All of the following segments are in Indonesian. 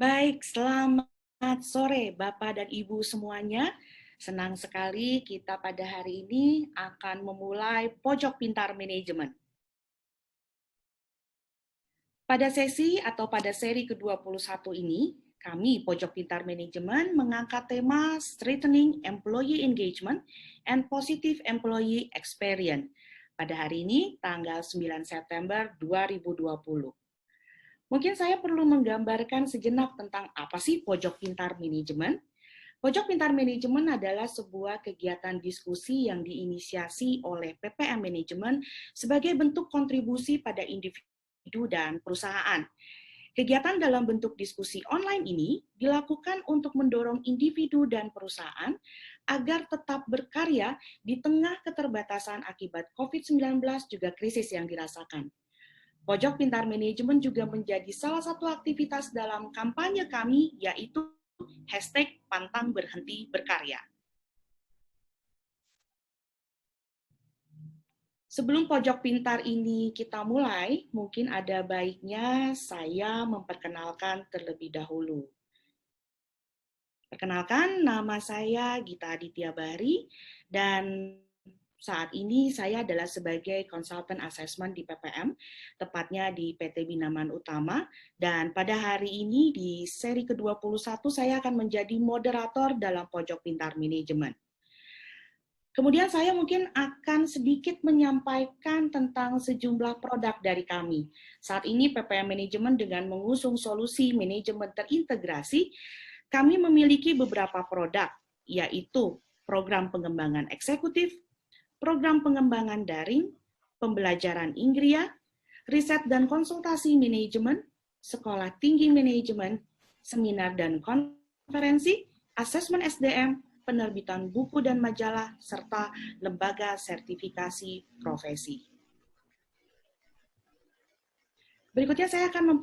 Baik, selamat sore Bapak dan Ibu semuanya. Senang sekali kita pada hari ini akan memulai Pojok Pintar Manajemen. Pada sesi atau pada seri ke-21 ini, kami Pojok Pintar Manajemen mengangkat tema Strengthening Employee Engagement and Positive Employee Experience pada hari ini, tanggal 9 September 2020. Mungkin saya perlu menggambarkan sejenak tentang apa sih Pojok Pintar Manajemen. Pojok Pintar Manajemen adalah sebuah kegiatan diskusi yang diinisiasi oleh PPM Manajemen sebagai bentuk kontribusi pada individu dan perusahaan. Kegiatan dalam bentuk diskusi online ini dilakukan untuk mendorong individu dan perusahaan agar tetap berkarya di tengah keterbatasan akibat COVID-19 juga krisis yang dirasakan. Pojok Pintar Manajemen juga menjadi salah satu aktivitas dalam kampanye kami, yaitu #Pantang Berhenti Berkarya. Sebelum Pojok Pintar ini kita mulai, mungkin ada baiknya saya memperkenalkan terlebih dahulu. Perkenalkan, nama saya Gita Aditya Bahri, dan saat ini saya adalah sebagai konsultan assessment di PPM, tepatnya di PT Binaman Utama, dan pada hari ini di seri ke-21 saya akan menjadi moderator dalam Pojok Pintar Manajemen. Kemudian saya mungkin akan sedikit menyampaikan tentang sejumlah produk dari kami. Saat ini PPM Manajemen dengan mengusung solusi manajemen terintegrasi, kami memiliki beberapa produk, yaitu program pengembangan eksekutif, program pengembangan daring, pembelajaran Inggris, riset dan konsultasi manajemen, sekolah tinggi manajemen, seminar dan konferensi, asesmen SDM, penerbitan buku dan majalah, serta lembaga sertifikasi profesi. Berikutnya saya akan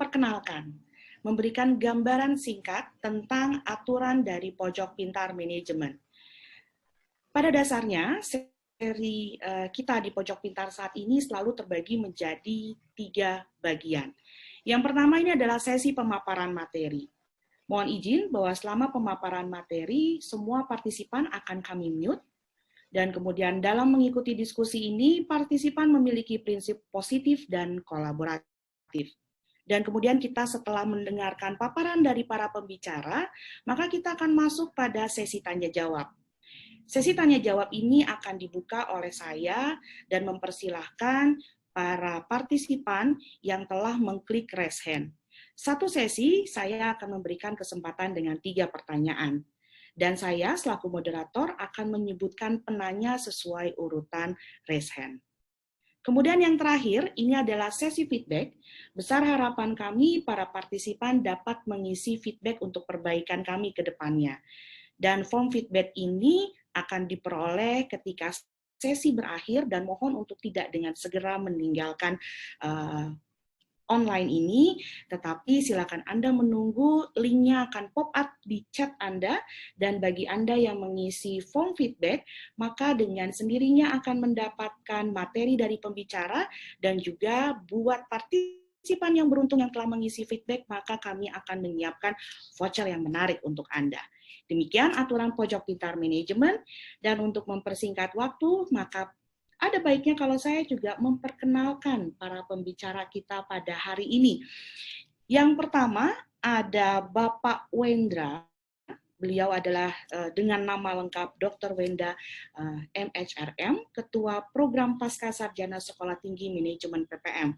memberikan gambaran singkat tentang aturan dari Pojok Pintar Manajemen. Pada dasarnya, seri kita di Pojok Pintar saat ini selalu terbagi menjadi 3 bagian. Yang pertama ini adalah sesi pemaparan materi. Mohon izin bahwa selama pemaparan materi, semua partisipan akan kami mute, dan kemudian dalam mengikuti diskusi ini, partisipan memiliki prinsip positif dan kolaboratif. Dan kemudian kita setelah mendengarkan paparan dari para pembicara, maka kita akan masuk pada sesi tanya-jawab. Sesi tanya-jawab ini akan dibuka oleh saya dan mempersilahkan para partisipan yang telah mengklik raise hand. Satu sesi, saya akan memberikan kesempatan dengan 3 pertanyaan. Dan saya selaku moderator akan menyebutkan penanya sesuai urutan raise hand. Kemudian yang terakhir, ini adalah sesi feedback. Besar harapan kami para partisipan dapat mengisi feedback untuk perbaikan kami ke depannya. Dan form feedback ini akan diperoleh ketika sesi berakhir, dan mohon untuk tidak dengan segera meninggalkan online ini, tetapi silakan Anda menunggu, linknya akan pop up di chat Anda, dan bagi Anda yang mengisi form feedback, maka dengan sendirinya akan mendapatkan materi dari pembicara, dan juga buat partisipan yang beruntung yang telah mengisi feedback, maka kami akan menyiapkan voucher yang menarik untuk Anda. Demikian aturan Pojok Pintar Manajemen, dan untuk mempersingkat waktu, maka ada baiknya kalau saya juga memperkenalkan para pembicara kita pada hari ini. Yang pertama ada Bapak Wendra. Beliau adalah dengan nama lengkap Dr. Wenda MHRM, Ketua Program Pascasarjana Sekolah Tinggi Manajemen PPM.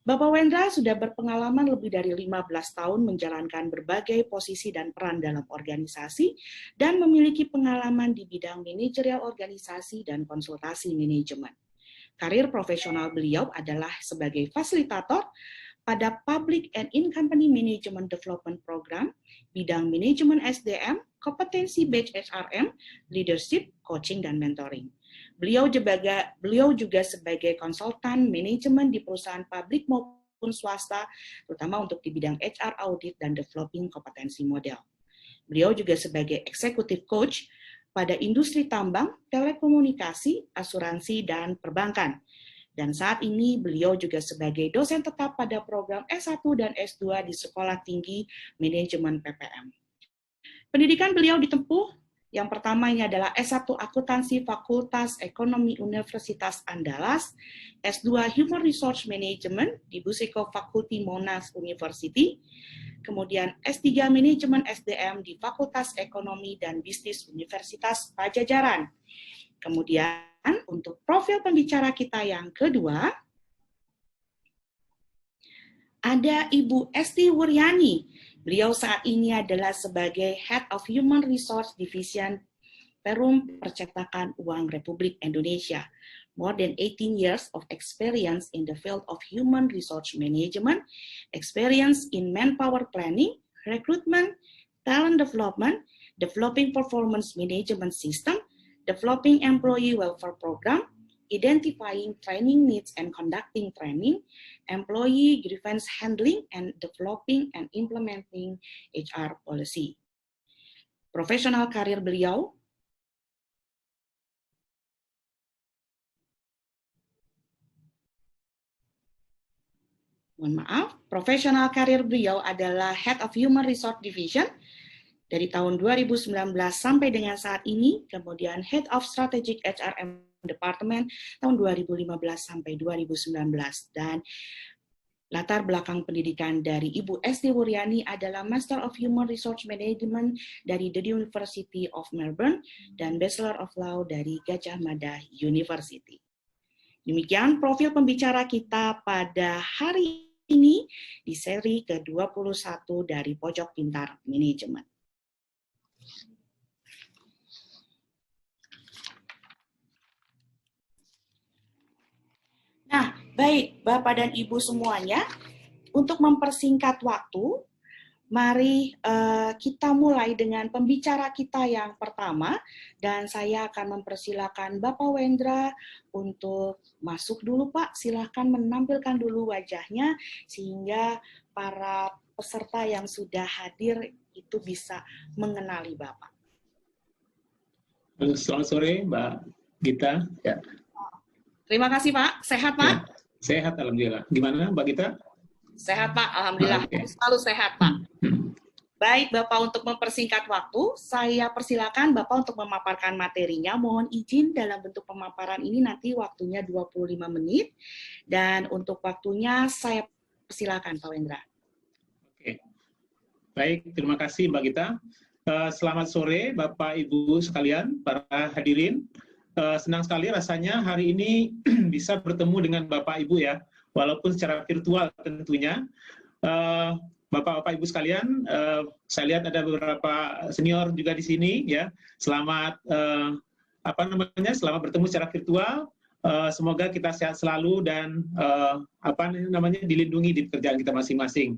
Bapak Wendra sudah berpengalaman lebih dari 15 tahun menjalankan berbagai posisi dan peran dalam organisasi dan memiliki pengalaman di bidang manajerial organisasi dan konsultasi manajemen. Karir profesional beliau adalah sebagai fasilitator pada Public and In-Company Management Development Program, bidang manajemen SDM, kompetensi batch HRM, leadership, coaching, dan mentoring. Beliau juga sebagai konsultan manajemen di perusahaan publik maupun swasta, terutama untuk di bidang HR audit dan developing kompetensi model. Beliau juga sebagai executive coach pada industri tambang, telekomunikasi, asuransi, dan perbankan. Dan saat ini beliau juga sebagai dosen tetap pada program S1 dan S2 di Sekolah Tinggi Manajemen PPM. Pendidikan beliau ditempuh yang pertama ini adalah S1 Akuntansi Fakultas Ekonomi Universitas Andalas, S2 Human Resource Management di Buseko Fakulti Monash University, kemudian S3 Manajemen SDM di Fakultas Ekonomi dan Bisnis Universitas Pajajaran. Kemudian untuk profil pembicara kita yang kedua, ada Ibu Esti Wuryani. Beliau saat ini adalah sebagai Head of Human Resource Division Perum Percetakan Uang Republik Indonesia. More than 18 years of experience in the field of human resource management, experience in manpower planning, recruitment, talent development, developing performance management system, developing employee welfare program, identifying training needs and conducting training, employee grievance handling, and developing and implementing HR policy. Profesional karir beliau profesional karir beliau adalah Head of Human Resource Division dari tahun 2019 sampai dengan saat ini, kemudian Head of Strategic HRM Department tahun 2015 sampai 2019. Dan latar belakang pendidikan dari Ibu Esti Wuryani adalah Master of Human Resource Management dari The University of Melbourne dan Bachelor of Law dari Gajah Mada University. Demikian profil pembicara kita pada hari ini di seri ke-21 dari Pojok Pintar Manajemen. Nah, baik Bapak dan Ibu semuanya, untuk mempersingkat waktu, mari kita mulai dengan pembicara kita yang pertama, dan saya akan mempersilakan Bapak Wendra untuk masuk dulu Pak, silakan menampilkan dulu wajahnya, sehingga para peserta yang sudah hadir itu bisa mengenali Bapak. Selamat sore Mbak Gita. Ya. Terima kasih Pak, sehat Pak? Ya, sehat Alhamdulillah. Gimana Mbak Gita? Sehat Pak, Alhamdulillah. Okay. Selalu sehat Pak. Baik Bapak, untuk mempersingkat waktu, saya persilakan Bapak untuk memaparkan materinya. Mohon izin dalam bentuk pemaparan ini nanti waktunya 25 menit. Dan untuk waktunya saya persilakan Pak Wendra. Oke. Baik, terima kasih Mbak Gita. Selamat sore Bapak Ibu sekalian, para hadirin. Senang sekali rasanya hari ini bisa bertemu dengan Bapak Ibu ya, walaupun secara virtual tentunya. Bapak-bapak Ibu sekalian, saya lihat ada beberapa senior juga di sini ya. Selamat selamat bertemu secara virtual. Semoga kita sehat selalu dan dilindungi di pekerjaan kita masing-masing.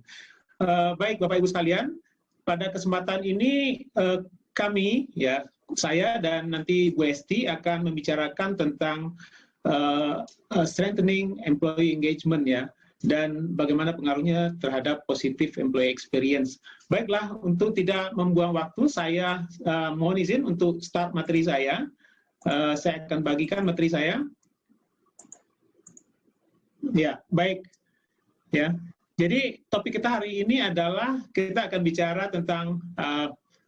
Baik Bapak Ibu sekalian, pada kesempatan ini kami ya, saya dan nanti Bu Esti akan membicarakan tentang strengthening employee engagement ya, dan bagaimana pengaruhnya terhadap positive employee experience. Baiklah, untuk tidak membuang waktu, saya mohon izin untuk start materi saya. Saya akan bagikan materi saya. Ya, baik. Ya, jadi topik kita hari ini adalah kita akan bicara tentang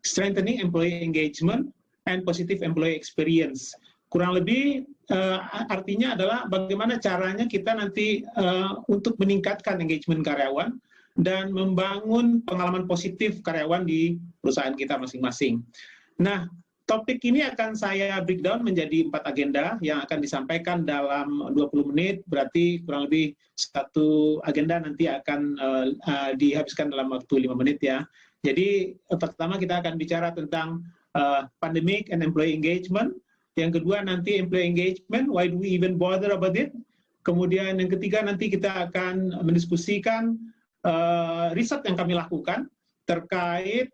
strengthening employee engagement and positive employee experience. Kurang lebih artinya adalah bagaimana caranya kita nanti untuk meningkatkan engagement karyawan dan membangun pengalaman positif karyawan di perusahaan kita masing-masing. Nah, topik ini akan saya breakdown menjadi 4 agenda yang akan disampaikan dalam 20 menit, berarti kurang lebih satu agenda nanti akan dihabiskan dalam waktu 5 menit ya. Jadi pertama kita akan bicara tentang pandemic and employee engagement. Yang kedua nanti employee engagement, why do we even bother about it? Kemudian yang ketiga nanti kita akan mendiskusikan riset yang kami lakukan terkait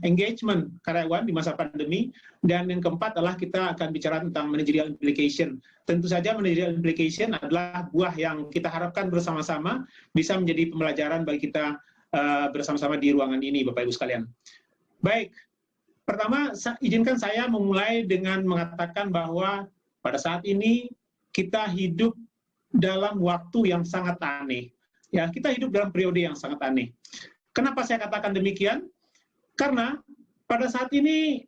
engagement karyawan di masa pandemi. Dan yang keempat adalah kita akan bicara tentang managerial implication. Tentu saja managerial implication adalah buah yang kita harapkan bersama-sama bisa menjadi pembelajaran bagi kita bersama-sama di ruangan ini, Bapak Ibu sekalian. Baik. Pertama, izinkan saya memulai dengan mengatakan bahwa pada saat ini kita hidup dalam waktu yang sangat aneh. Ya, kita hidup dalam periode yang sangat aneh. Kenapa saya katakan demikian? Karena pada saat ini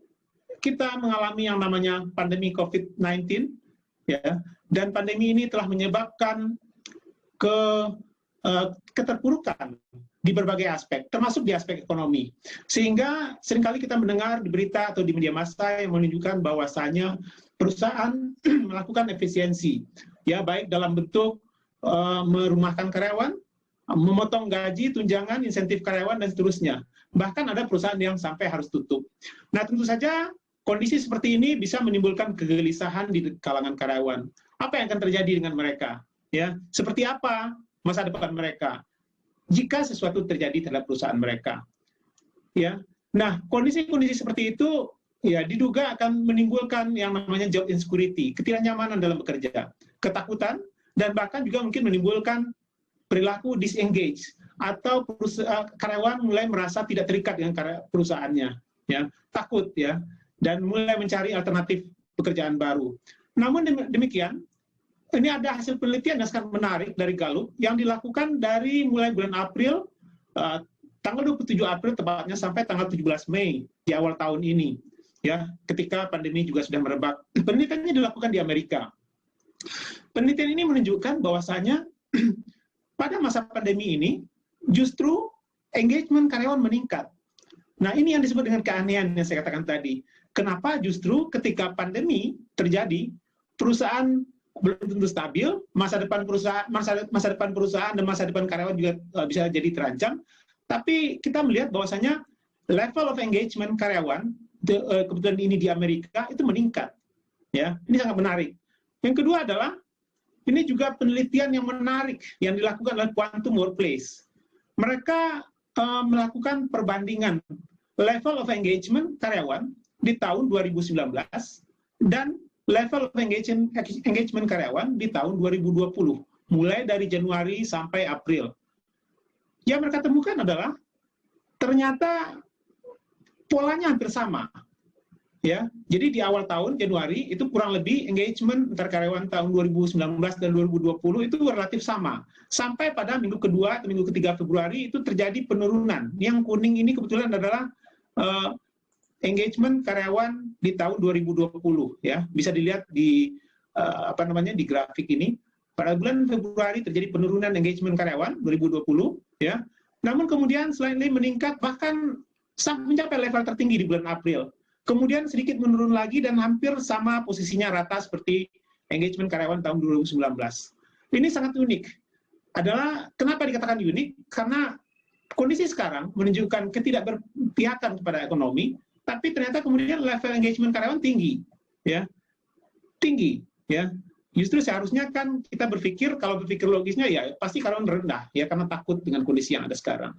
kita mengalami yang namanya pandemi COVID-19, ya, dan pandemi ini telah menyebabkan keterpurukan di berbagai aspek, termasuk di aspek ekonomi. Sehingga seringkali kita mendengar di berita atau di media massa yang menunjukkan bahwasanya perusahaan melakukan efisiensi, ya, baik dalam bentuk merumahkan karyawan, memotong gaji, tunjangan, insentif karyawan, dan seterusnya. Bahkan ada perusahaan yang sampai harus tutup. Nah, tentu saja kondisi seperti ini bisa menimbulkan kegelisahan di kalangan karyawan. Apa yang akan terjadi dengan mereka? Ya, seperti apa masa depan mereka jika sesuatu terjadi terhadap perusahaan mereka? Ya, nah kondisi-kondisi seperti itu ya diduga akan menimbulkan yang namanya job insecurity, ketidaknyamanan dalam bekerja, ketakutan, dan bahkan juga mungkin menimbulkan perilaku disengage atau karyawan mulai merasa tidak terikat dengan perusahaannya, ya, takut, ya, dan mulai mencari alternatif pekerjaan baru. Namun demikian, ini ada hasil penelitian yang sangat menarik dari Gallup yang dilakukan dari mulai bulan April, tanggal 27 April tepatnya sampai tanggal 17 Mei di awal tahun ini, ya, ketika pandemi juga sudah merebak. Penelitiannya dilakukan di Amerika. Penelitian ini menunjukkan bahwasanya pada masa pandemi ini justru engagement karyawan meningkat. Nah, ini yang disebut dengan keanehan yang saya katakan tadi. Kenapa justru ketika pandemi terjadi, perusahaan belum tentu stabil, masa depan perusahaan dan masa depan karyawan juga bisa jadi terancam. Tapi kita melihat bahwasanya level of engagement karyawan, kebetulan ini di Amerika, itu meningkat. Ya, ini sangat menarik. Yang kedua adalah ini juga penelitian yang menarik yang dilakukan oleh Quantum Workplace. Mereka melakukan perbandingan level of engagement karyawan di tahun 2019 dan level of engagement karyawan di tahun 2020, mulai dari Januari sampai April. Yang mereka temukan adalah ternyata polanya hampir sama. Ya, jadi di awal tahun Januari itu kurang lebih engagement antar karyawan tahun 2019 dan 2020 itu relatif sama. Sampai pada minggu kedua atau minggu ketiga Februari itu terjadi penurunan. Yang kuning ini kebetulan adalah engagement karyawan di tahun 2020, ya. Bisa dilihat di di grafik ini. Pada bulan Februari terjadi penurunan engagement karyawan 2020, ya. Namun kemudian selain ini meningkat bahkan mencapai level tertinggi di bulan April. Kemudian sedikit menurun lagi dan hampir sama posisinya rata seperti engagement karyawan tahun 2019. Ini sangat unik. Kenapa dikatakan unik? Karena kondisi sekarang menunjukkan ketidakberpihakan kepada ekonomi, tapi ternyata kemudian level engagement karyawan tinggi, ya, tinggi, ya. Justru seharusnya kan kita berpikir, kalau berpikir logisnya ya pasti karyawan rendah, ya, karena takut dengan kondisi yang ada sekarang.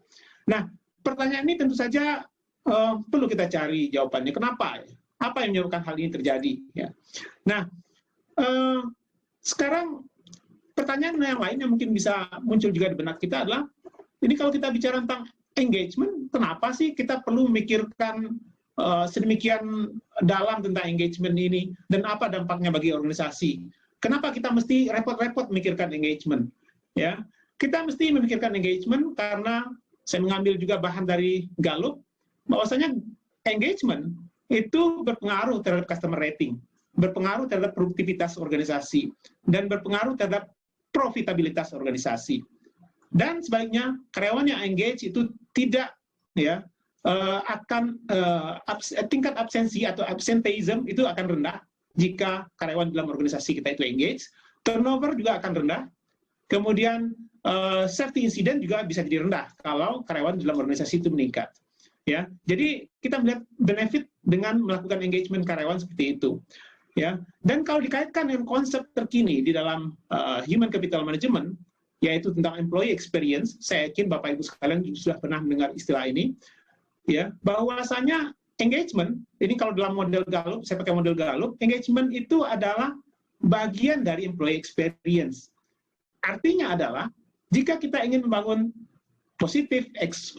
Nah, pertanyaan ini tentu saja perlu kita cari jawabannya. Kenapa? Apa yang menyebabkan hal ini terjadi? Ya. Nah, sekarang pertanyaan yang lain yang mungkin bisa muncul juga di benak kita adalah, ini kalau kita bicara tentang engagement, kenapa sih kita perlu memikirkan sedemikian dalam tentang engagement ini, dan apa dampaknya bagi organisasi? Kenapa kita mesti repot-repot memikirkan engagement? Ya, kita mesti memikirkan engagement karena saya mengambil juga bahan dari Gallup, bahwasanya engagement itu berpengaruh terhadap customer rating, berpengaruh terhadap produktivitas organisasi, dan berpengaruh terhadap profitabilitas organisasi. Dan sebaliknya, karyawan yang engage itu tidak, ya, tingkat absensi atau absenteeism itu akan rendah jika karyawan dalam organisasi kita itu engage, turnover juga akan rendah, kemudian safety incident juga bisa jadi rendah kalau karyawan dalam organisasi itu meningkat. Ya, jadi kita melihat benefit dengan melakukan engagement karyawan seperti itu, ya. Dan kalau dikaitkan dengan konsep terkini di dalam human capital management, yaitu tentang employee experience, saya yakin Bapak Ibu sekalian sudah pernah mendengar istilah ini, ya, bahwasanya engagement ini kalau dalam model Gallup, saya pakai model Gallup, engagement itu adalah bagian dari employee experience. Artinya adalah jika kita ingin membangun positif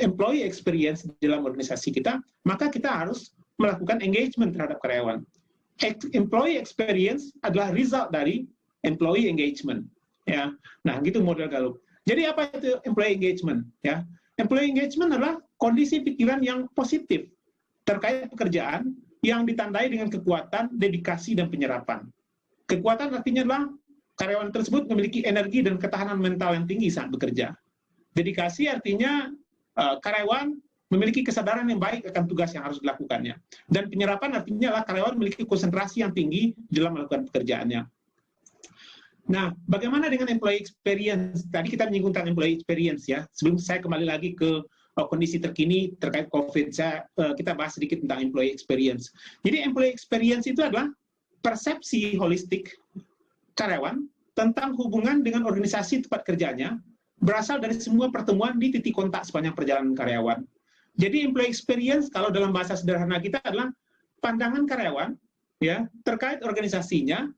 employee experience di dalam organisasi kita, maka kita harus melakukan engagement terhadap karyawan. Employee experience adalah result dari employee engagement. Ya, nah gitu model Gallup. Jadi apa itu employee engagement? Ya, employee engagement adalah kondisi pikiran yang positif terkait pekerjaan yang ditandai dengan kekuatan, dedikasi, dan penyerapan. Kekuatan artinya adalah karyawan tersebut memiliki energi dan ketahanan mental yang tinggi saat bekerja. Dedikasi artinya karyawan memiliki kesadaran yang baik akan tugas yang harus dilakukannya. Dan penyerapan artinya adalah karyawan memiliki konsentrasi yang tinggi dalam melakukan pekerjaannya. Nah, bagaimana dengan employee experience? Tadi kita menyinggung tentang employee experience ya. Sebelum saya kembali lagi ke kondisi terkini terkait COVID, kita bahas sedikit tentang employee experience. Jadi employee experience itu adalah persepsi holistik karyawan tentang hubungan dengan organisasi tempat kerjanya berasal dari semua pertemuan di titik kontak sepanjang perjalanan karyawan. Jadi employee experience kalau dalam bahasa sederhana kita adalah pandangan karyawan ya terkait organisasinya,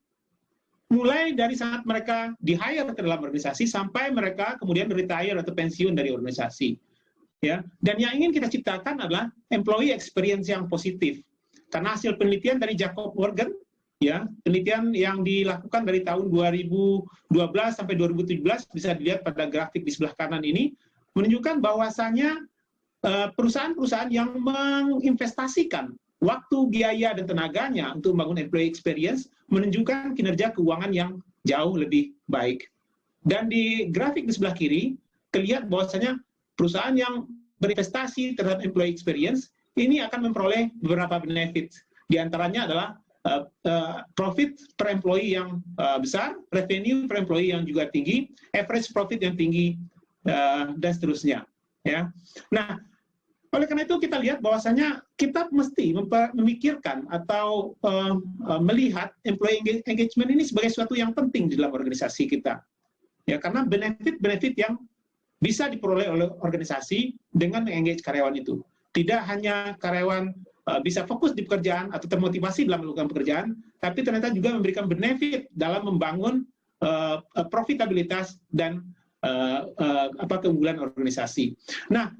mulai dari saat mereka di-hire ke dalam organisasi sampai mereka kemudian retire atau pensiun dari organisasi. Ya, dan yang ingin kita ciptakan adalah employee experience yang positif. Karena hasil penelitian dari Jacob Morgan, ya, penelitian yang dilakukan dari tahun 2012 sampai 2017 bisa dilihat pada grafik di sebelah kanan ini, menunjukkan bahwasanya perusahaan-perusahaan yang menginvestasikan waktu, biaya, dan tenaganya untuk membangun employee experience menunjukkan kinerja keuangan yang jauh lebih baik. Dan di grafik di sebelah kiri, terlihat bahwasanya perusahaan yang berinvestasi terhadap employee experience ini akan memperoleh beberapa benefit. Di antaranya adalah profit per employee yang besar, revenue per employee yang juga tinggi, average profit yang tinggi, dan seterusnya. Ya. Nah, oleh karena itu kita lihat bahwasanya kita mesti memikirkan atau melihat employee engagement ini sebagai sesuatu yang penting di dalam organisasi kita. Ya, karena benefit-benefit yang bisa diperoleh oleh organisasi dengan mengengage karyawan itu. Tidak hanya karyawan bisa fokus di pekerjaan atau termotivasi dalam melakukan pekerjaan, tapi ternyata juga memberikan benefit dalam membangun profitabilitas dan keunggulan organisasi. Nah,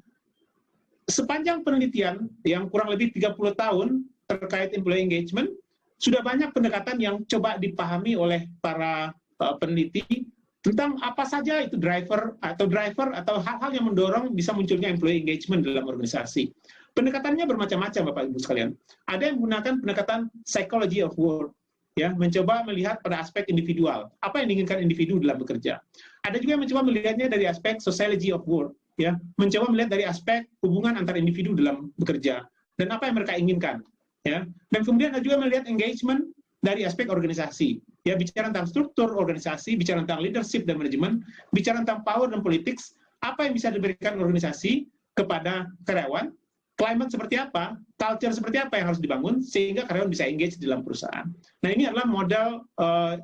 sepanjang penelitian yang kurang lebih 30 tahun terkait employee engagement, sudah banyak pendekatan yang coba dipahami oleh para peneliti tentang apa saja itu driver atau hal-hal yang mendorong bisa munculnya employee engagement dalam organisasi. Pendekatannya bermacam-macam, Bapak Ibu sekalian. Ada yang menggunakan pendekatan psychology of work, ya, mencoba melihat pada aspek individual, apa yang diinginkan individu dalam bekerja. Ada juga yang mencoba melihatnya dari aspek sociology of work, ya, mencoba melihat dari aspek hubungan antar individu dalam bekerja dan apa yang mereka inginkan, ya. Dan kemudian ada juga melihat engagement dari aspek organisasi, ya, bicara tentang struktur organisasi, bicara tentang leadership dan manajemen, bicara tentang power dan politics, apa yang bisa diberikan organisasi kepada karyawan, climate seperti apa, culture seperti apa yang harus dibangun sehingga karyawan bisa engage di dalam perusahaan. Nah, ini adalah model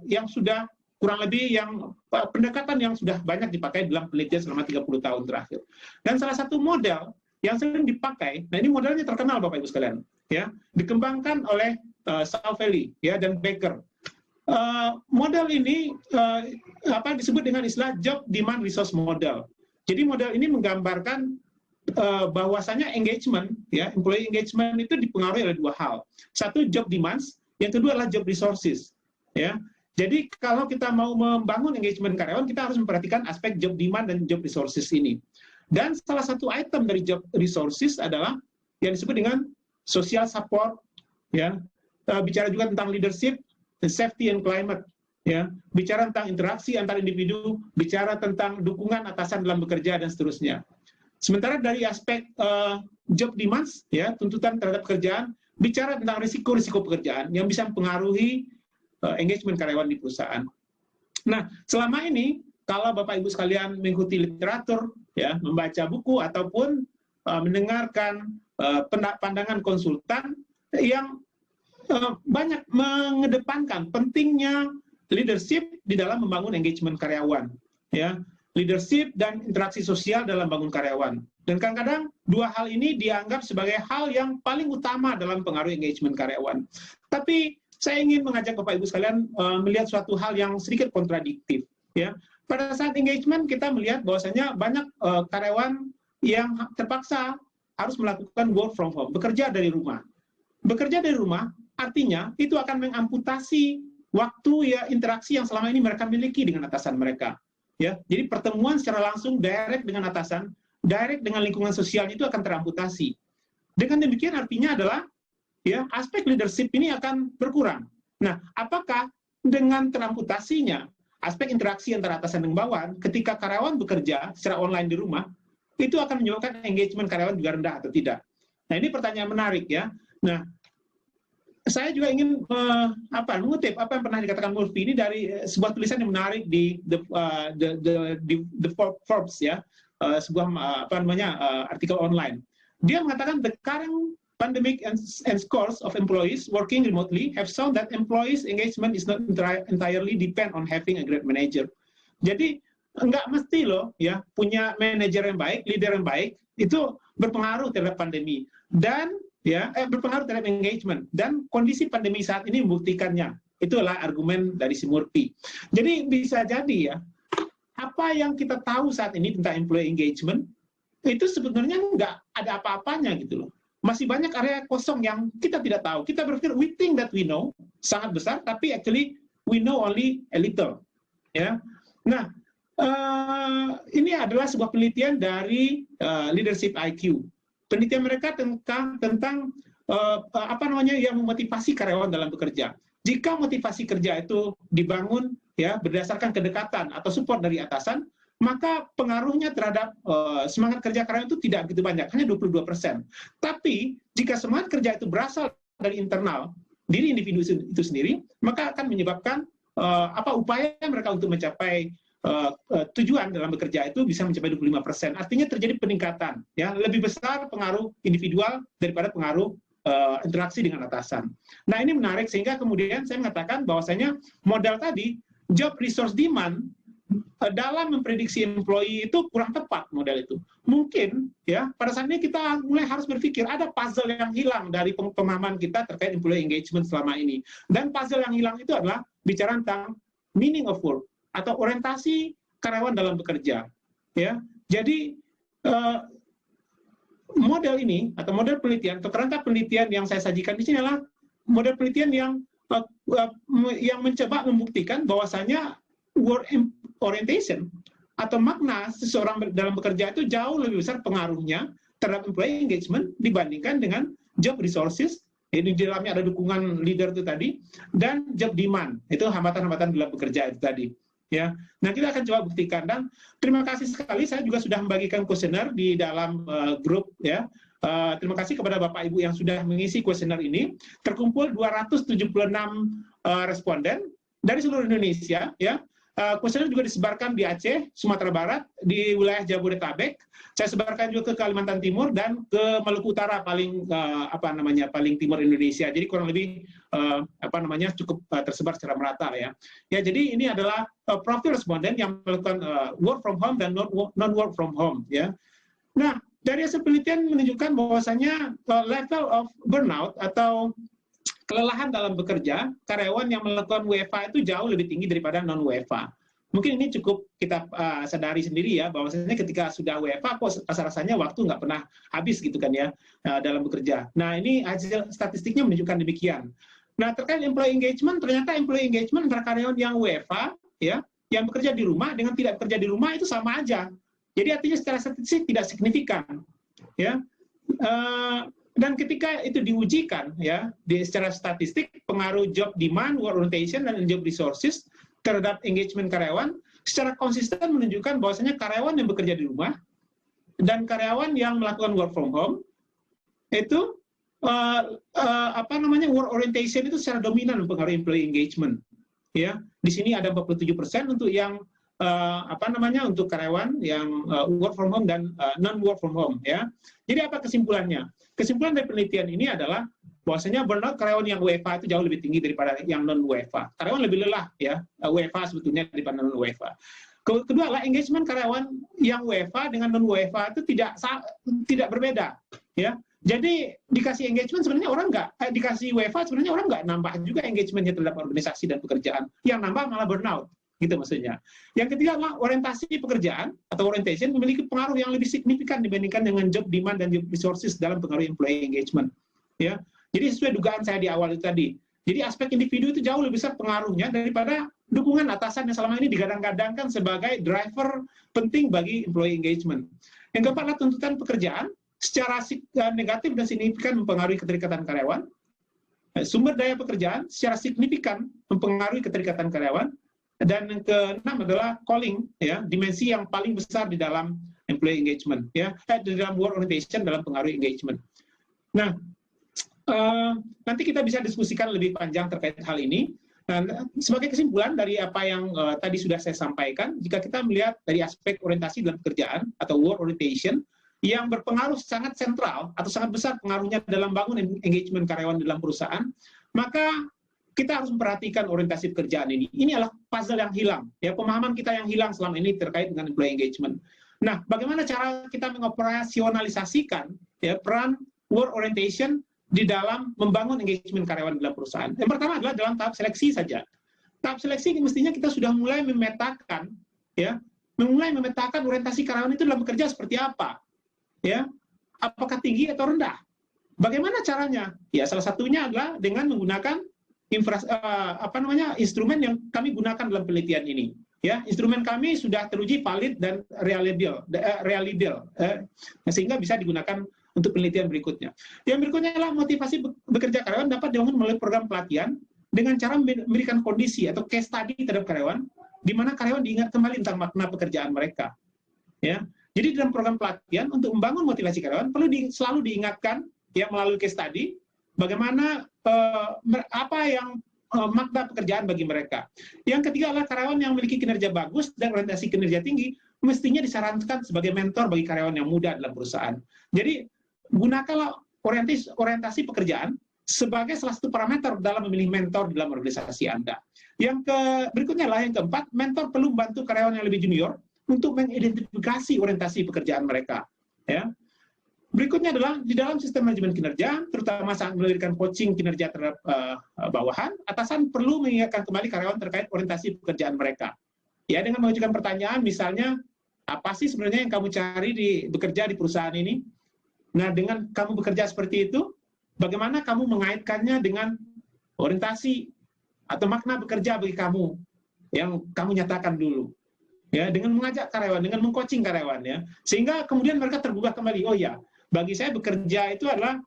yang sudah kurang lebih yang pendekatan yang sudah banyak dipakai dalam penelitian selama 30 tahun terakhir. Dan salah satu model yang sering dipakai, nah ini modelnya terkenal Bapak Ibu sekalian, ya, dikembangkan oleh Savelli, ya, dan Baker. Model ini disebut dengan istilah job demand resource model. Jadi model ini menggambarkan bahwasanya engagement, ya, employee engagement itu dipengaruhi oleh dua hal. Satu job demands, yang kedua adalah job resources, ya. Jadi kalau kita mau membangun engagement karyawan, kita harus memperhatikan aspek job demand dan job resources ini. Dan salah satu item dari job resources adalah yang disebut dengan social support, ya, bicara juga tentang leadership, safety and climate, ya, bicara tentang interaksi antar individu, bicara tentang dukungan atasan dalam bekerja dan seterusnya. Sementara dari aspek job demands, ya, tuntutan terhadap pekerjaan, bicara tentang risiko-risiko pekerjaan yang bisa mempengaruhi engagement karyawan di perusahaan. Nah, selama ini kalau Bapak Ibu sekalian mengikuti literatur, ya, membaca buku ataupun mendengarkan pandangan konsultan yang banyak mengedepankan pentingnya leadership di dalam membangun engagement karyawan, ya, leadership dan interaksi sosial dalam membangun karyawan. Dan kadang-kadang dua hal ini dianggap sebagai hal yang paling utama dalam pengaruh engagement karyawan. Tapi saya ingin mengajak Bapak Ibu sekalian melihat suatu hal yang sedikit kontradiktif, ya. Pada saat engagement kita melihat bahwasanya banyak karyawan yang terpaksa harus melakukan work from home, bekerja dari rumah. Bekerja dari rumah artinya itu akan mengamputasi waktu ya interaksi yang selama ini mereka miliki dengan atasan mereka. Ya, jadi pertemuan secara langsung direct dengan atasan, direct dengan lingkungan sosialnya itu akan teramputasi. Dengan demikian artinya adalah ya aspek leadership ini akan berkurang. Nah, apakah dengan teramputasinya aspek interaksi antara atasan dan bawahan ketika karyawan bekerja secara online di rumah itu akan menyebabkan engagement karyawan juga rendah atau tidak? Nah, ini pertanyaan menarik ya. Nah, saya juga ingin mengutip apa yang pernah dikatakan Murphy ini dari sebuah tulisan yang menarik di the Forbes ya, sebuah artikel online. Dia mengatakan the current pandemic and scores of employees working remotely have shown that employees engagement is not entirely depend on having a great manager. Jadi enggak mesti loh ya punya manajer yang baik, leader yang baik itu berpengaruh terhadap pandemi dan ya berpengaruh terhadap engagement dan kondisi pandemi saat ini membuktikannya. Itulah argumen dari si Murphy. Jadi bisa jadi ya apa yang kita tahu saat ini tentang employee engagement itu sebenarnya nggak ada apa-apanya gitu loh. Masih banyak area kosong yang kita tidak tahu. Kita berpikir we think that we know sangat besar, tapi actually we know only a little. Ya, nah ini adalah sebuah penelitian dari Leadership IQ. Penelitian mereka tentang yang memotivasi karyawan dalam bekerja. Jika motivasi kerja itu dibangun ya berdasarkan kedekatan atau support dari atasan, maka pengaruhnya terhadap semangat kerja karyawan itu tidak begitu banyak, hanya 22%. Tapi jika semangat kerja itu berasal dari internal diri individu itu sendiri, maka akan menyebabkan upaya mereka untuk mencapai tujuan dalam bekerja itu bisa mencapai 25%. Artinya terjadi peningkatan, ya lebih besar pengaruh individual daripada pengaruh interaksi dengan atasan. Nah ini menarik sehingga kemudian saya mengatakan bahwasanya modal tadi job resource demand dalam memprediksi employee itu kurang tepat model itu. Mungkin ya pada saat ini kita mulai harus berpikir ada puzzle yang hilang dari pemahaman kita terkait employee engagement selama ini. Dan puzzle yang hilang itu adalah bicara tentang meaning of work atau orientasi karyawan dalam bekerja. Ya, jadi model ini atau model penelitian atau kerangka penelitian yang saya sajikan di sini adalah model penelitian yang mencoba membuktikan bahwasanya work orientation atau makna seseorang dalam bekerja itu jauh lebih besar pengaruhnya terhadap employee engagement dibandingkan dengan job resources. Ini di dalamnya ada dukungan leader itu tadi dan job demand itu hambatan-hambatan dalam bekerja itu tadi. Ya, nah kita akan coba buktikan dan terima kasih sekali saya juga sudah membagikan kuesioner di dalam grup ya. Terima kasih kepada Bapak Ibu yang sudah mengisi kuesioner ini. Terkumpul 276 responden dari seluruh Indonesia ya. Kuesioner juga disebarkan di Aceh, Sumatera Barat, di wilayah Jabodetabek. Saya sebarkan juga ke Kalimantan Timur dan ke Maluku Utara paling paling timur Indonesia. Jadi kurang lebih cukup tersebar secara merata ya. Ya jadi ini adalah profil responden yang melakukan work from home dan non work from home ya. Nah dari hasil penelitian menunjukkan bahwasanya level of burnout atau kelelahan dalam bekerja, karyawan yang melakukan WFH itu jauh lebih tinggi daripada non-WFH. Mungkin ini cukup kita sadari sendiri ya, bahwasanya ketika sudah WFH, kok rasa-rasanya waktu nggak pernah habis gitu kan ya, dalam bekerja. Nah ini hasil statistiknya menunjukkan demikian. Nah terkait employee engagement, ternyata employee engagement antara karyawan yang WFH, ya, yang bekerja di rumah dengan tidak bekerja di rumah itu sama aja. Jadi artinya secara statistik tidak signifikan. Ya. Dan ketika itu diujikan ya secara statistik pengaruh job demand, work orientation dan job resources terhadap engagement karyawan secara konsisten menunjukkan bahwasanya karyawan yang bekerja di rumah dan karyawan yang melakukan work from home itu work orientation itu secara dominan mempengaruhi employee engagement. Ya, di sini ada 47% untuk yang untuk karyawan yang work from home dan non work from home ya. Jadi apa kesimpulannya? Kesimpulan dari penelitian ini adalah bahwasanya burnout karyawan yang WFH itu jauh lebih tinggi daripada yang non WFH. Karyawan lebih lelah ya WFH sebetulnya daripada non WFH. Kedua adalah engagement karyawan yang WFH dengan non WFH itu tidak berbeda ya. Jadi dikasih engagement sebenarnya orang dikasih WFH sebenarnya orang nggak nambah juga engagementnya terhadap organisasi dan pekerjaan. Yang nambah malah burnout. Gitu maksudnya. Yang ketiga adalah orientasi pekerjaan atau orientation memiliki pengaruh yang lebih signifikan dibandingkan dengan job demand dan job resources dalam pengaruh employee engagement. Ya, jadi sesuai dugaan saya di awal itu tadi. Jadi aspek individu itu jauh lebih besar pengaruhnya daripada dukungan atasan yang selama ini digadang-gadangkan sebagai driver penting bagi employee engagement. Yang keempat adalah tuntutan pekerjaan secara negatif dan signifikan mempengaruhi keterikatan karyawan. Sumber daya pekerjaan secara signifikan mempengaruhi keterikatan karyawan. Dan yang keenam adalah calling, ya, dimensi yang paling besar di dalam employee engagement, ya, di dalam work orientation dalam pengaruh engagement. Nah, nanti kita bisa diskusikan lebih panjang terkait hal ini. Nah, sebagai kesimpulan dari apa yang tadi sudah saya sampaikan, jika kita melihat dari aspek orientasi dalam pekerjaan atau work orientation yang berpengaruh sangat sentral atau sangat besar pengaruhnya dalam bangun engagement karyawan dalam perusahaan, maka kita harus memperhatikan orientasi pekerjaan ini. Ini adalah puzzle yang hilang, ya, pemahaman kita yang hilang selama ini terkait dengan employee engagement. Nah, bagaimana cara kita mengoperasionalisasikan, ya, peran work orientation di dalam membangun engagement karyawan dalam perusahaan? Yang pertama adalah dalam tahap seleksi saja. Tahap seleksi mestinya kita sudah mulai memetakan, ya, memetakan orientasi karyawan itu dalam bekerja seperti apa, ya, apakah tinggi atau rendah? Bagaimana caranya? Ya, salah satunya adalah dengan menggunakan instrumen yang kami gunakan dalam penelitian ini. Ya, instrumen kami sudah teruji valid dan reliable, sehingga bisa digunakan untuk penelitian berikutnya. Yang berikutnya adalah motivasi bekerja karyawan dapat dibangun melalui program pelatihan dengan cara memberikan kondisi atau case study terhadap karyawan, di mana karyawan diingat kembali tentang makna pekerjaan mereka. Ya, jadi dalam program pelatihan untuk membangun motivasi karyawan perlu selalu diingatkan, ya, melalui case study, bagaimana apa yang makna pekerjaan bagi mereka. Yang ketiga adalah karyawan yang memiliki kinerja bagus dan orientasi kinerja tinggi mestinya disarankan sebagai mentor bagi karyawan yang muda dalam perusahaan. Jadi gunakanlah orientasi pekerjaan sebagai salah satu parameter dalam memilih mentor dalam organisasi Anda. Yang berikutnya adalah yang keempat, mentor perlu membantu karyawan yang lebih junior untuk mengidentifikasi orientasi pekerjaan mereka. Ya. Berikutnya adalah di dalam sistem manajemen kinerja, terutama saat memberikan coaching kinerja terhadap bawahan, atasan perlu mengingatkan kembali karyawan terkait orientasi pekerjaan mereka. Ya, dengan mengajukan pertanyaan, misalnya, apa sih sebenarnya yang kamu cari bekerja di perusahaan ini? Nah, dengan kamu bekerja seperti itu, bagaimana kamu mengaitkannya dengan orientasi atau makna bekerja bagi kamu yang kamu nyatakan dulu? Ya, dengan mengajak karyawan, dengan mengcoaching karyawan, ya, sehingga kemudian mereka tergugah kembali. Oh ya, bagi saya bekerja itu adalah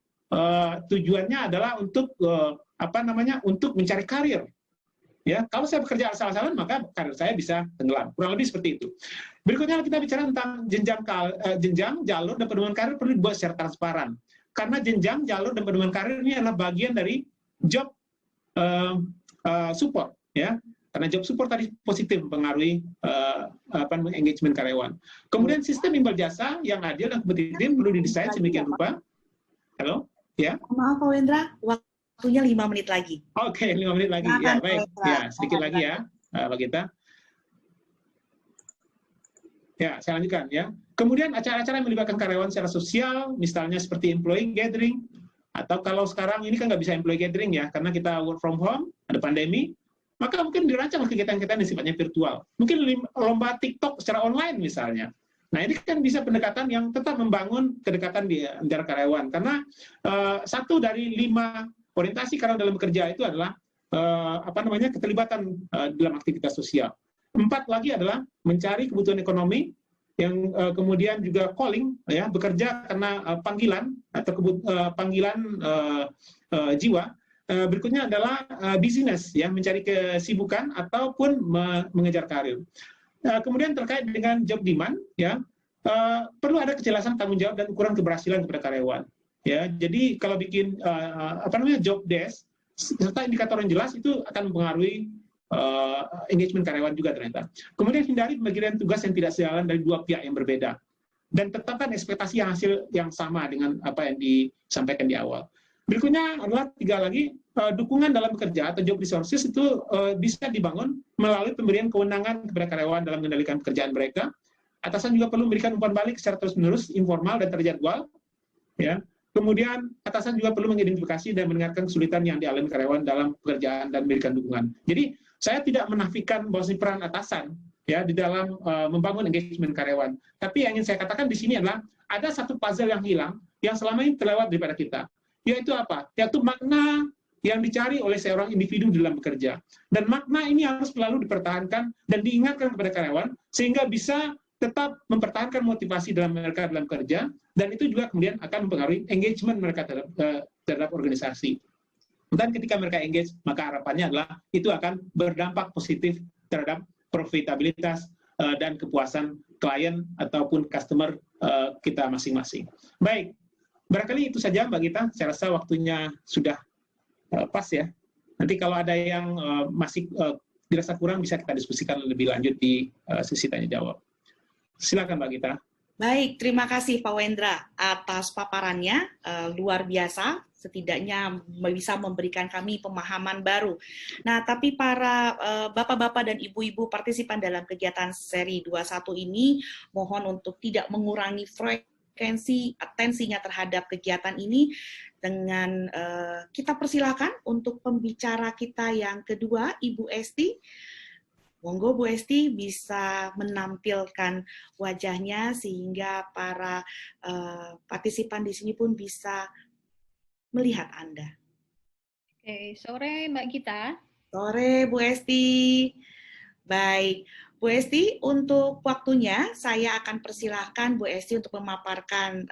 tujuannya adalah untuk untuk mencari karir. Ya, kalau saya bekerja asal-asalan maka karir saya bisa tenggelam. Kurang lebih seperti itu. Berikutnya kita bicara tentang jenjang, jalur, dan pedoman karir perlu dibuat secara transparan. Karena jenjang, jalur, dan pedoman karir ini adalah bagian dari job support, ya. Karena job support tadi positif mempengaruhi engagement karyawan. Kemudian sistem imbal jasa yang adil dan kompetitif perlu didesain sedemikian rupa. Halo, ya? Maaf, Pak Wendra, waktunya 5 menit lagi. Oke, 5 menit lagi. Ya, baik. Ya, sedikit lagi ya, Pak Gita. Ya, saya lanjutkan ya. Kemudian acara-acara yang melibatkan karyawan secara sosial, misalnya seperti employee gathering, atau kalau sekarang ini kan nggak bisa employee gathering ya, karena kita work from home, ada pandemi, maka mungkin dirancang kegiatan-kegiatan yang sifatnya virtual. Mungkin lomba TikTok secara online misalnya. Nah, ini kan bisa pendekatan yang tetap membangun kedekatan di antara karyawan. Karena 1 dari 5 orientasi karyawan dalam bekerja itu adalah keterlibatan dalam aktivitas sosial. 4 lagi adalah mencari kebutuhan ekonomi, yang kemudian juga calling, ya, bekerja karena panggilan atau panggilan jiwa. Berikutnya adalah bisnis, ya, mencari kesibukan ataupun mengejar karir. Kemudian terkait dengan job demand, ya, perlu ada kejelasan tanggung jawab dan ukuran keberhasilan kepada karyawan. Ya, jadi kalau bikin job desk serta indikator yang jelas itu akan mempengaruhi engagement karyawan juga ternyata. Kemudian hindari pembagian tugas yang tidak sejalan dari 2 pihak yang berbeda dan tetapkan ekspektasi hasil yang sama dengan apa yang disampaikan di awal. Berikutnya adalah 3 lagi, dukungan dalam bekerja atau job resources itu bisa dibangun melalui pemberian kewenangan kepada karyawan dalam mengendalikan pekerjaan mereka. Atasan juga perlu memberikan umpan balik secara terus-menerus, informal dan terjadwal. Ya. Kemudian atasan juga perlu mengidentifikasi dan mendengarkan kesulitan yang dialami karyawan dalam pekerjaan dan memberikan dukungan. Jadi saya tidak menafikan bahwa peran atasan, ya, di dalam membangun engagement karyawan. Tapi yang ingin saya katakan di sini adalah ada satu puzzle yang hilang yang selama ini terlewat daripada kita. Yaitu apa? Yaitu makna yang dicari oleh seorang individu dalam bekerja. Dan makna ini harus selalu dipertahankan dan diingatkan kepada karyawan sehingga bisa tetap mempertahankan motivasi dalam mereka dalam kerja, dan itu juga kemudian akan mempengaruhi engagement mereka terhadap organisasi. Dan ketika mereka engage, maka harapannya adalah itu akan berdampak positif terhadap profitabilitas dan kepuasan klien ataupun customer kita masing-masing. Baik, barangkali itu saja Mbak Gita, saya rasa waktunya sudah pas ya. Nanti kalau ada yang masih dirasa kurang bisa kita diskusikan lebih lanjut di sesi tanya-jawab. Silakan Mbak Gita. Baik, terima kasih Pak Wendra atas paparannya, luar biasa, setidaknya bisa memberikan kami pemahaman baru. Nah, tapi para bapak-bapak dan ibu-ibu partisipan dalam kegiatan seri 21 ini, mohon untuk tidak mengurangi frekuensi atensinya terhadap kegiatan ini, dengan kita persilakan untuk pembicara kita yang kedua, Ibu Esti. Monggo Bu Esti bisa menampilkan wajahnya sehingga para partisipan di sini pun bisa melihat Anda. Oke, sore Mbak Gita. Sore Bu Esti. Baik, Bu Esti, untuk waktunya saya akan persilahkan Bu Esti untuk memaparkan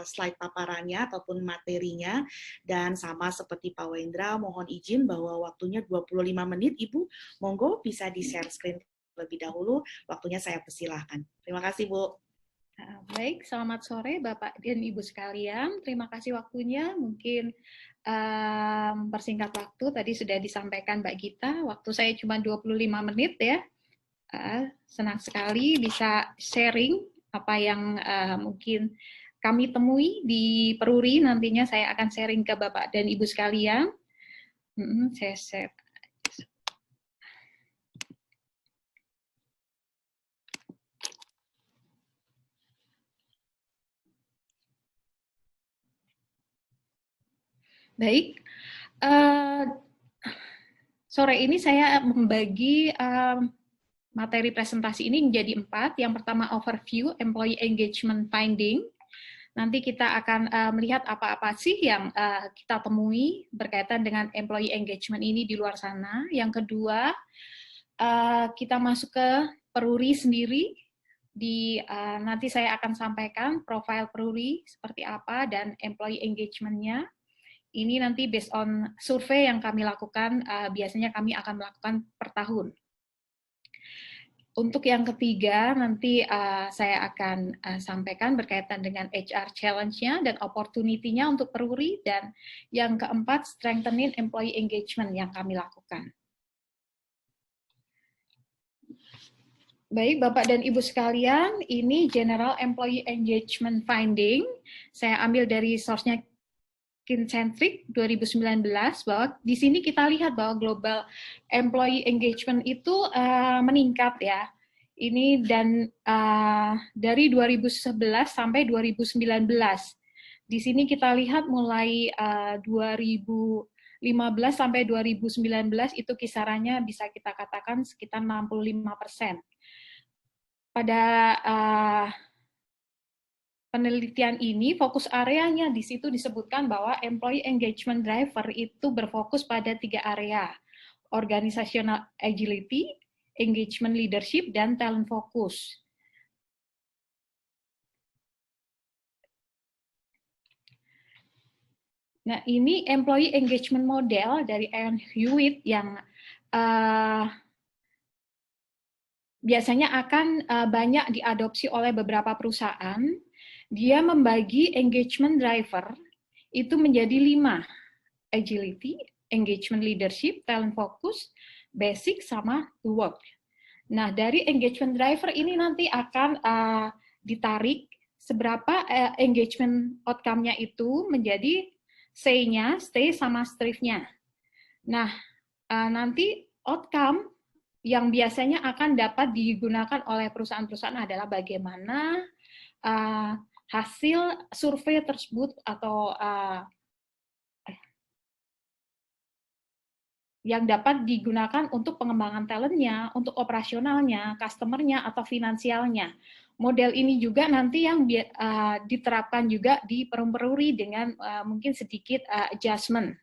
slide paparannya ataupun materinya, dan sama seperti Pak Wendra, mohon izin bahwa waktunya 25 menit, Ibu, monggo bisa di-share screen lebih dahulu, waktunya saya persilahkan. Terima kasih, Bu. Baik, selamat sore Bapak dan Ibu sekalian, terima kasih waktunya, mungkin persingkat waktu, tadi sudah disampaikan Mbak Gita, waktu saya cuma 25 menit ya. Senang sekali bisa sharing apa yang mungkin kami temui di Peruri. Nantinya saya akan sharing ke Bapak dan Ibu sekalian. Saya share. Baik, sore ini saya membagi materi presentasi ini menjadi 4. Yang pertama overview, employee engagement finding. Nanti kita akan melihat apa-apa sih yang kita temui berkaitan dengan employee engagement ini di luar sana. Yang kedua, kita masuk ke Peruri sendiri. Nanti saya akan sampaikan profil Peruri seperti apa dan employee engagement-nya. Ini nanti based on survei yang kami lakukan, biasanya kami akan melakukan per tahun. Untuk yang ketiga, nanti saya akan sampaikan berkaitan dengan HR challenge-nya dan opportunity-nya untuk Peruri, dan yang keempat, strengthening employee engagement yang kami lakukan. Baik, Bapak dan Ibu sekalian, ini General Employee Engagement Finding. Saya ambil dari source-nya Kincentric 2019, bahwa di sini kita lihat bahwa global employee engagement itu meningkat ya. Ini dan dari 2011 sampai 2019. Di sini kita lihat mulai 2015 sampai 2019 itu kisarannya bisa kita katakan sekitar 65%. Pada penelitian ini, fokus areanya di situ disebutkan bahwa employee engagement driver itu berfokus pada 3 area, organizational agility, engagement leadership, dan talent focus. Nah, ini employee engagement model dari Ian Hewitt yang biasanya akan banyak diadopsi oleh beberapa perusahaan. Dia membagi engagement driver itu menjadi 5, agility, engagement leadership, talent focus, basic, sama to work. Nah, dari engagement driver ini nanti akan ditarik seberapa engagement outcome-nya itu menjadi say-nya, stay sama strive-nya. Nah, nanti outcome yang biasanya akan dapat digunakan oleh perusahaan-perusahaan adalah bagaimana hasil survei tersebut atau yang dapat digunakan untuk pengembangan talentnya, untuk operasionalnya, customernya, atau finansialnya. Model ini juga nanti yang diterapkan juga di Peruri dengan mungkin sedikit adjustment.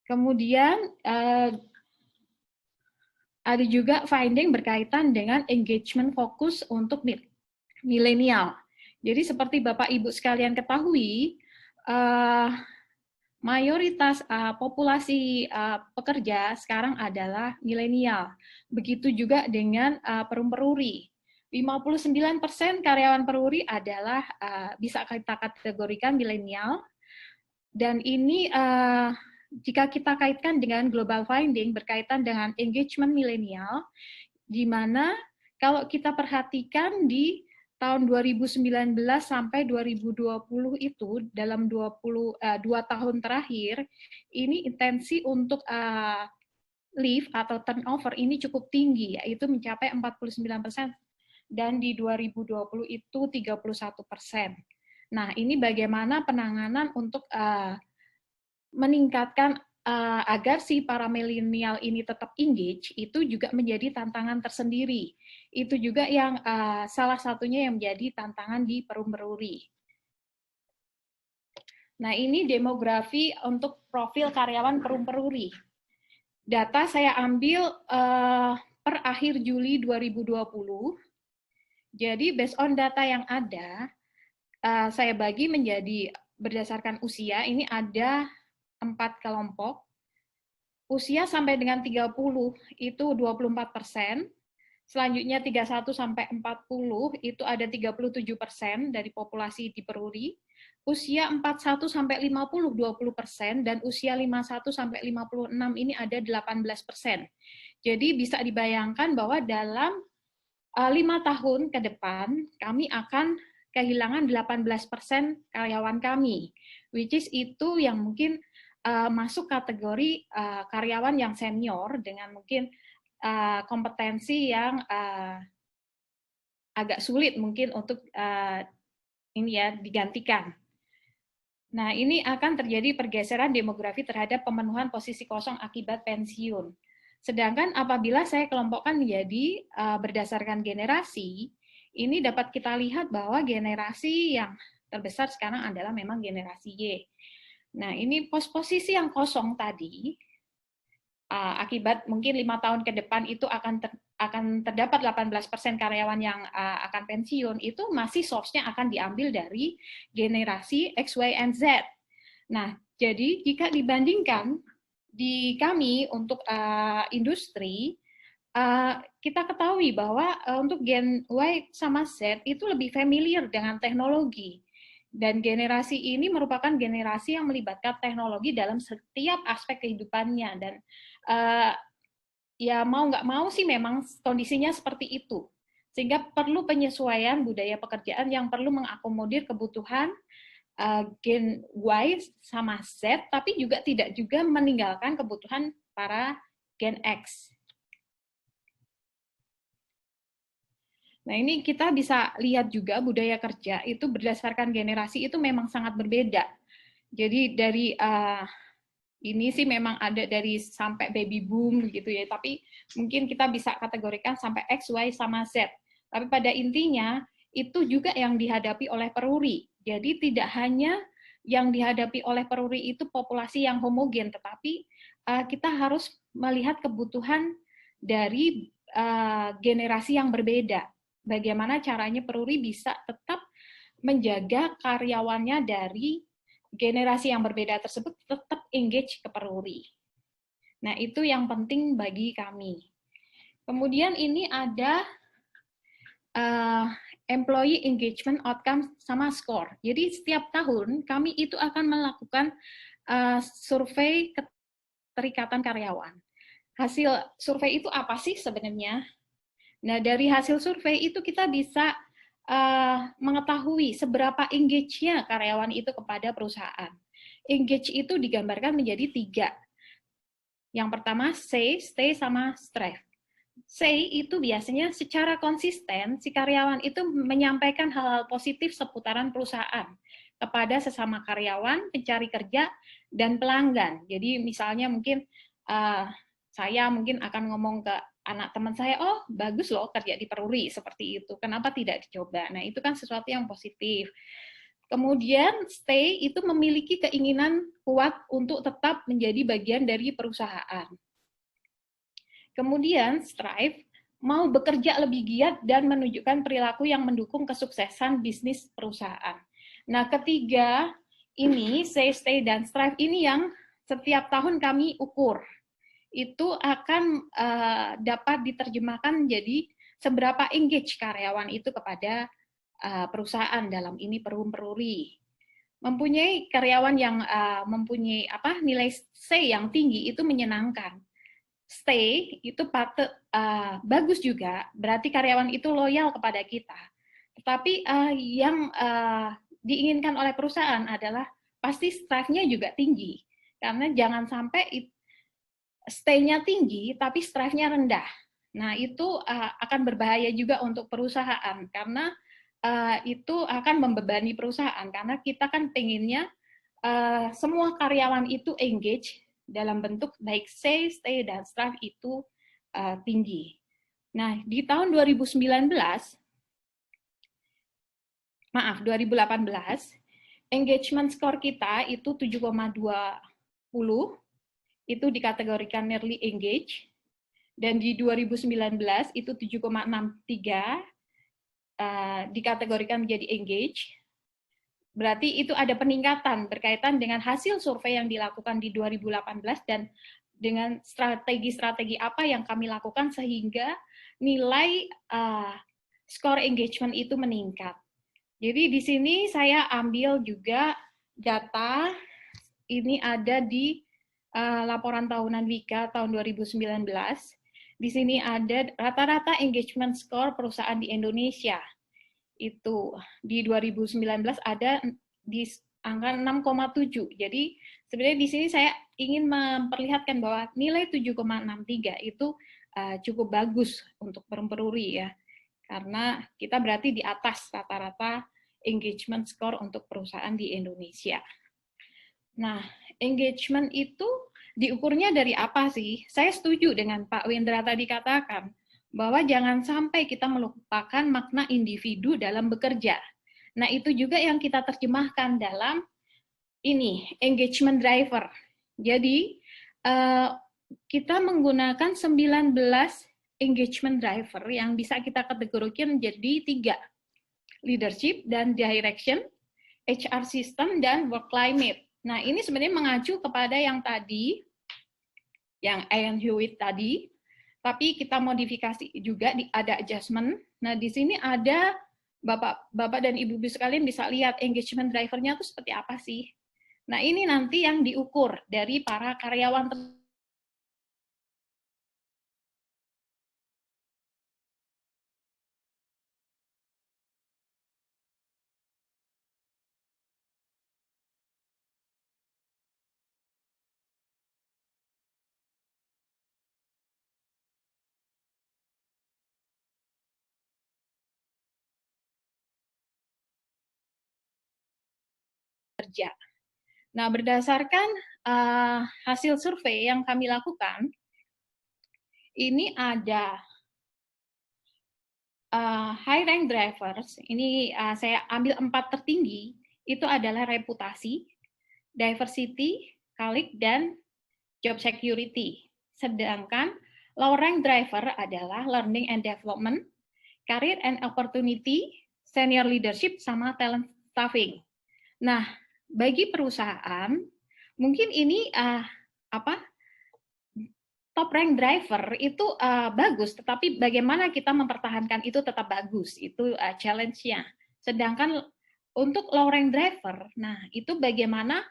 Kemudian ada juga finding berkaitan dengan engagement fokus untuk milenial. Jadi seperti Bapak Ibu sekalian ketahui, mayoritas populasi pekerja sekarang adalah milenial. Begitu juga dengan perum peruri. 59% karyawan peruri adalah bisa kita kategorikan milenial. Dan ini jika kita kaitkan dengan global finding berkaitan dengan engagement milenial, di mana kalau kita perhatikan di tahun 2019 sampai 2020 itu dalam 2 tahun terakhir, ini intensi untuk leave atau turnover ini cukup tinggi, yaitu mencapai 49%, dan di 2020 itu 31%. Nah, ini bagaimana penanganan untuk meningkatkan agar si para milenial ini tetap engage, itu juga menjadi tantangan tersendiri. Itu juga yang salah satunya yang menjadi tantangan di perum peruri. Nah, ini demografi untuk profil karyawan perum peruri. Data saya ambil per akhir Juli 2020. Jadi based on data yang ada, saya bagi menjadi berdasarkan usia, ini ada 4 kelompok. Usia sampai dengan 30 itu 24%, selanjutnya 31 sampai 40 itu ada 37% dari populasi di peruri. Usia 41 sampai 50 20%, dan usia 51 sampai 56 ini ada 18%. Jadi bisa dibayangkan bahwa dalam 5 tahun ke depan kami akan kehilangan 18% karyawan kami, which is itu yang mungkin masuk kategori karyawan yang senior dengan mungkin kompetensi yang agak sulit mungkin untuk ini ya digantikan. Nah, ini akan terjadi pergeseran demografi terhadap pemenuhan posisi kosong akibat pensiun. Sedangkan apabila saya kelompokkan menjadi berdasarkan generasi, ini dapat kita lihat bahwa generasi yang terbesar sekarang adalah memang generasi Y. Nah, ini posisi yang kosong tadi, akibat mungkin 5 tahun ke depan itu akan terdapat 18% karyawan yang akan pensiun, itu masih source-nya akan diambil dari generasi X, Y, and Z. Nah, jadi jika dibandingkan di kami untuk industri, kita ketahui bahwa untuk Gen Y sama Z itu lebih familiar dengan teknologi. Dan generasi ini merupakan generasi yang melibatkan teknologi dalam setiap aspek kehidupannya. Dan ya mau nggak mau sih memang kondisinya seperti itu. Sehingga perlu penyesuaian budaya pekerjaan yang perlu mengakomodir kebutuhan Gen Y sama Z, tapi juga tidak juga meninggalkan kebutuhan para Gen X. Nah, ini kita bisa lihat juga budaya kerja itu berdasarkan generasi itu memang sangat berbeda. Jadi dari ini sih memang ada dari sampai baby boom gitu ya, tapi mungkin kita bisa kategorikan sampai X, Y, sama Z. Tapi pada intinya itu juga yang dihadapi oleh peruri. Jadi tidak hanya yang dihadapi oleh peruri itu populasi yang homogen, tetapi kita harus melihat kebutuhan dari generasi yang berbeda. Bagaimana caranya peruri bisa tetap menjaga karyawannya dari generasi yang berbeda tersebut tetap engage ke peruri. Nah, itu yang penting bagi kami. Kemudian ini ada employee engagement outcome sama score. Jadi setiap tahun kami itu akan melakukan survei keterikatan karyawan. Hasil survei itu apa sih sebenarnya? Nah, dari hasil survei itu kita bisa mengetahui seberapa engage-nya karyawan itu kepada perusahaan. Engage itu digambarkan menjadi 3. Yang pertama, say, stay, sama strive. Say itu biasanya secara konsisten si karyawan itu menyampaikan hal-hal positif seputaran perusahaan kepada sesama karyawan, pencari kerja, dan pelanggan. Jadi misalnya mungkin saya mungkin akan ngomong ke anak teman saya, oh bagus loh kerja di peruri seperti itu, kenapa tidak dicoba? Nah itu kan sesuatu yang positif. Kemudian stay itu memiliki keinginan kuat untuk tetap menjadi bagian dari perusahaan. Kemudian strive mau bekerja lebih giat dan menunjukkan perilaku yang mendukung kesuksesan bisnis perusahaan. Nah, ketiga ini, say, stay, dan strive ini yang setiap tahun kami ukur. Itu akan dapat diterjemahkan menjadi seberapa engage karyawan itu kepada perusahaan, dalam ini Perum Peruri. Mempunyai karyawan yang mempunyai nilai say yang tinggi itu menyenangkan. Stay itu patut bagus juga, berarti karyawan itu loyal kepada kita. Tetapi yang diinginkan oleh perusahaan adalah pasti strive-nya juga tinggi. Karena jangan sampai stay-nya tinggi tapi strive-nya rendah. Nah, itu akan berbahaya juga untuk perusahaan karena itu akan membebani perusahaan karena kita kan pengennya semua karyawan itu engage dalam bentuk baik say, stay, dan strive itu tinggi. Nah, di tahun 2018, engagement score kita itu 7,20, itu dikategorikan nearly engage, dan di 2019 itu 7,63, dikategorikan menjadi engage. Berarti itu ada peningkatan berkaitan dengan hasil survei yang dilakukan di 2018 dan dengan strategi-strategi apa yang kami lakukan sehingga nilai skor engagement itu meningkat. Jadi di sini saya ambil juga data, ini ada di laporan tahunan Wika tahun 2019. Di sini ada rata-rata engagement score perusahaan di Indonesia. Itu di 2019 ada di angka 6,7. Jadi sebenarnya di sini saya ingin memperlihatkan bahwa nilai 7,63 itu cukup bagus untuk Perum Peruri ya. Karena kita berarti di atas rata-rata engagement score untuk perusahaan di Indonesia. Nah, engagement itu diukurnya dari apa sih? Saya setuju dengan Pak Wendra tadi katakan, bahwa jangan sampai kita melupakan makna individu dalam bekerja. Nah, itu juga yang kita terjemahkan dalam ini, engagement driver. Jadi, kita menggunakan 19 engagement driver yang bisa kita kategorikan menjadi 3. Leadership dan direction, HR system, dan work climate. Nah, ini sebenarnya mengacu kepada yang tadi, yang Ian Hewitt tadi, tapi kita modifikasi juga, ada adjustment. Nah, di sini ada Bapak dan Ibu-ibu sekalian bisa lihat engagement driver-nya itu seperti apa sih. Nah, ini nanti yang diukur dari para karyawan kerja. Nah, berdasarkan hasil survei yang kami lakukan, ini ada high rank drivers, ini saya ambil 4 tertinggi, itu adalah reputasi, diversity, colleague, dan job security. Sedangkan low rank driver adalah learning and development, career and opportunity, senior leadership, sama talent staffing. Nah, bagi perusahaan, mungkin ini top rank driver itu bagus, tetapi bagaimana kita mempertahankan itu tetap bagus, itu challenge-nya. Sedangkan untuk low rank driver, nah itu bagaimana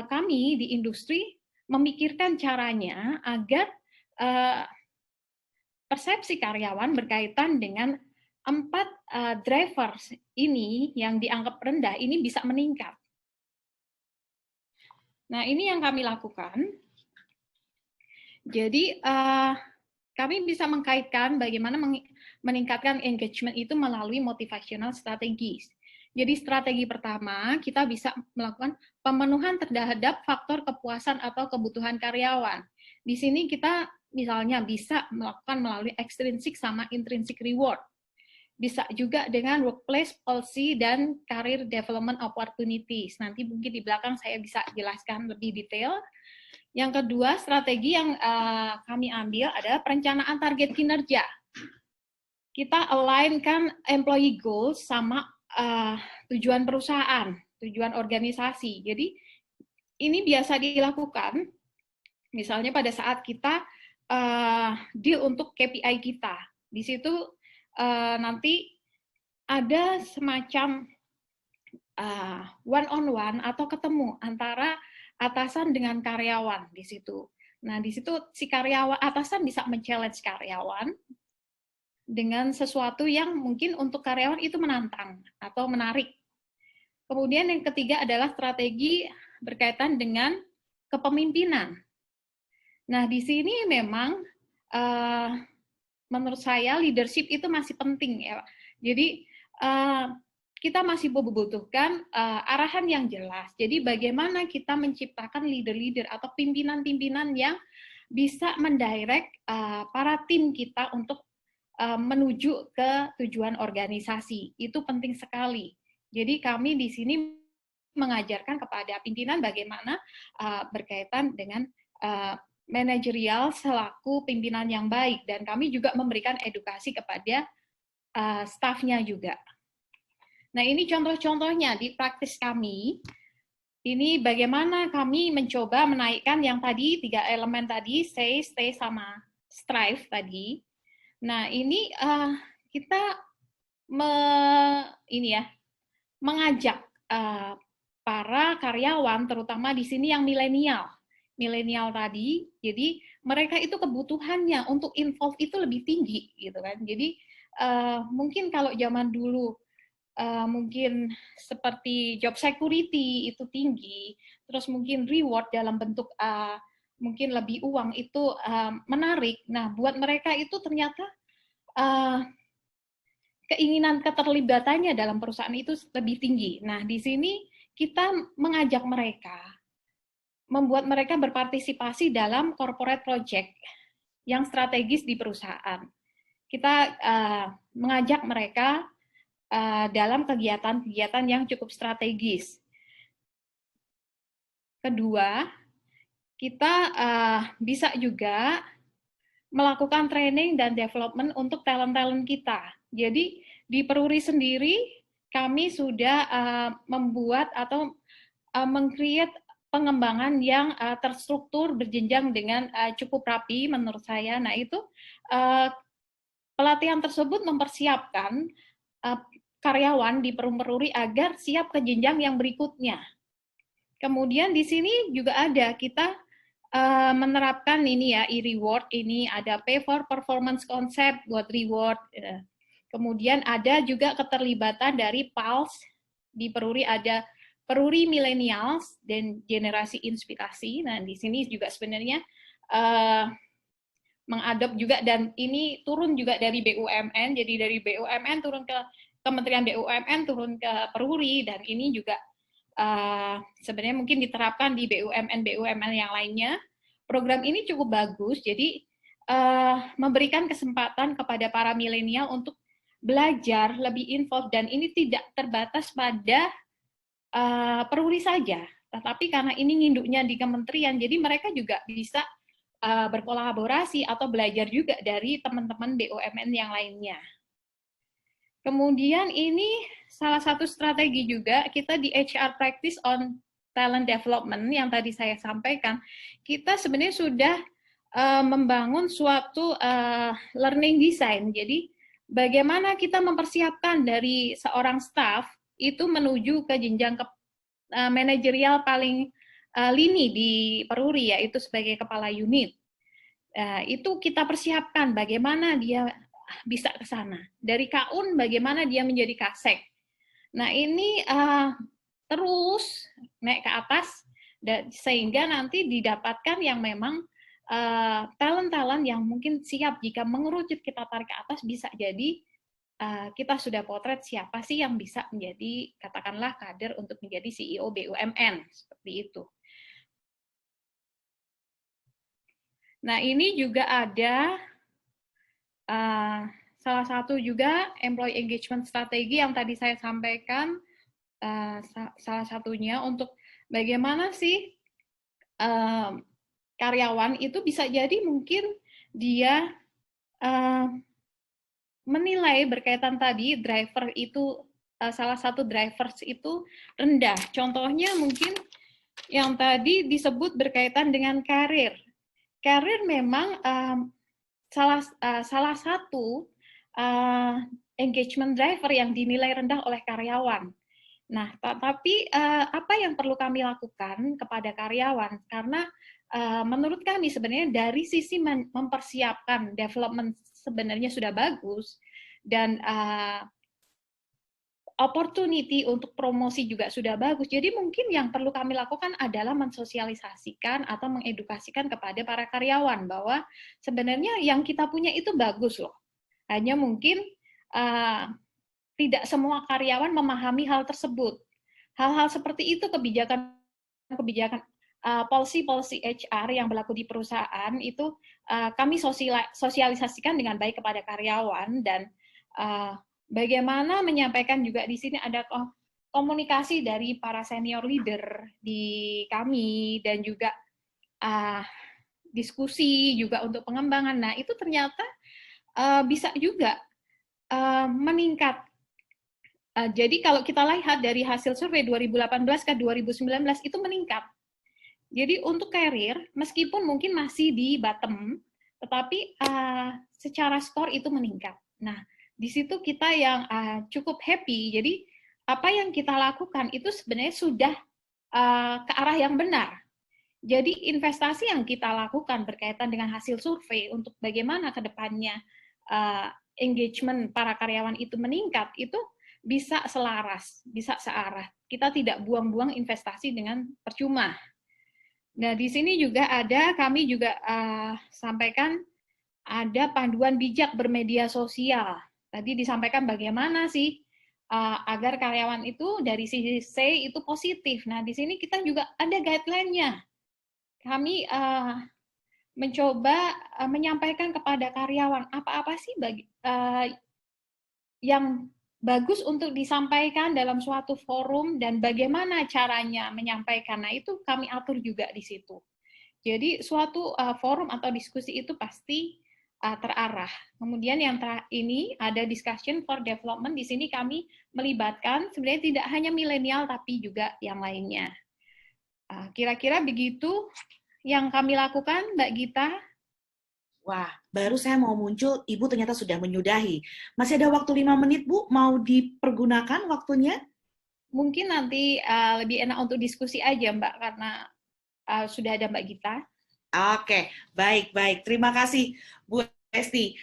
kami di industri memikirkan caranya agar persepsi karyawan berkaitan dengan 4 drivers ini yang dianggap rendah ini bisa meningkat. Nah, ini yang kami lakukan. Jadi, kami bisa mengkaitkan bagaimana meningkatkan engagement itu melalui motivational strategies. Jadi, strategi pertama, kita bisa melakukan pemenuhan terhadap faktor kepuasan atau kebutuhan karyawan. Di sini kita misalnya bisa melakukan melalui extrinsic sama intrinsic reward. bisa juga dengan workplace policy dan career development opportunities. Nanti mungkin di belakang saya bisa jelaskan lebih detail. Yang kedua, strategi yang kami ambil adalah perencanaan target kinerja. Kita align-kan employee goals sama tujuan perusahaan, tujuan organisasi. Jadi ini biasa dilakukan, misalnya pada saat kita deal untuk KPI kita. Di situ nanti ada semacam one-on-one atau ketemu antara atasan dengan karyawan di situ. Nah, di situ si karyawan atasan bisa men-challenge karyawan dengan sesuatu yang mungkin untuk karyawan itu menantang atau menarik. Kemudian yang ketiga adalah strategi berkaitan dengan kepemimpinan. Nah, di sini memang menurut saya leadership itu masih penting ya. Jadi kita masih membutuhkan arahan yang jelas. Jadi bagaimana kita menciptakan leader-leader atau pimpinan-pimpinan yang bisa mendirect para tim kita untuk menuju ke tujuan organisasi. Itu penting sekali. Jadi kami di sini mengajarkan kepada pimpinan bagaimana berkaitan dengan manajerial selaku pimpinan yang baik, dan kami juga memberikan edukasi kepada stafnya juga. Nah, ini contoh-contohnya di praktis kami. Ini bagaimana kami mencoba menaikkan yang tadi 3 elemen tadi, say, stay, sama strive tadi. Nah, ini kita mengajak para karyawan, terutama di sini yang milenial tadi. Jadi mereka itu kebutuhannya untuk involve itu lebih tinggi, gitu kan. Jadi mungkin kalau zaman dulu mungkin seperti job security itu tinggi, terus mungkin reward dalam bentuk mungkin lebih uang itu menarik. Nah, buat mereka itu ternyata keinginan keterlibatannya dalam perusahaan itu lebih tinggi. Nah, di sini kita mengajak mereka, membuat mereka berpartisipasi dalam corporate project yang strategis di perusahaan. Kita mengajak mereka dalam kegiatan-kegiatan yang cukup strategis. Kedua, kita bisa juga melakukan training dan development untuk talent-talent kita. Jadi di Peruri sendiri kami sudah membuat atau meng-create pengembangan yang terstruktur, berjenjang dengan cukup rapi menurut saya. Nah, itu pelatihan tersebut mempersiapkan karyawan di Peruri agar siap ke jenjang yang berikutnya. Kemudian di sini juga ada kita menerapkan ini ya, e-reward, ini ada pay for performance concept buat reward. Kemudian ada juga keterlibatan dari Pulse di Peruri, ada Peruri Millennials dan Generasi Inspirasi. Nah, di sini juga sebenarnya mengadop juga, dan ini turun juga dari BUMN, jadi dari BUMN turun ke Kementerian BUMN, turun ke Peruri, dan ini juga sebenarnya mungkin diterapkan di BUMN yang lainnya. Program ini cukup bagus, jadi memberikan kesempatan kepada para milenial untuk belajar lebih involved, dan ini tidak terbatas pada Peruri saja, tetapi karena ini nginduknya di kementerian, jadi mereka juga bisa berkolaborasi atau belajar juga dari teman-teman BUMN yang lainnya. Kemudian ini salah satu strategi juga kita di HR Practice on Talent Development yang tadi saya sampaikan, kita sebenarnya sudah membangun suatu learning design. Jadi bagaimana kita mempersiapkan dari seorang staff itu menuju ke jenjang manajerial paling lini di Peruri, yaitu sebagai kepala unit. Itu kita persiapkan bagaimana dia bisa ke sana. Dari Kaun bagaimana dia menjadi Kasek. Nah, ini terus naik ke atas sehingga nanti didapatkan yang memang talent-talent yang mungkin siap jika mengerucut kita tarik ke atas, bisa jadi kita sudah potret siapa sih yang bisa menjadi katakanlah kader untuk menjadi CEO BUMN seperti itu. Nah, ini juga ada salah satu juga employee engagement strategi yang tadi saya sampaikan, salah satunya untuk bagaimana sih karyawan itu bisa jadi mungkin dia menilai berkaitan tadi driver itu salah satu drivers itu rendah. Contohnya mungkin yang tadi disebut berkaitan dengan karir. Karir memang salah satu engagement driver yang dinilai rendah oleh karyawan. Nah, tapi apa yang perlu kami lakukan kepada karyawan? Karena menurut kami sebenarnya dari sisi mempersiapkan development sebenarnya sudah bagus, dan opportunity untuk promosi juga sudah bagus. Jadi mungkin yang perlu kami lakukan adalah mensosialisasikan atau mengedukasikan kepada para karyawan bahwa sebenarnya yang kita punya itu bagus loh. Hanya mungkin tidak semua karyawan memahami hal tersebut. Hal-hal seperti itu kebijakan policy HR yang berlaku di perusahaan itu kami sosialisasikan dengan baik kepada karyawan, dan bagaimana menyampaikan juga di sini ada komunikasi dari para senior leader di kami, dan juga diskusi juga untuk pengembangan. Nah, itu ternyata bisa juga meningkat. Jadi kalau kita lihat dari hasil survei 2018 ke 2019 itu meningkat. Jadi untuk karir, meskipun mungkin masih di bottom, tetapi secara skor itu meningkat. Nah, di situ kita yang cukup happy. Jadi apa yang kita lakukan itu sebenarnya sudah ke arah yang benar. Jadi investasi yang kita lakukan berkaitan dengan hasil survei untuk bagaimana ke depannya engagement para karyawan itu meningkat, itu bisa selaras, bisa searah. Kita tidak buang-buang investasi dengan percuma. Nah, di sini juga kami juga sampaikan ada panduan bijak bermedia sosial. Tadi disampaikan bagaimana sih agar karyawan itu dari sisi say itu positif. Nah, di sini kita juga ada guideline-nya. Kami mencoba menyampaikan kepada karyawan apa-apa sih yang bagus untuk disampaikan dalam suatu forum dan bagaimana caranya menyampaikan. Nah, itu kami atur juga di situ. Jadi suatu forum atau diskusi itu pasti terarah. Kemudian yang ini ada discussion for development. Di sini kami melibatkan sebenarnya tidak hanya milenial tapi juga yang lainnya. Kira-kira begitu yang kami lakukan, Mbak Gita. Wah, baru saya mau muncul, Ibu ternyata sudah menyudahi. Masih ada waktu 5 menit, Bu. Mau dipergunakan waktunya? Mungkin nanti lebih enak untuk diskusi aja, Mbak, karena sudah ada Mbak Gita. Oke, baik. Terima kasih, Bu Esti.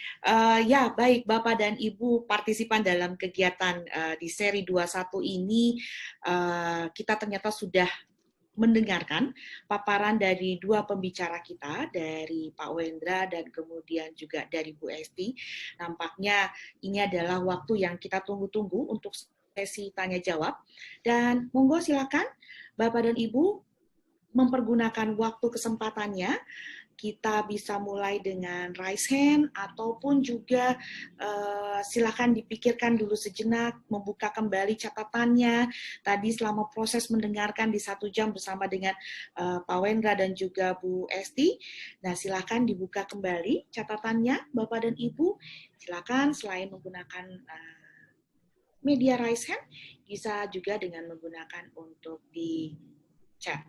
Ya, baik, Bapak dan Ibu partisipan dalam kegiatan di seri 21 ini, kita ternyata sudah mendengarkan paparan dari dua pembicara kita, dari Pak Wendra dan kemudian juga dari Bu Esti. Nampaknya ini adalah waktu yang kita tunggu-tunggu untuk sesi tanya-jawab. Dan monggo silakan Bapak dan Ibu mempergunakan waktu kesempatannya. Kita bisa mulai dengan raise hand, ataupun juga silakan dipikirkan dulu sejenak, membuka kembali catatannya. Tadi selama proses mendengarkan di 1 jam bersama dengan Pak Wendra dan juga Bu Esti. Nah, silakan dibuka kembali catatannya, Bapak dan Ibu. Silakan selain menggunakan media raise hand, bisa juga dengan menggunakan untuk di chat.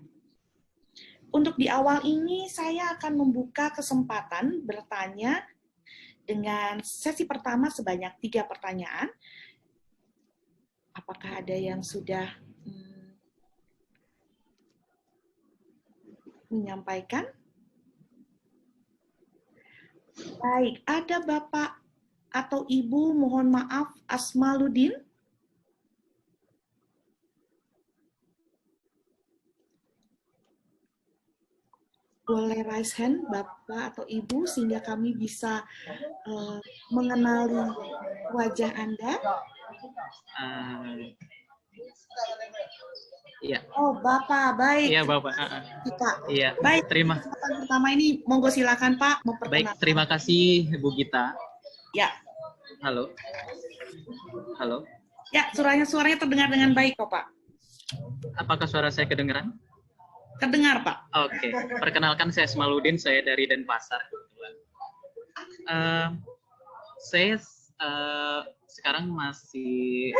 Untuk di awal ini, saya akan membuka kesempatan bertanya dengan sesi pertama sebanyak 3 pertanyaan. Apakah ada yang sudah menyampaikan? Baik, ada Bapak atau Ibu, mohon maaf, Asmaluddin. Boleh raise hand Bapak atau Ibu sehingga kami bisa mengenali wajah Anda. Iya. Oh, Bapak, baik. Iya, Bapak. Iya. Baik. Terima. Pertama ini, monggo silakan Pak memperkenalkan. Baik, terima kasih Bu Gita. Ya. Halo. Halo. Ya, suaranya terdengar dengan baik kok, Pak. Apakah suara saya kedengaran? Terdengar, Pak. Oke. Perkenalkan, saya Asmaluddin, saya dari Denpasar kebetulan. Saya sekarang masih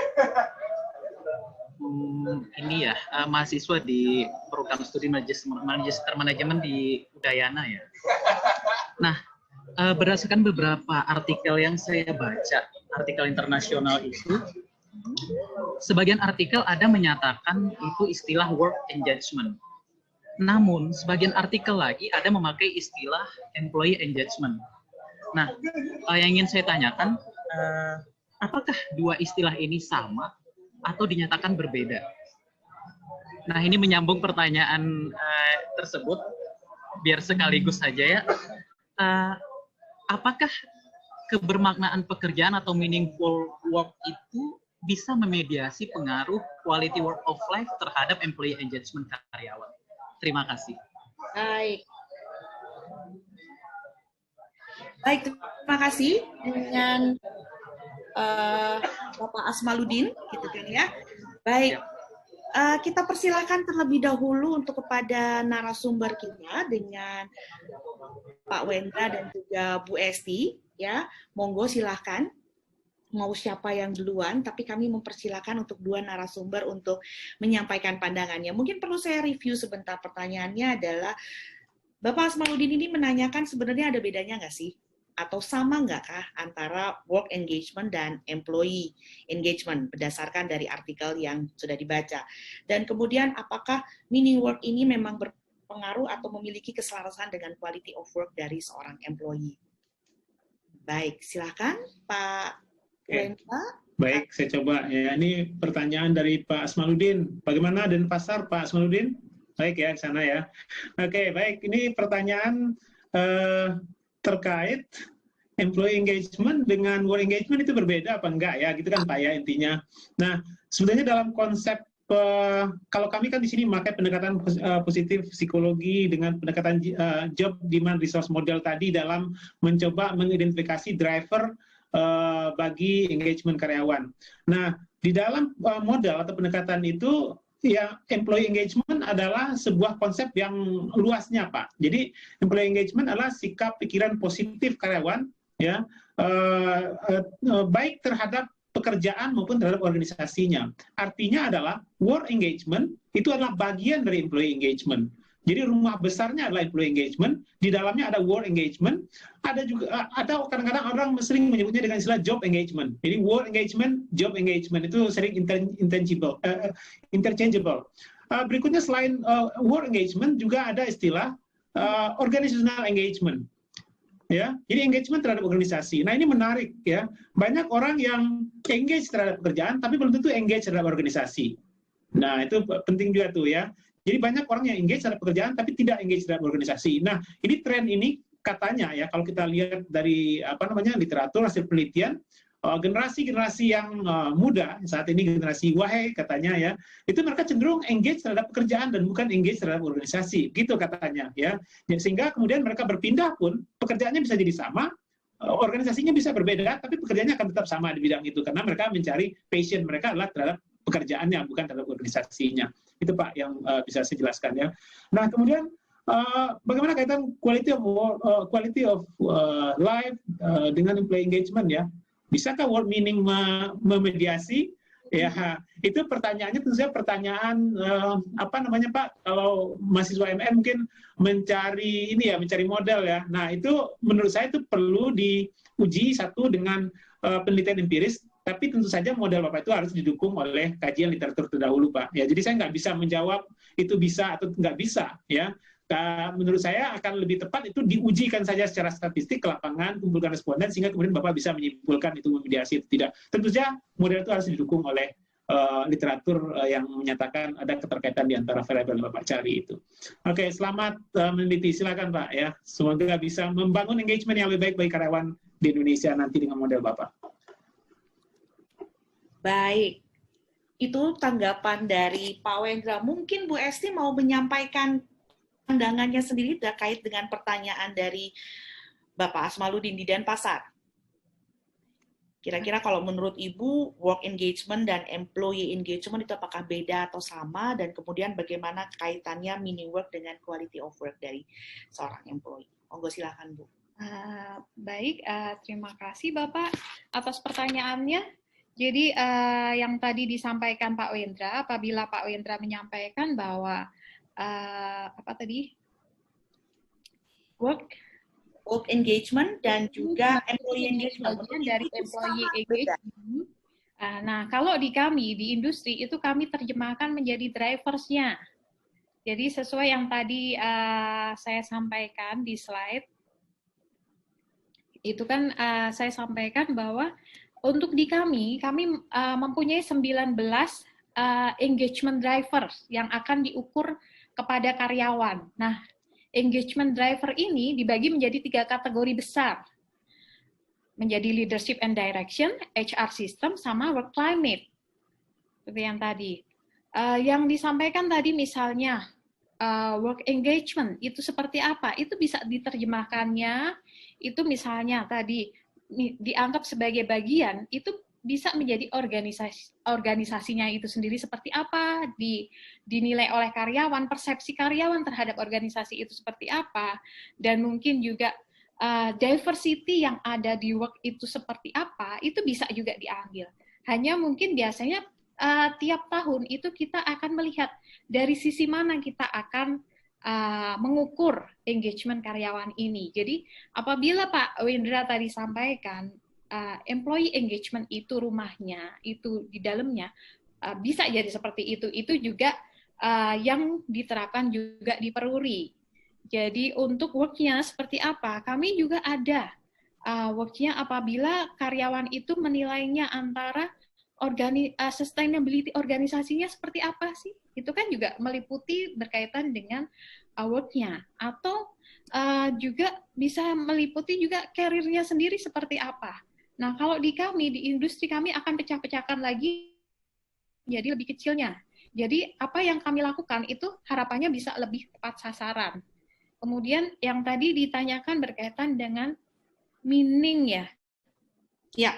mahasiswa di program studi Magister Manajemen di Udayana ya. Nah, berdasarkan beberapa artikel yang saya baca, artikel internasional itu, sebagian artikel ada menyatakan itu istilah work engagement. Namun, sebagian artikel lagi ada memakai istilah employee engagement. Nah, yang ingin saya tanyakan, apakah dua istilah ini sama atau dinyatakan berbeda? Nah, ini menyambung pertanyaan tersebut, biar sekaligus saja ya. Apakah kebermaknaan pekerjaan atau meaningful work itu bisa memediasi pengaruh quality work of life terhadap employee engagement karyawan? Terima kasih. Baik, terima kasih dengan Bapak Asmaluddin, gitu kan ya. Baik, kita persilahkan terlebih dahulu untuk kepada narasumber kita dengan Pak Wendra dan juga Bu Esti, ya. Monggo silahkan. Mau siapa yang duluan, tapi kami mempersilakan untuk dua narasumber untuk menyampaikan pandangannya. Mungkin perlu saya review sebentar. Pertanyaannya adalah, Bapak Asmaluddin ini menanyakan sebenarnya ada bedanya nggak sih? Atau sama nggak kah antara work engagement dan employee engagement berdasarkan dari artikel yang sudah dibaca? Dan kemudian apakah meaning work ini memang berpengaruh atau memiliki keselarasan dengan quality of work dari seorang employee? Baik, silakan Pak. Baik, saya coba ya. Ini pertanyaan dari Pak Asmaluddin. Bagaimana Denpasar, Pak Asmaluddin? Baik ya, ke sana ya. Oke, baik. Ini pertanyaan terkait employee engagement dengan work engagement itu berbeda apa enggak ya? Gitu kan Pak ya intinya. Nah, sebenarnya dalam konsep kalau kami kan di sini memakai pendekatan positif psikologi dengan pendekatan job demand resource model tadi dalam mencoba mengidentifikasi driver bagi engagement karyawan. Nah, di dalam model atau pendekatan itu, ya employee engagement adalah sebuah konsep yang luasnya, Pak. Jadi, employee engagement adalah sikap pikiran positif karyawan, ya, baik terhadap pekerjaan maupun terhadap organisasinya. Artinya adalah work engagement itu adalah bagian dari employee engagement. Jadi rumah besarnya adalah employee engagement, di dalamnya ada work engagement, ada juga kadang-kadang orang sering menyebutnya dengan istilah job engagement. Jadi work engagement, job engagement itu sering interchangeable. Berikutnya selain work engagement juga ada istilah organizational engagement. Ya, jadi engagement terhadap organisasi. Nah, ini menarik ya. Banyak orang yang engage terhadap pekerjaan tapi belum tentu engage terhadap organisasi. Nah, itu penting juga tuh ya. Jadi banyak orang yang engage terhadap pekerjaan tapi tidak engage terhadap organisasi. Nah, ini tren ini katanya ya, kalau kita lihat dari literatur hasil penelitian, generasi-generasi yang muda saat ini, generasi Y katanya ya, itu mereka cenderung engage terhadap pekerjaan dan bukan engage terhadap organisasi, gitu katanya ya. Sehingga kemudian mereka berpindah pun pekerjaannya bisa jadi sama, organisasinya bisa berbeda, tapi pekerjaannya akan tetap sama di bidang itu karena mereka mencari passion mereka adalah terhadap pekerjaannya bukan terhadap organisasinya. Itu Pak yang bisa saya jelaskan ya. Nah, kemudian bagaimana kaitan quality of life dengan employee engagement ya? Bisakah work meaning memediasi? Ya, itu pertanyaannya tentu saja pertanyaan Pak? Kalau mahasiswa MM mungkin mencari model ya. Nah, itu menurut saya itu perlu diuji satu dengan penelitian empiris. Tapi tentu saja model Bapak itu harus didukung oleh kajian literatur terdahulu, Pak. Ya, jadi saya nggak bisa menjawab itu bisa atau nggak bisa, ya. Menurut saya akan lebih tepat itu diujikan saja secara statistik ke lapangan, kumpulkan responden, sehingga kemudian Bapak bisa menyimpulkan itu memediasi atau tidak. Tentu saja model itu harus didukung oleh literatur yang menyatakan ada keterkaitan di antara variabel yang Bapak cari itu. Oke, selamat meneliti. Silakan, Pak. Ya, semoga bisa membangun engagement yang lebih baik bagi karyawan di Indonesia nanti dengan model Bapak. Baik, itu tanggapan dari Pak Wendra. Mungkin Bu Esti mau menyampaikan pandangannya sendiri terkait dengan pertanyaan dari Bapak Asmaluddin di Denpasar. Kira-kira kalau menurut Ibu, work engagement dan employee engagement itu apakah beda atau sama? Dan kemudian bagaimana kaitannya meaning work dengan quality of work dari seorang employee? Monggo silakan, Bu. Baik, terima kasih Bapak atas pertanyaannya. Jadi yang tadi disampaikan Pak Wendra, apabila Pak Wendra menyampaikan bahwa apa tadi? Work engagement dan juga employee engagement. Bagian dari employee engagement. Nah, kalau di kami, di industri, itu kami terjemahkan menjadi drivers-nya. Jadi sesuai yang tadi saya sampaikan di slide, itu kan saya sampaikan bahwa untuk di kami mempunyai 19 engagement drivers yang akan diukur kepada karyawan. Nah, engagement driver ini dibagi menjadi 3 kategori besar. Menjadi leadership and direction, HR system, sama work climate. Seperti yang tadi. Yang disampaikan tadi misalnya, work engagement, itu seperti apa? Itu bisa diterjemahkannya, itu misalnya tadi dianggap sebagai bagian, itu bisa menjadi organisasinya itu sendiri seperti apa, dinilai oleh karyawan, persepsi karyawan terhadap organisasi itu seperti apa, dan mungkin juga diversity yang ada di work itu seperti apa, itu bisa juga diambil. Hanya mungkin biasanya tiap tahun itu kita akan melihat dari sisi mana kita akan mengukur engagement karyawan ini. Jadi apabila Pak Wendra tadi sampaikan, employee engagement itu rumahnya, itu di dalamnya bisa jadi seperti itu juga yang diterapkan juga di Peruri. Jadi untuk work-nya seperti apa? Kami juga ada work-nya apabila karyawan itu menilainya antara sustainability organisasinya seperti apa sih? Itu kan juga meliputi berkaitan dengan work-nya. Atau juga bisa meliputi juga karirnya sendiri seperti apa. Nah, kalau di kami, di industri kami akan pecah-pecahkan lagi jadi lebih kecilnya. Jadi apa yang kami lakukan itu harapannya bisa lebih tepat sasaran. Kemudian yang tadi ditanyakan berkaitan dengan meaning ya. Ya,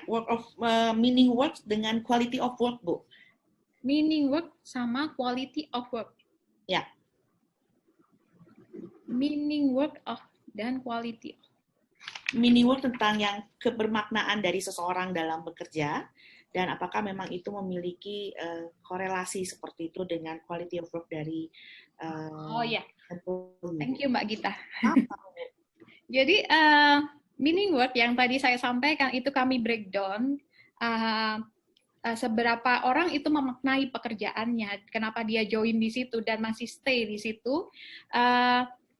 meaning work dengan quality of work, Bu. Meaning work sama quality of work. Ya. Meaning work dan quality. Meaning work tentang yang kebermaknaan dari seseorang dalam bekerja, dan apakah memang itu memiliki korelasi seperti itu dengan quality of work dari Thank you Mbak Gita. Jadi meaning work yang tadi saya sampaikan itu kami breakdown seberapa orang itu memaknai pekerjaannya, kenapa dia join di situ dan masih stay di situ.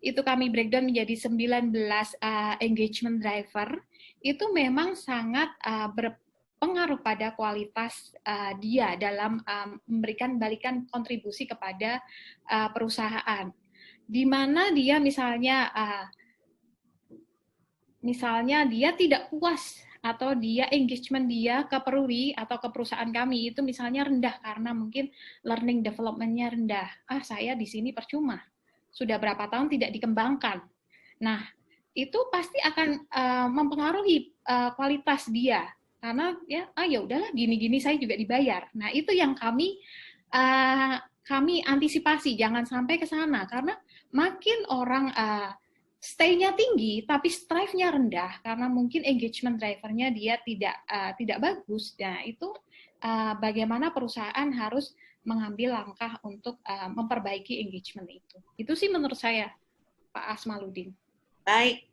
Itu kami breakdown menjadi 19 engagement driver. Itu memang sangat berpengaruh pada kualitas dia dalam memberikan balikan kontribusi kepada perusahaan. Di mana dia misalnya dia tidak puas atau dia engagement dia ke Peruri atau ke perusahaan kami itu misalnya rendah karena mungkin learning development-nya rendah. Saya di sini percuma. Sudah berapa tahun tidak dikembangkan. Nah, itu pasti akan mempengaruhi kualitas dia. Karena ya udahlah gini-gini saya juga dibayar. Nah, itu yang kami antisipasi jangan sampai ke sana karena makin orang stay-nya tinggi tapi strive-nya rendah karena mungkin engagement driver-nya dia tidak bagus. Nah, itu bagaimana perusahaan harus mengambil langkah untuk memperbaiki engagement itu. Itu sih menurut saya, Pak Asmaluddin. Baik,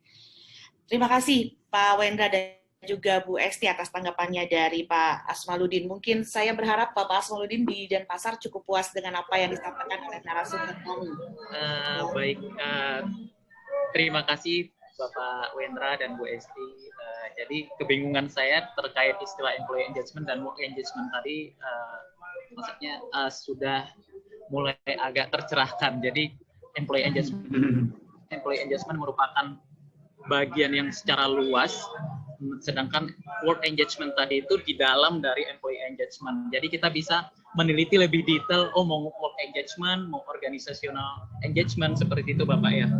terima kasih Pak Wendra dan juga Bu Esti atas tanggapannya dari Pak Asmaluddin. Mungkin saya berharap Bapak Asmaluddin di Denpasar cukup puas dengan apa yang disampaikan oleh narasumber kami. Baik, terima kasih Bapak Wendra dan Bu Esti. Jadi kebingungan saya terkait istilah employee engagement dan work engagement tadi maksudnya sudah mulai agak tercerahkan. Jadi employee engagement merupakan bagian yang secara luas, sedangkan work engagement tadi itu di dalam dari employee engagement. Jadi kita bisa meneliti lebih detail, mau work engagement, mau organizational engagement, seperti itu Bapak ya.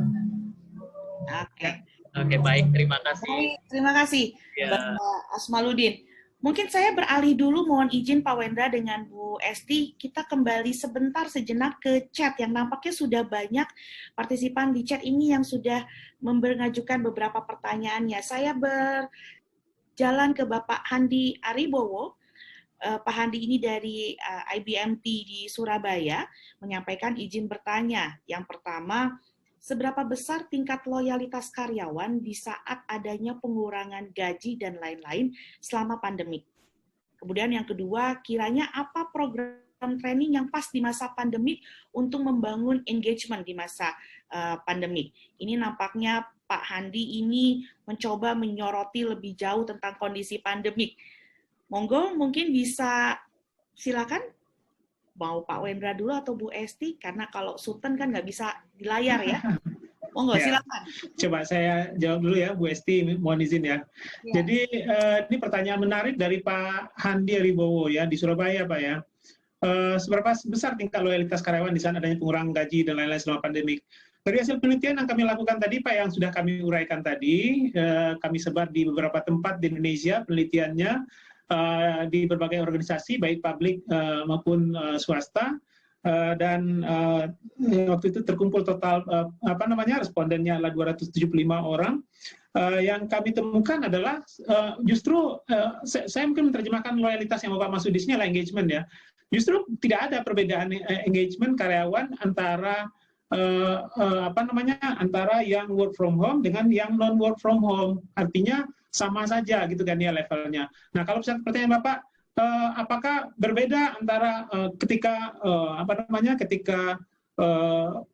Oke, baik, terima kasih. Baik, terima kasih ya. Bapak Asmaluddin. Mungkin saya beralih dulu, mohon izin Pak Wendra dengan Bu Esti, kita kembali sejenak ke chat yang nampaknya sudah banyak partisipan di chat ini yang sudah mengajukan beberapa pertanyaannya. Saya berjalan ke Bapak Handi Aribowo. Pak Handi ini dari IBMT di Surabaya menyampaikan izin bertanya. Yang pertama, seberapa besar tingkat loyalitas karyawan di saat adanya pengurangan gaji dan lain-lain selama pandemik? Kemudian yang kedua, kiranya apa program training yang pas di masa pandemik untuk membangun engagement di masa pandemik? Ini nampaknya Pak Handi ini mencoba menyoroti lebih jauh tentang kondisi pandemik. Monggo, mungkin bisa silakan. Mau Pak Wendra dulu atau Bu Esti? Karena kalau Sultan kan nggak bisa di layar ya. Monggo, silakan. Coba saya jawab dulu ya, Bu Esti, mohon izin ya. Jadi ini pertanyaan menarik dari Pak Handi Aribowo ya, di Surabaya Pak ya. Seberapa besar tingkat loyalitas karyawan di saat adanya pengurangan gaji dan lain-lain selama pandemik? Dari hasil penelitian yang kami lakukan tadi Pak, yang sudah kami uraikan tadi, kami sebar di beberapa tempat di Indonesia penelitiannya, di berbagai organisasi baik publik maupun swasta, dan waktu itu terkumpul total respondennya adalah 275 orang. Yang kami temukan adalah justru saya mungkin menerjemahkan loyalitas yang Bapak maksud di sini adalah engagement ya. Justru tidak ada perbedaan engagement karyawan antara antara yang work from home dengan yang non work from home. Artinya sama saja gitu kan ya levelnya. Nah, kalau misalnya pertanyaan Bapak, apakah berbeda antara ketika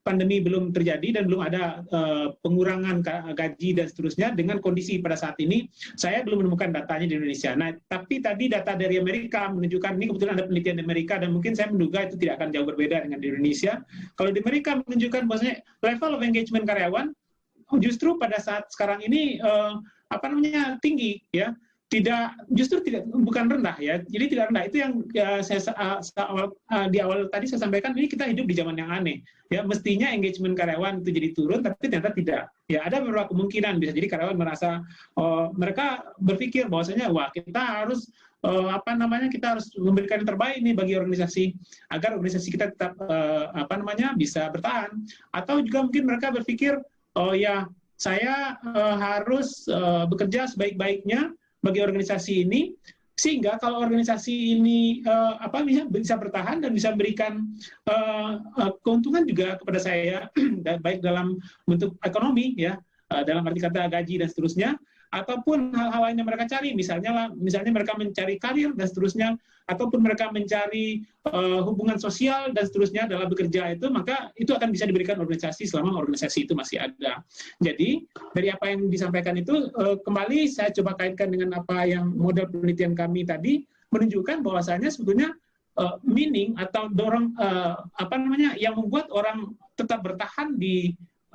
pandemi belum terjadi dan belum ada pengurangan gaji dan seterusnya dengan kondisi pada saat ini? Saya belum menemukan datanya di Indonesia. Nah, tapi tadi data dari Amerika menunjukkan, ini kebetulan ada penelitian di Amerika dan mungkin saya menduga itu tidak akan jauh berbeda dengan di Indonesia. Kalau di Amerika menunjukkan bahwasanya level of engagement karyawan justru pada saat sekarang ini tinggi ya, bukan rendah ya, jadi tidak rendah. Itu yang di awal tadi saya sampaikan, ini kita hidup di zaman yang aneh ya, mestinya engagement karyawan itu jadi turun, tapi ternyata tidak ya. Ada beberapa kemungkinan, bisa jadi karyawan merasa mereka berpikir bahwasanya wah kita harus kita harus memberikan yang terbaik nih bagi organisasi agar organisasi kita tetap bisa bertahan, atau juga mungkin mereka berpikir oh ya saya harus bekerja sebaik-baiknya bagi organisasi ini, sehingga kalau organisasi ini bisa bertahan dan bisa memberikan keuntungan juga kepada saya, baik dalam bentuk ekonomi ya, dalam arti kata gaji dan seterusnya, ataupun hal-hal lain yang mereka cari, misalnya mereka mencari karir dan seterusnya, ataupun mereka mencari hubungan sosial dan seterusnya dalam bekerja itu, maka itu akan bisa diberikan organisasi selama organisasi itu masih ada. Jadi dari apa yang disampaikan itu, kembali saya coba kaitkan dengan apa yang model penelitian kami tadi menunjukkan bahwasanya sebetulnya meaning atau dorong yang membuat orang tetap bertahan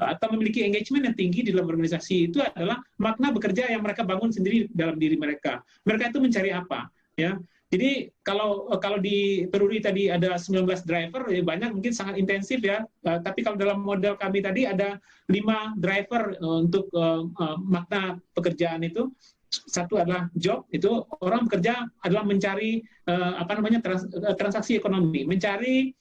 atau memiliki engagement yang tinggi di dalam organisasi itu adalah makna bekerja yang mereka bangun sendiri dalam diri mereka. Mereka itu mencari apa ya. Jadi kalau di Peruri tadi ada 19 driver, ya banyak, mungkin sangat intensif ya. Tapi kalau dalam model kami tadi ada 5 driver untuk makna pekerjaan itu. Satu adalah job, itu orang bekerja adalah mencari transaksi ekonomi, mencari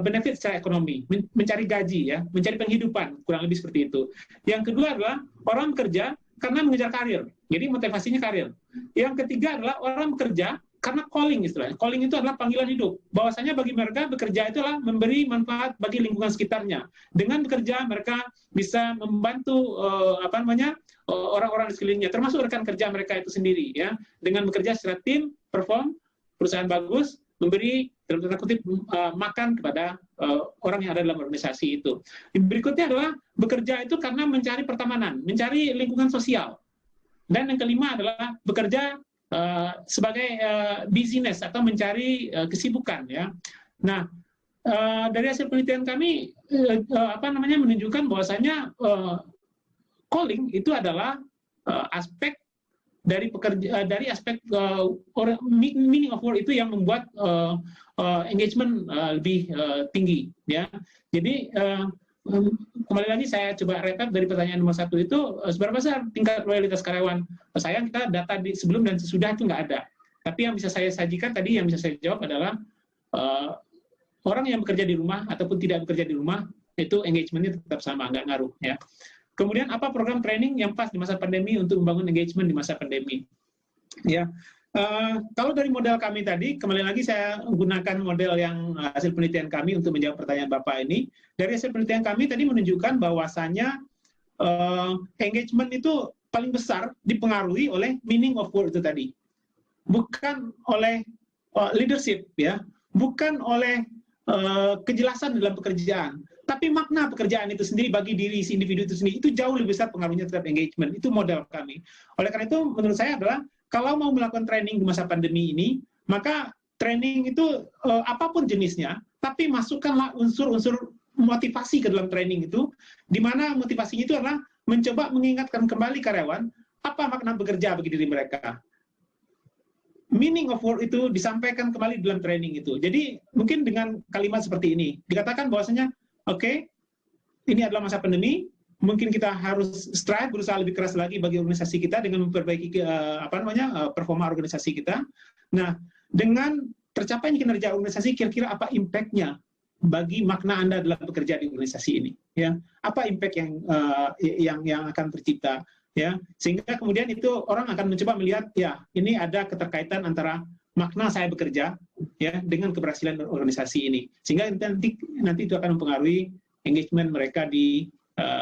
benefit secara ekonomi, mencari gaji ya, mencari penghidupan, kurang lebih seperti itu. Yang kedua adalah orang bekerja karena mengejar karir, jadi motivasinya karir. Yang ketiga adalah orang bekerja karena calling, istilahnya. Calling itu adalah panggilan hidup. Bahwasanya bagi mereka bekerja itu adalah memberi manfaat bagi lingkungan sekitarnya. Dengan bekerja mereka bisa membantu orang-orang di sekelilingnya, termasuk rekan kerja mereka itu sendiri ya. Dengan bekerja secara tim, perform, perusahaan bagus, memberi dalam tanda kutip makan kepada orang yang ada dalam organisasi itu. Berikutnya adalah bekerja itu karena mencari pertemanan, mencari lingkungan sosial. Dan yang kelima adalah bekerja sebagai business atau mencari kesibukan ya. Nah, dari hasil penelitian kami menunjukkan bahwasanya calling itu adalah aspek dari aspek meaning of work itu yang membuat engagement lebih tinggi ya. Jadi kembali lagi saya coba recap dari pertanyaan nomor 1 itu, seberapa besar tingkat loyalitas karyawan? Sayang kita data di sebelum dan sesudah itu nggak ada. Tapi yang bisa saya sajikan tadi, yang bisa saya jawab adalah orang yang bekerja di rumah ataupun tidak bekerja di rumah, itu engagement-nya tetap sama, nggak ngaruh. Ya. Kemudian apa program training yang pas di masa pandemi untuk membangun engagement di masa pandemi? Ya, kalau dari model kami tadi, kembali lagi saya gunakan model yang hasil penelitian kami untuk menjawab pertanyaan Bapak ini. Dari hasil penelitian kami tadi menunjukkan bahwasannya engagement itu paling besar dipengaruhi oleh meaning of work itu tadi. Bukan oleh leadership, ya, bukan oleh kejelasan dalam pekerjaan, tapi makna pekerjaan itu sendiri bagi diri si individu itu sendiri, itu jauh lebih besar pengaruhnya terhadap engagement. Itu model kami. Oleh karena itu, menurut saya adalah, kalau mau melakukan training di masa pandemi ini, maka training itu apapun jenisnya, tapi masukkanlah unsur-unsur motivasi ke dalam training itu, di mana motivasinya itu adalah mencoba mengingatkan kembali karyawan, apa makna bekerja bagi diri mereka. Meaning of work itu disampaikan kembali dalam training itu. Jadi mungkin dengan kalimat seperti ini, dikatakan bahwasanya, oke, ini adalah masa pandemi, mungkin kita harus strive, berusaha lebih keras lagi bagi organisasi kita dengan memperbaiki performa organisasi kita. Nah, dengan tercapainya kinerja organisasi, kira-kira apa impact-nya bagi makna Anda dalam bekerja di organisasi ini? Ya, apa impact yang akan tercipta? Ya, sehingga kemudian itu orang akan mencoba melihat, ya, ini ada keterkaitan antara makna saya bekerja, ya, dengan keberhasilan organisasi ini, sehingga nanti itu akan mempengaruhi engagement mereka di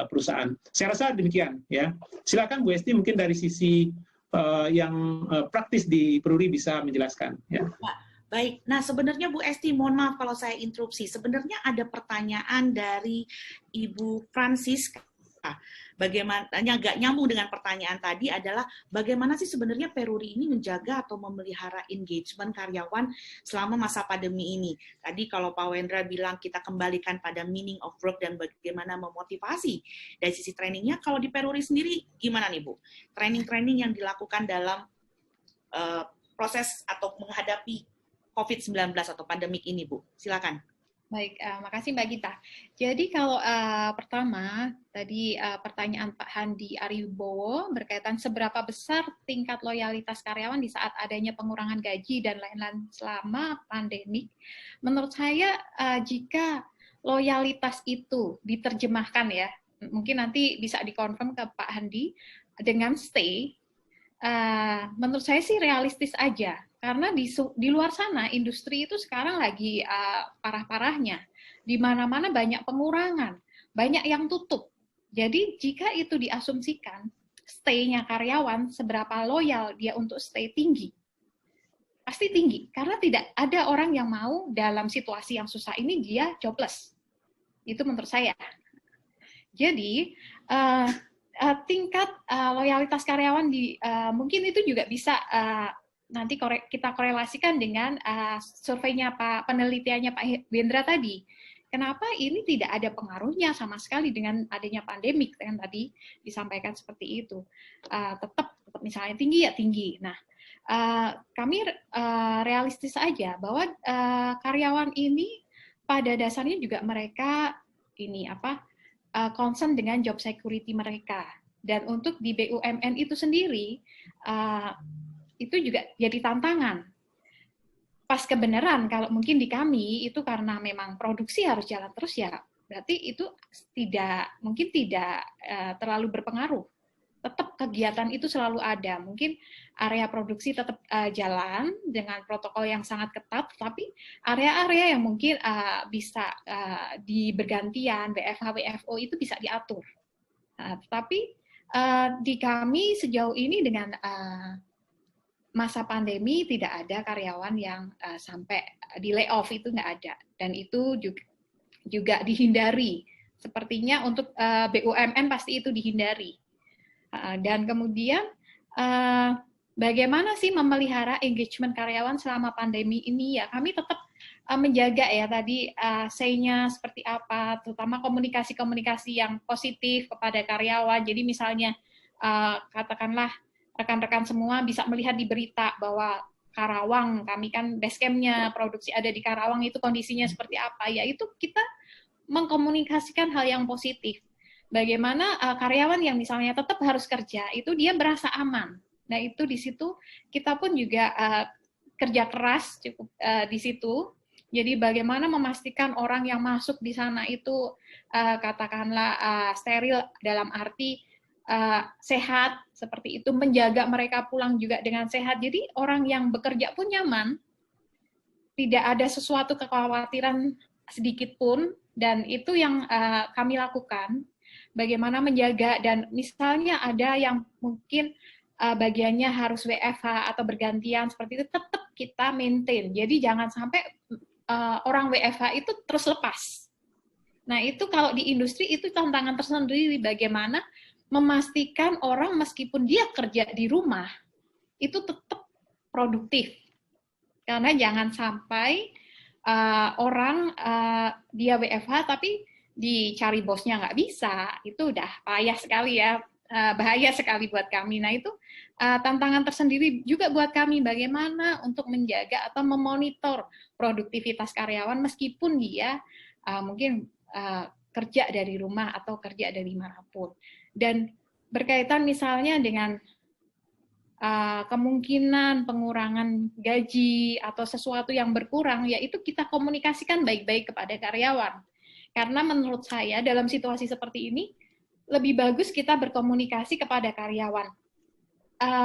perusahaan. Saya rasa demikian, ya. Silakan Bu Esti, mungkin dari sisi yang praktis di Peruri bisa menjelaskan, ya. Baik, nah sebenarnya Bu Esti, mohon maaf kalau saya interupsi. Sebenarnya ada pertanyaan dari Ibu Francisca. Bagaimana, agak nyambung dengan pertanyaan tadi adalah bagaimana sih sebenarnya Peruri ini menjaga atau memelihara engagement karyawan selama masa pandemi ini. Tadi kalau Pak Wendra bilang kita kembalikan pada meaning of work dan bagaimana memotivasi dari sisi trainingnya. Kalau di Peruri sendiri gimana nih Bu? Training-training yang dilakukan dalam proses atau menghadapi COVID-19 atau pandemik ini, Bu. Silakan. Baik, makasih Mbak Gita. Jadi kalau pertama, tadi pertanyaan Pak Handi Aribowo berkaitan seberapa besar tingkat loyalitas karyawan di saat adanya pengurangan gaji dan lain-lain selama pandemi. Menurut saya, jika loyalitas itu diterjemahkan ya, mungkin nanti bisa dikonfirm ke Pak Handi, dengan stay, menurut saya sih realistis aja. Karena di luar sana industri itu sekarang lagi parah-parahnya, di mana-mana banyak pengurangan, banyak yang tutup. Jadi jika itu diasumsikan stay-nya karyawan seberapa loyal dia untuk stay tinggi, pasti tinggi. Karena tidak ada orang yang mau dalam situasi yang susah ini dia jobless. Itu menurut saya. Jadi tingkat loyalitas karyawan mungkin itu juga bisa nanti kita korelasikan dengan surveinya penelitiannya Pak Wendra tadi. Kenapa ini tidak ada pengaruhnya sama sekali dengan adanya pandemik, kan tadi disampaikan seperti itu. Tetap misalnya tinggi ya tinggi. Nah, kami realistis aja bahwa karyawan ini pada dasarnya juga mereka concern dengan job security mereka. Dan untuk di BUMN itu sendiri, itu juga jadi tantangan. Pas kebenaran, kalau mungkin di kami, itu karena memang produksi harus jalan terus ya, berarti itu mungkin tidak terlalu berpengaruh. Tetap kegiatan itu selalu ada. Mungkin area produksi tetap jalan dengan protokol yang sangat ketat, tapi area-area yang mungkin bisa bergantian, WFH, WFO itu bisa diatur. Tetapi di kami sejauh ini dengan masa pandemi tidak ada karyawan yang sampai di layoff, itu nggak ada. Dan itu juga dihindari. Sepertinya untuk BUMN pasti itu dihindari. Dan kemudian bagaimana sih memelihara engagement karyawan selama pandemi ini? Ya kami tetap menjaga ya tadi say-nya seperti apa, terutama komunikasi-komunikasi yang positif kepada karyawan. Jadi misalnya katakanlah rekan-rekan semua bisa melihat di berita bahwa Karawang, kami kan base camp-nya produksi ada di Karawang, itu kondisinya seperti apa, ya itu kita mengkomunikasikan hal yang positif. Bagaimana karyawan yang misalnya tetap harus kerja, itu dia berasa aman. Nah itu di situ kita pun juga kerja keras cukup di situ. Jadi bagaimana memastikan orang yang masuk di sana itu katakanlah steril dalam arti sehat, seperti itu, menjaga mereka pulang juga dengan sehat. Jadi orang yang bekerja pun nyaman, tidak ada sesuatu kekhawatiran sedikit pun, dan itu yang kami lakukan. Bagaimana menjaga, dan misalnya ada yang mungkin bagiannya harus WFH atau bergantian, seperti itu, tetap kita maintain. Jadi jangan sampai orang WFH itu terus lepas. Nah, itu kalau di industri itu tantangan tersendiri, bagaimana memastikan orang meskipun dia kerja di rumah, itu tetap produktif. Karena jangan sampai orang dia WFH tapi dicari bosnya nggak bisa, itu udah payah sekali ya, bahaya sekali buat kami. Nah, itu tantangan tersendiri juga buat kami, bagaimana untuk menjaga atau memonitor produktivitas karyawan meskipun dia mungkin kerja dari rumah atau kerja dari manapun. Dan berkaitan misalnya dengan kemungkinan pengurangan gaji atau sesuatu yang berkurang, yaitu kita komunikasikan baik-baik kepada karyawan. Karena menurut saya dalam situasi seperti ini, lebih bagus kita berkomunikasi kepada karyawan.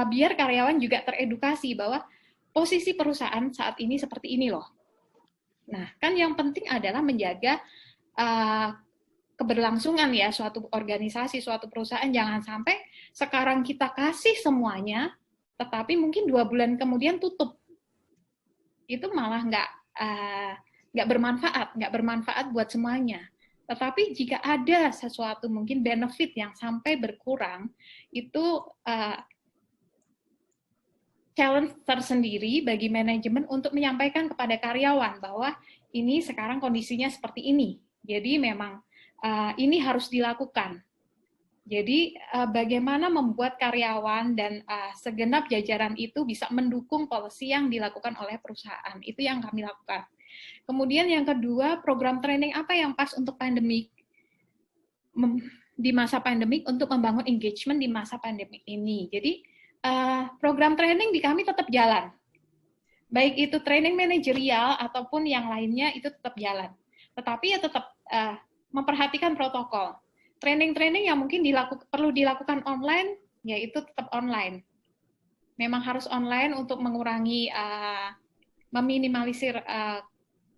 Biar karyawan juga teredukasi bahwa posisi perusahaan saat ini seperti ini loh. Nah, kan yang penting adalah menjaga keberlangsungan ya suatu organisasi, suatu perusahaan. Jangan sampai sekarang kita kasih semuanya, tetapi mungkin 2 bulan kemudian tutup. Itu malah nggak bermanfaat buat semuanya. Tetapi jika ada sesuatu mungkin benefit yang sampai berkurang, itu challenge tersendiri bagi manajemen untuk menyampaikan kepada karyawan bahwa ini sekarang kondisinya seperti ini. Jadi memang ini harus dilakukan. Jadi bagaimana membuat karyawan dan segenap jajaran itu bisa mendukung policy yang dilakukan oleh perusahaan. Itu yang kami lakukan. Kemudian yang kedua, program training apa yang pas untuk pandemik, di masa pandemik, untuk membangun engagement di masa pandemik ini. Jadi program training di kami tetap jalan. Baik itu training manajerial ataupun yang lainnya itu tetap jalan. Tetapi ya tetap memperhatikan protokol. Training-training yang mungkin perlu dilakukan online, ya itu tetap online. Memang harus online untuk mengurangi, meminimalisir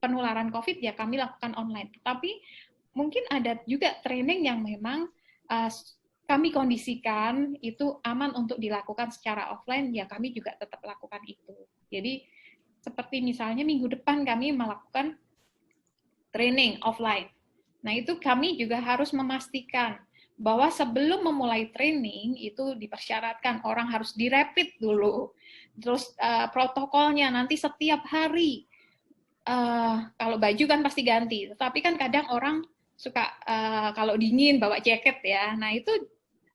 penularan COVID, ya kami lakukan online. Tapi mungkin ada juga training yang memang kami kondisikan itu aman untuk dilakukan secara offline, ya kami juga tetap lakukan itu. Jadi seperti misalnya minggu depan kami melakukan training offline. Nah, itu kami juga harus memastikan bahwa sebelum memulai training itu dipersyaratkan orang harus dirapid dulu. Terus protokolnya nanti setiap hari, kalau baju kan pasti ganti, tetapi kan kadang orang suka kalau dingin bawa jaket ya. Nah, itu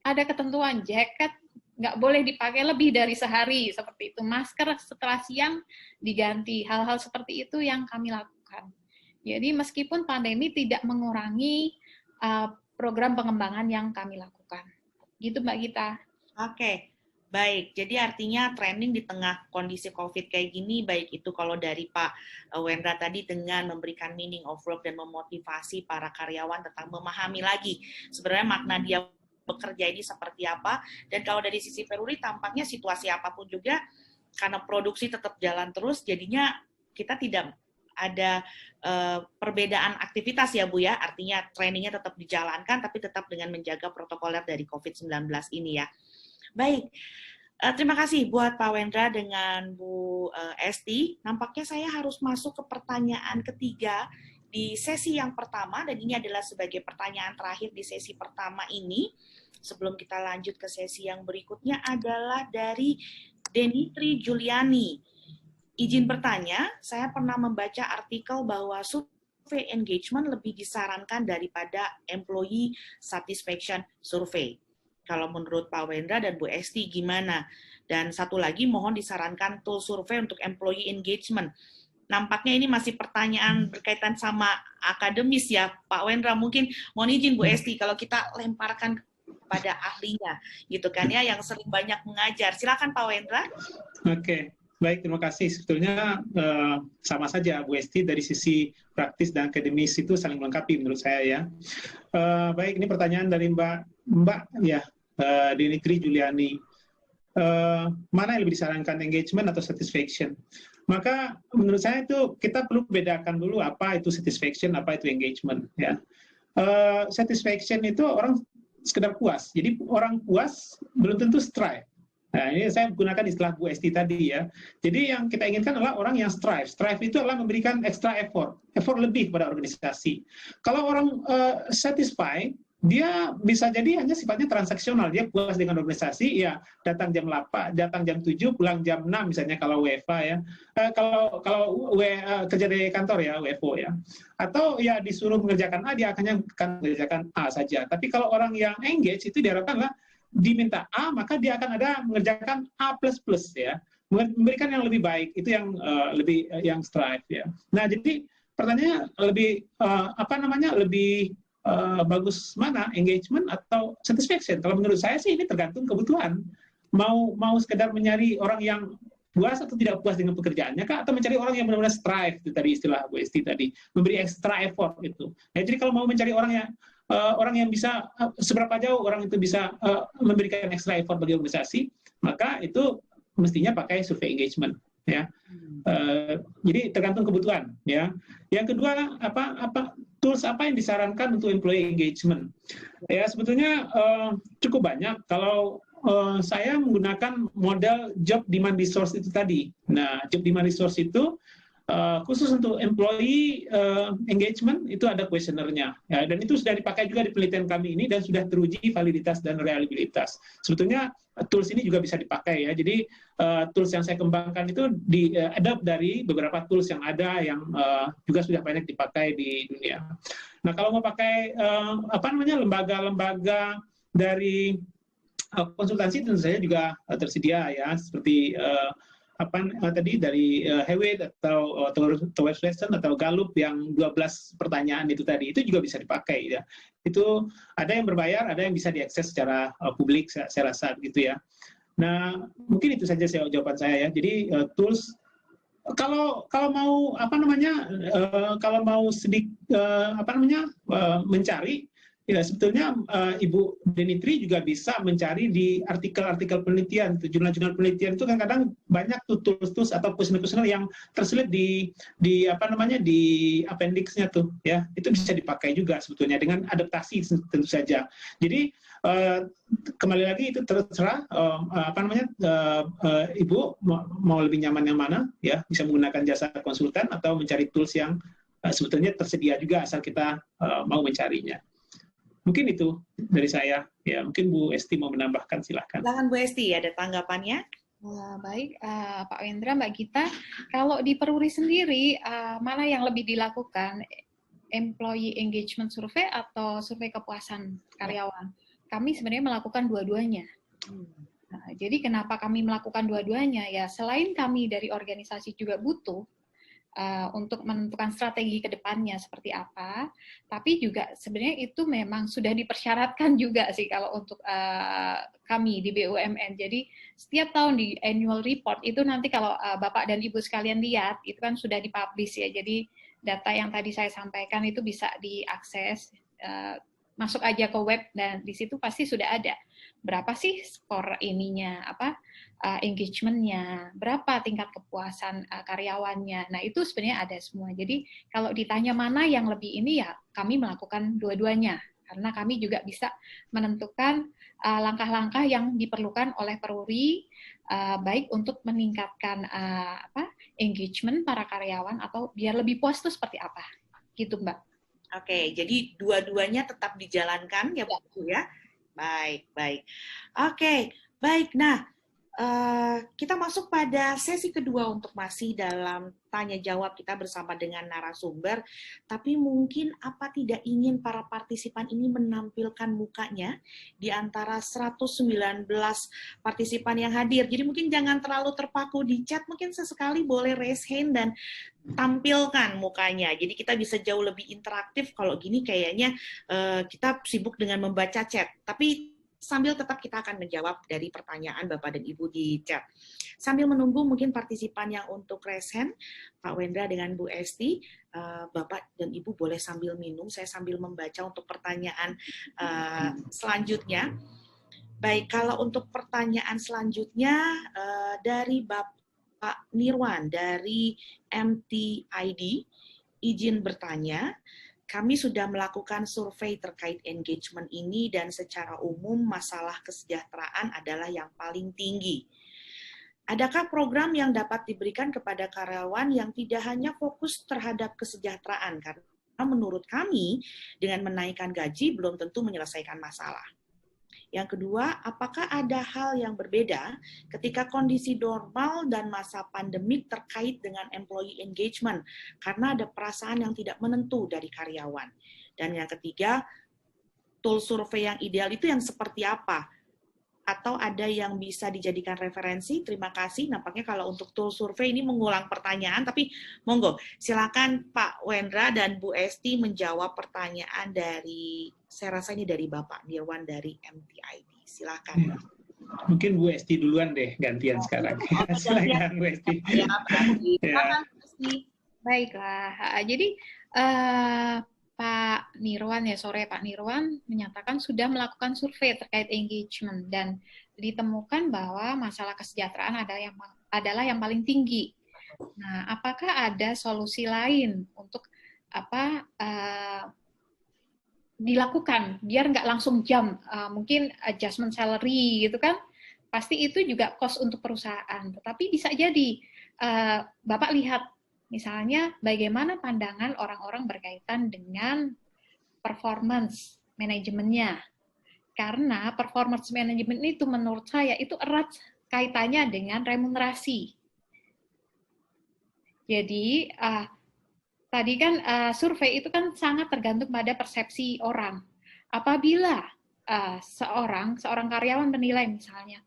ada ketentuan, jaket nggak boleh dipakai lebih dari sehari, seperti itu. Masker setelah siang diganti. Hal-hal seperti itu yang kami lakukan. Jadi meskipun pandemi tidak mengurangi program pengembangan yang kami lakukan. Gitu Mbak Gita. Oke, baik. Jadi artinya training di tengah kondisi COVID kayak gini, baik itu kalau dari Pak Wendra tadi dengan memberikan meaning of work dan memotivasi para karyawan tentang memahami lagi sebenarnya makna dia bekerja ini seperti apa, dan kalau dari sisi Peruri tampaknya situasi apapun juga karena produksi tetap jalan terus, jadinya kita tidak ada perbedaan aktivitas ya Bu ya, artinya trainingnya tetap dijalankan tapi tetap dengan menjaga protokoler dari COVID-19 ini ya. Baik, terima kasih buat Pak Wendra dengan Bu Esti. Nampaknya saya harus masuk ke pertanyaan ketiga di sesi yang pertama, dan ini adalah sebagai pertanyaan terakhir di sesi pertama ini. Sebelum kita lanjut ke sesi yang berikutnya adalah dari Denitri Juliani. Izin bertanya, saya pernah membaca artikel bahwa survei engagement lebih disarankan daripada employee satisfaction survey. Kalau menurut Pak Wendra dan Bu Esti gimana? Dan satu lagi, mohon disarankan tool survei untuk employee engagement. Nampaknya ini masih pertanyaan berkaitan sama akademis ya, Pak Wendra. Mungkin mohon izin Bu Esti, kalau kita lemparkan kepada ahlinya, gitu kan ya, yang sering banyak mengajar. Silakan Pak Wendra. Oke. Baik, terima kasih. Sebetulnya sama saja Bu Esti, dari sisi praktis dan akademis itu saling melengkapi menurut saya ya. Baik, ini pertanyaan dari Mbak ya, Dimitri Juliani. Mana yang lebih disarankan, engagement atau satisfaction? Maka menurut saya itu kita perlu bedakan dulu apa itu satisfaction, apa itu engagement ya. Satisfaction itu orang sekedar puas. Jadi orang puas belum tentu strive. Nah, ini saya gunakan istilah Bu Esti tadi ya. Jadi yang kita inginkan adalah orang yang strive. Strive itu adalah memberikan extra effort lebih kepada organisasi. Kalau orang satisfy, dia bisa jadi hanya sifatnya transaksional. Dia puas dengan organisasi, ya datang jam 8, datang jam 7, pulang jam 6 misalnya kalau WFA ya. Kalau kerja di kantor ya, WFO ya. Atau ya disuruh mengerjakan A, dia akan mengerjakan A saja. Tapi kalau orang yang engage itu diharapkanlah diminta A, maka dia akan ada mengerjakan A++ ya, memberikan yang lebih baik, itu yang lebih yang strive ya. Nah, jadi pertanyaannya lebih lebih bagus mana, engagement atau satisfaction? Kalau menurut saya sih ini tergantung kebutuhan. Mau sekedar mencari orang yang puas atau tidak puas dengan pekerjaannya kah, atau mencari orang yang benar-benar strive, itu tadi istilah Bu Esti tadi, memberi extra effort itu. Ya, jadi kalau mau mencari orang yang bisa seberapa jauh orang itu bisa memberikan extra effort bagi organisasi, maka itu mestinya pakai survei engagement ya. Jadi tergantung kebutuhan ya. Yang kedua, tools apa yang disarankan untuk employee engagement? Ya sebetulnya cukup banyak. Kalau saya menggunakan model job demand resource itu tadi. Nah, job demand resource itu khusus untuk employee engagement itu ada kuesionernya ya, dan itu sudah dipakai juga di penelitian kami ini dan sudah teruji validitas dan reliabilitas. Sebetulnya tools ini juga bisa dipakai ya. Jadi tools yang saya kembangkan itu di-adopt dari beberapa tools yang ada yang juga sudah banyak dipakai di dunia. Nah, kalau mau pakai lembaga-lembaga dari konsultansi tentu saja juga tersedia ya, seperti tadi dari Hewitt atau West Western atau Gallup yang 12 pertanyaan itu tadi, itu juga bisa dipakai ya. Itu ada yang berbayar, ada yang bisa diakses secara publik, saya rasa gitu ya. Nah, mungkin itu saja jawaban saya ya. Jadi tools kalau mau kalau mau mencari ya, sebetulnya Ibu Dimitri juga bisa mencari di artikel-artikel penelitian, jurnal-jurnal penelitian itu kan kadang banyak tools atau kuesioner-kuesioner yang terselip di appendix-nya tuh ya. Itu bisa dipakai juga sebetulnya dengan adaptasi tentu saja. Jadi kembali lagi itu terserah Ibu mau lebih nyaman yang mana ya, bisa menggunakan jasa konsultan atau mencari tools yang sebetulnya tersedia juga asal kita mau mencarinya. Mungkin itu dari saya. Ya, mungkin Bu Esti mau menambahkan, silahkan. Silakan Bu Esti, ada tanggapannya? Baik, Pak Wendra, Mbak Gita, kalau di Peruri sendiri, mana yang lebih dilakukan? Employee engagement survey atau survei kepuasan karyawan? Kami sebenarnya melakukan dua-duanya. Nah, jadi kenapa kami melakukan dua-duanya? Ya, selain kami dari organisasi juga butuh untuk menentukan strategi ke depannya seperti apa, tapi juga sebenarnya itu memang sudah dipersyaratkan juga sih kalau untuk kami di BUMN. Jadi setiap tahun di annual report itu nanti kalau Bapak dan Ibu sekalian lihat, itu kan sudah dipublish ya, jadi data yang tadi saya sampaikan itu bisa diakses, masuk aja ke web dan di situ pasti sudah ada berapa sih skor ininya, engagementnya, berapa tingkat kepuasan karyawannya. Nah, itu sebenarnya ada semua. Jadi, kalau ditanya mana yang lebih ini, ya kami melakukan dua-duanya. Karena kami juga bisa menentukan langkah-langkah yang diperlukan oleh Peruri, baik untuk meningkatkan engagement para karyawan, atau biar lebih puas itu seperti apa. Gitu, Mbak. Oke, jadi dua-duanya tetap dijalankan, ya Bu ya? Baik. Oke, baik. Nah, kita masuk pada sesi kedua untuk masih dalam tanya jawab kita bersama dengan narasumber, tapi mungkin apa tidak ingin para partisipan ini menampilkan mukanya di antara 119 partisipan yang hadir. Jadi mungkin jangan terlalu terpaku di chat, mungkin sesekali boleh raise hand dan tampilkan mukanya. Jadi kita bisa jauh lebih interaktif. Kalau gini kayaknya kita sibuk dengan membaca chat. Tapi sambil tetap kita akan menjawab dari pertanyaan Bapak dan Ibu di chat. Sambil menunggu mungkin partisipan yang untuk raise hand, Pak Wendra dengan Bu Esti, Bapak dan Ibu boleh sambil minum, saya sambil membaca untuk pertanyaan selanjutnya. Baik, kalau untuk pertanyaan selanjutnya dari Bapak Nirwan dari MTID, izin bertanya. Kami sudah melakukan survei terkait engagement ini dan secara umum masalah kesejahteraan adalah yang paling tinggi. Adakah program yang dapat diberikan kepada karyawan yang tidak hanya fokus terhadap kesejahteraan? Karena menurut kami dengan menaikkan gaji belum tentu menyelesaikan masalah. Yang kedua, apakah ada hal yang berbeda ketika kondisi normal dan masa pandemik terkait dengan employee engagement karena ada perasaan yang tidak menentu dari karyawan. Dan yang ketiga, tool survei yang ideal itu yang seperti apa? Atau ada yang bisa dijadikan referensi? Terima kasih. Nampaknya kalau untuk tool survei ini mengulang pertanyaan, tapi monggo silakan Pak Wendra dan Bu Esti menjawab pertanyaan dari, saya rasa ini dari Bapak Nirwan dari MTID. Silakan. Mungkin Bu Esti duluan deh, gantian sekarang. Silakan Bu Esti. Silakan Bu Esti. Baiklah. Jadi Pak Nirwan ya, sore Pak Nirwan menyatakan sudah melakukan survei terkait engagement dan ditemukan bahwa masalah kesejahteraan adalah yang paling tinggi. Nah, apakah ada solusi lain untuk dilakukan biar nggak langsung jump, mungkin adjustment salary gitu kan? Pasti itu juga cost untuk perusahaan. Tetapi bisa jadi Bapak lihat misalnya bagaimana pandangan orang-orang berkaitan dengan performance manajemennya. Karena performance management itu menurut saya itu erat kaitannya dengan remunerasi. Jadi tadi kan survei itu kan sangat tergantung pada persepsi orang. Apabila seorang karyawan menilai misalnya,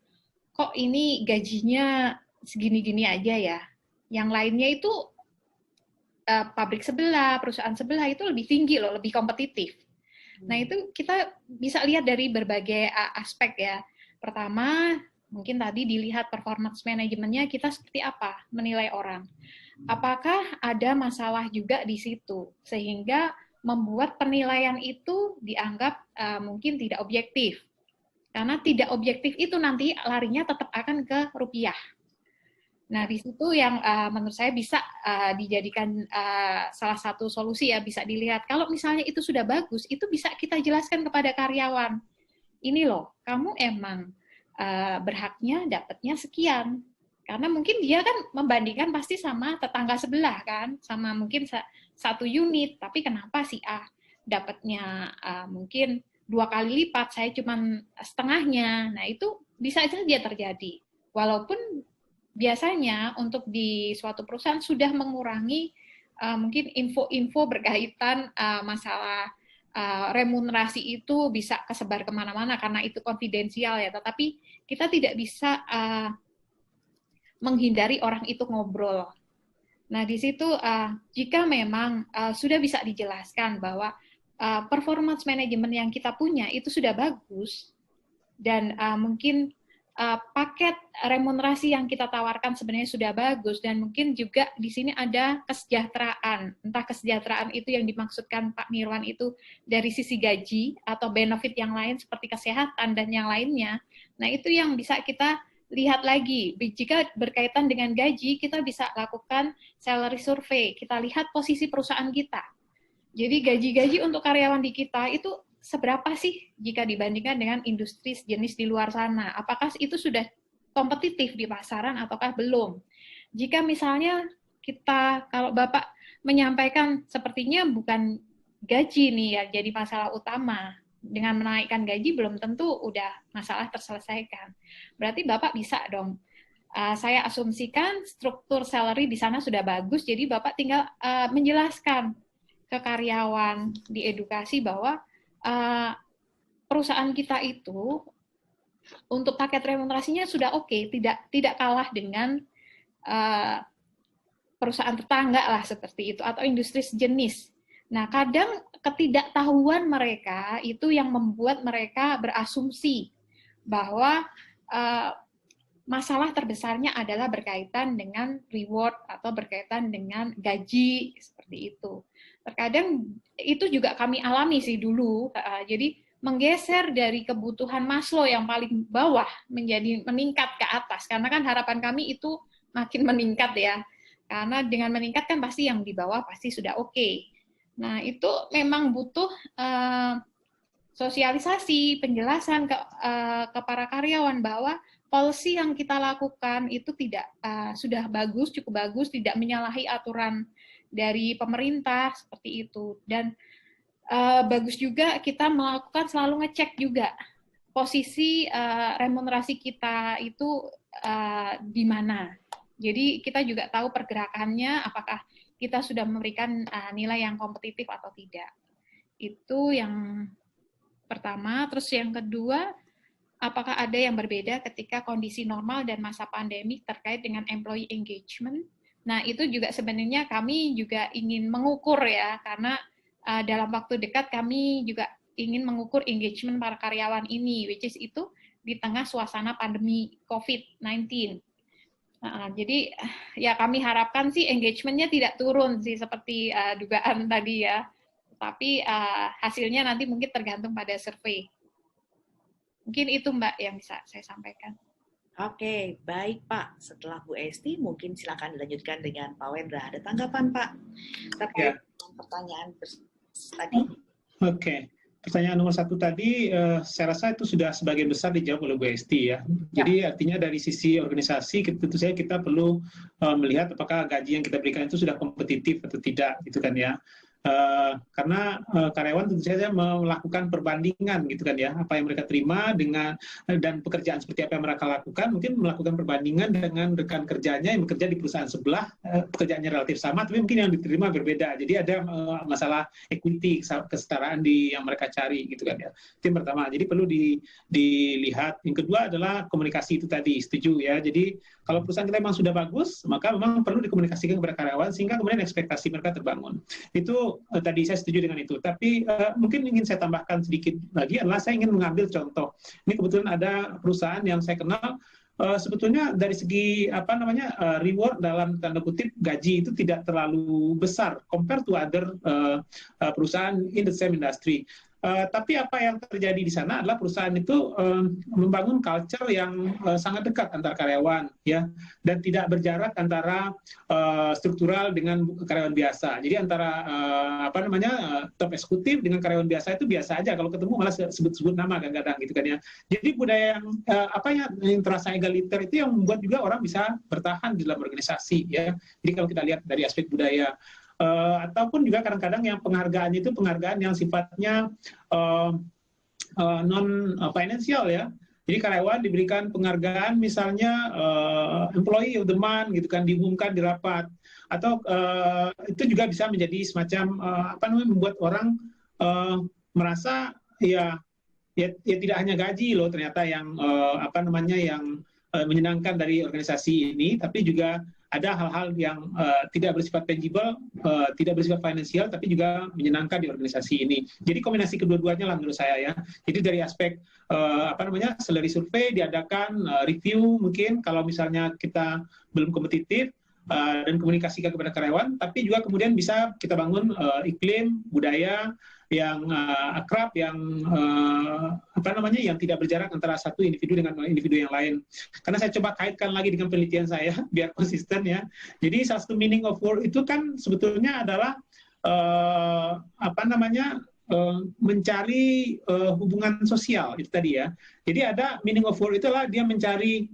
kok ini gajinya segini-gini aja ya, yang lainnya itu pabrik sebelah, perusahaan sebelah itu lebih tinggi loh, lebih kompetitif. Nah itu kita bisa lihat dari berbagai aspek ya. Pertama, mungkin tadi dilihat performance manajemennya kita seperti apa, menilai orang. Apakah ada masalah juga di situ, sehingga membuat penilaian itu dianggap mungkin tidak objektif. Karena tidak objektif itu nanti larinya tetap akan ke rupiah. Nah, di situ yang menurut saya bisa dijadikan salah satu solusi ya, bisa dilihat. Kalau misalnya itu sudah bagus, itu bisa kita jelaskan kepada karyawan. Ini loh, kamu emang berhaknya dapatnya sekian. Karena mungkin dia kan membandingkan pasti sama tetangga sebelah kan, sama mungkin satu unit, tapi kenapa si A dapatnya mungkin 2 kali lipat, saya cuma setengahnya. Nah, itu bisa saja terjadi. Walaupun biasanya untuk di suatu perusahaan sudah mengurangi mungkin info-info berkaitan masalah remunerasi itu bisa kesebar kemana-mana karena itu konfidensial ya, tetapi kita tidak bisa menghindari orang itu ngobrol. Nah, di situ jika memang sudah bisa dijelaskan bahwa performance management yang kita punya itu sudah bagus dan mungkin paket remunerasi yang kita tawarkan sebenarnya sudah bagus dan mungkin juga di sini ada kesejahteraan. Entah kesejahteraan itu yang dimaksudkan Pak Nirwan itu dari sisi gaji atau benefit yang lain seperti kesehatan dan yang lainnya. Nah, itu yang bisa kita lihat lagi. Jika berkaitan dengan gaji, kita bisa lakukan salary survey. Kita lihat posisi perusahaan kita. Jadi gaji-gaji untuk karyawan di kita itu seberapa sih jika dibandingkan dengan industri sejenis di luar sana? Apakah itu sudah kompetitif di pasaran ataukah belum? Jika misalnya kita, kalau Bapak menyampaikan sepertinya bukan gaji nih ya jadi masalah utama, dengan menaikkan gaji belum tentu udah masalah terselesaikan. Berarti Bapak bisa dong. Saya asumsikan struktur salary di sana sudah bagus, jadi Bapak tinggal menjelaskan ke karyawan, diedukasi bahwa perusahaan kita itu untuk paket remunerasinya sudah oke, tidak kalah dengan perusahaan tetangga lah seperti itu atau industri sejenis. Nah, kadang ketidaktahuan mereka itu yang membuat mereka berasumsi bahwa masalah terbesarnya adalah berkaitan dengan reward atau berkaitan dengan gaji, seperti itu. Terkadang itu juga kami alami sih dulu, jadi menggeser dari kebutuhan Maslow yang paling bawah menjadi meningkat ke atas, karena kan harapan kami itu makin meningkat ya, karena dengan meningkat kan pasti yang di bawah pasti sudah oke. Nah itu memang butuh sosialisasi, penjelasan ke para karyawan bahwa policy yang kita lakukan itu tidak sudah bagus, cukup bagus, tidak menyalahi aturan dari pemerintah seperti itu. Dan bagus juga kita melakukan selalu ngecek juga posisi remunerasi kita itu di mana. Jadi kita juga tahu pergerakannya, apakah kita sudah memberikan nilai yang kompetitif atau tidak. Itu yang pertama. Terus yang kedua, apakah ada yang berbeda ketika kondisi normal dan masa pandemi terkait dengan employee engagement? Nah, itu juga sebenarnya kami juga ingin mengukur ya, karena dalam waktu dekat kami juga ingin mengukur engagement para karyawan ini, which is itu di tengah suasana pandemi COVID-19. Jadi ya kami harapkan sih engagement-nya tidak turun sih seperti dugaan tadi ya, tapi hasilnya nanti mungkin tergantung pada survei. Mungkin itu Mbak yang bisa saya sampaikan. Oke, baik Pak. Setelah Bu Esti, mungkin silakan dilanjutkan dengan Pak Wendra. Ada tanggapan Pak terkait pertanyaan tadi? Oke. Pertanyaan nomor 1 tadi, saya rasa itu sudah sebagian besar dijawab oleh Bu Esti ya. Jadi artinya dari sisi organisasi, tentu saja kita perlu melihat apakah gaji yang kita berikan itu sudah kompetitif atau tidak, gitu kan ya. Karena karyawan tentu saja melakukan perbandingan gitu kan ya, apa yang mereka terima dengan dan pekerjaan seperti apa yang mereka lakukan, mungkin melakukan perbandingan dengan rekan kerjanya yang bekerja di perusahaan sebelah, pekerjaannya relatif sama tapi mungkin yang diterima berbeda. Jadi ada masalah equity, kesetaraan yang mereka cari gitu kan ya. Itu yang pertama. Jadi perlu dilihat. Yang kedua adalah komunikasi itu tadi, setuju ya. Jadi kalau perusahaan kita memang sudah bagus, maka memang perlu dikomunikasikan kepada karyawan sehingga kemudian ekspektasi mereka terbangun. Itu tadi saya setuju dengan itu. Tapi mungkin ingin saya tambahkan sedikit lagi adalah saya ingin mengambil contoh. Ini kebetulan ada perusahaan yang saya kenal sebetulnya dari segi reward dalam tanda kutip gaji itu tidak terlalu besar compare to other perusahaan in the same industry. Tapi apa yang terjadi di sana adalah perusahaan itu membangun culture yang sangat dekat antar karyawan, ya, dan tidak berjarak antara struktural dengan karyawan biasa. Jadi antara top eksekutif dengan karyawan biasa itu biasa aja. Kalau ketemu malah sebut-sebut nama kadang-kadang gitu kan ya. Jadi budaya yang terasa egaliter itu yang membuat juga orang bisa bertahan di dalam organisasi, ya. Jadi kalau kita lihat dari aspek budaya. Ataupun juga kadang-kadang yang penghargaannya itu penghargaan yang sifatnya non-financial ya. Jadi karyawan diberikan penghargaan misalnya employee of the month gitu kan, diumumkan di rapat. Atau itu juga bisa menjadi semacam membuat orang merasa ya tidak hanya gaji loh ternyata yang yang menyenangkan dari organisasi ini, tapi juga ada hal-hal yang tidak bersifat tangible, tidak bersifat finansial, tapi juga menyenangkan di organisasi ini. Jadi kombinasi kedua-duanya lah menurut saya ya. Jadi dari aspek salary survey diadakan, review mungkin kalau misalnya kita belum kompetitif, dan komunikasikan kepada karyawan, tapi juga kemudian bisa kita bangun iklim budaya yang akrab, yang yang tidak berjarak antara satu individu dengan individu yang lain. Karena saya coba kaitkan lagi dengan penelitian saya biar konsisten ya. Jadi salah satu meaning of work itu kan sebetulnya adalah mencari hubungan sosial itu tadi ya. Jadi ada meaning of work itu adalah dia mencari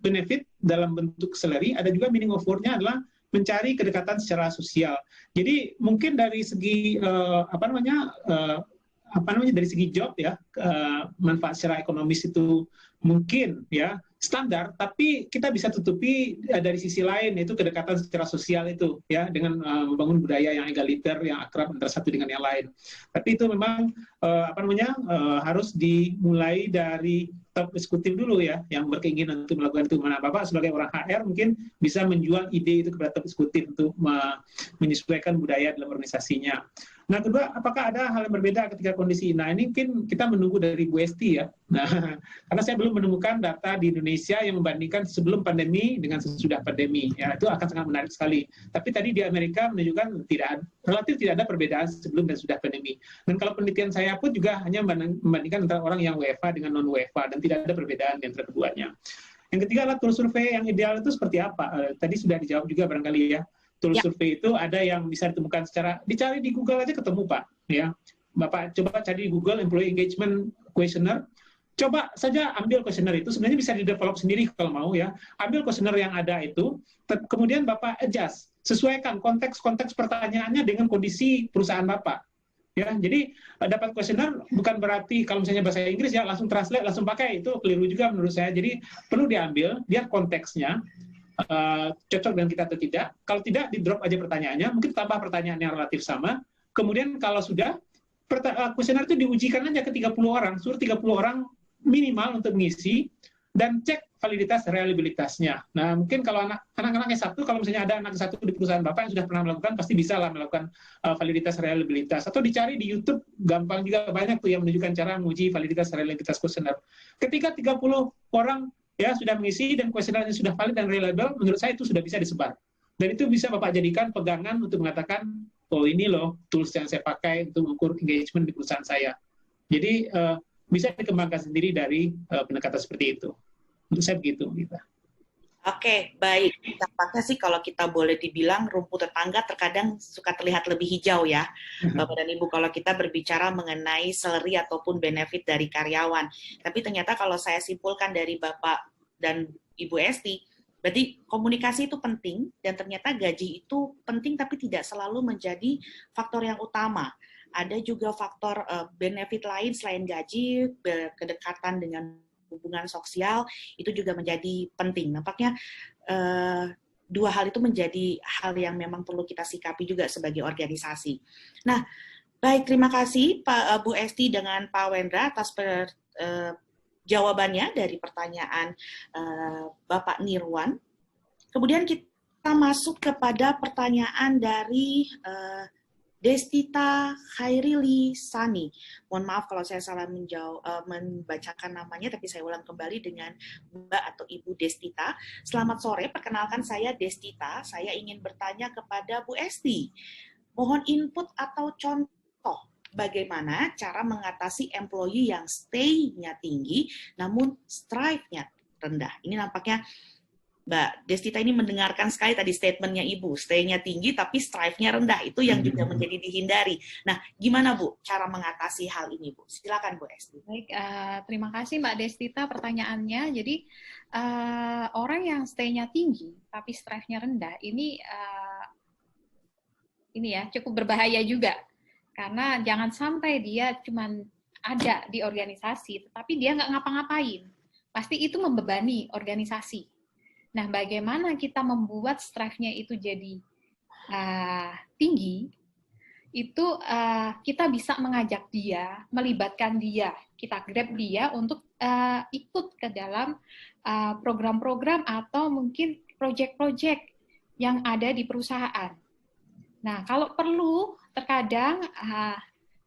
benefit dalam bentuk salary, ada juga meaning of work-nya adalah mencari kedekatan secara sosial. Jadi mungkin dari segi dari segi job ya, manfaat secara ekonomis itu mungkin ya standar, tapi kita bisa tutupi dari sisi lain, yaitu kedekatan secara sosial itu ya, dengan membangun budaya yang egaliter, yang akrab antara satu dengan yang lain. Tapi itu memang harus dimulai dari top eksekutif dulu ya, yang berkeinginan untuk melakukan itu. Mana Bapak sebagai orang HR mungkin bisa menjual ide itu kepada top eksekutif untuk menyesuaikan budaya dalam organisasinya. Nah, kedua, apakah ada hal yang berbeda ketika kondisi? Nah, ini mungkin kita menunggu dari Bu Esti ya. Nah, karena saya belum menemukan data di Indonesia yang membandingkan sebelum pandemi dengan sesudah pandemi. Ya, itu akan sangat menarik sekali. Tapi tadi di Amerika menunjukkan relatif tidak ada perbedaan sebelum dan sudah pandemi. Dan kalau penelitian saya pun juga hanya membandingkan antara orang yang WFH dengan non-WFH, dan tidak ada perbedaan di antara keduanya. Yang ketiga adalah tool survei yang ideal itu seperti apa? Tadi sudah dijawab juga barangkali ya. Tool survei itu ada yang bisa ditemukan dicari di Google aja ketemu Pak. Ya, Bapak coba cari di Google Employee Engagement Questionnaire. Coba saja ambil questionnaire itu, sebenarnya bisa di-develop sendiri kalau mau ya. Ambil questionnaire yang ada itu, kemudian Bapak adjust, sesuaikan konteks pertanyaannya dengan kondisi perusahaan Bapak. Ya, jadi dapat questionnaire bukan berarti kalau misalnya bahasa Inggris ya langsung translate, langsung pakai, itu keliru juga menurut saya. Jadi perlu diambil, lihat konteksnya, cocok dengan kita atau tidak. Kalau tidak, di drop aja pertanyaannya, mungkin tambah pertanyaan yang relatif sama. Kemudian kalau sudah, kuesioner itu diujikan aja ke 30 orang, suruh 30 orang minimal untuk mengisi, dan cek validitas reliabilitasnya. Nah, mungkin kalau anak-anaknya satu, kalau misalnya ada anak satu di perusahaan Bapak yang sudah pernah melakukan, pasti bisa lah melakukan validitas reliabilitas. Atau dicari di YouTube, gampang juga, banyak tuh yang menunjukkan cara menguji validitas reliabilitas kuesioner. Ketika 30 orang ya sudah mengisi dan kuesionernya sudah valid dan reliable, menurut saya itu sudah bisa disebar. Dan itu bisa Bapak jadikan pegangan untuk mengatakan, oh ini loh tools yang saya pakai untuk mengukur engagement di perusahaan saya. Jadi bisa dikembangkan sendiri dari pendekatan seperti itu. Menurut saya begitu. Oke, baik. Tampaknya sih kalau kita boleh dibilang rumput tetangga terkadang suka terlihat lebih hijau ya, Bapak dan Ibu, kalau kita berbicara mengenai salary ataupun benefit dari karyawan. Tapi ternyata kalau saya simpulkan dari Bapak dan Ibu Esti, berarti komunikasi itu penting, dan ternyata gaji itu penting tapi tidak selalu menjadi faktor yang utama. Ada juga faktor benefit lain selain gaji, kedekatan dengan hubungan sosial, itu juga menjadi penting. Nampaknya dua hal itu menjadi hal yang memang perlu kita sikapi juga sebagai organisasi. Nah, baik, terima kasih Pak Bu Esti dengan Pak Wendra atas jawabannya dari pertanyaan Bapak Nirwan. Kemudian kita masuk kepada pertanyaan dari Destita Khairili Sani. Mohon maaf kalau saya salah membacakan namanya, tapi saya ulang kembali dengan Mbak atau Ibu Destita. Selamat sore, perkenalkan saya Destita. Saya ingin bertanya kepada Bu Esti. Mohon input atau contoh bagaimana cara mengatasi employee yang stay-nya tinggi namun strive-nya rendah. Ini nampaknya Mbak Destita ini mendengarkan sekali tadi statementnya Ibu, stay-nya tinggi tapi strive-nya rendah, itu yang juga menjadi dihindari. Nah, gimana Bu cara mengatasi hal ini Bu? Silakan Bu Esti. Baik, terima kasih Mbak Destita pertanyaannya. Jadi orang yang stay-nya tinggi tapi strive-nya rendah, ini ya cukup berbahaya juga. Karena jangan sampai dia cuman ada di organisasi, tetapi dia nggak ngapa-ngapain. Pasti itu membebani organisasi. Nah, bagaimana kita membuat strive-nya itu jadi tinggi, itu kita bisa mengajak dia, melibatkan dia, kita grab dia untuk ikut ke dalam program-program atau mungkin proyek-proyek yang ada di perusahaan. Nah, kalau perlu, terkadang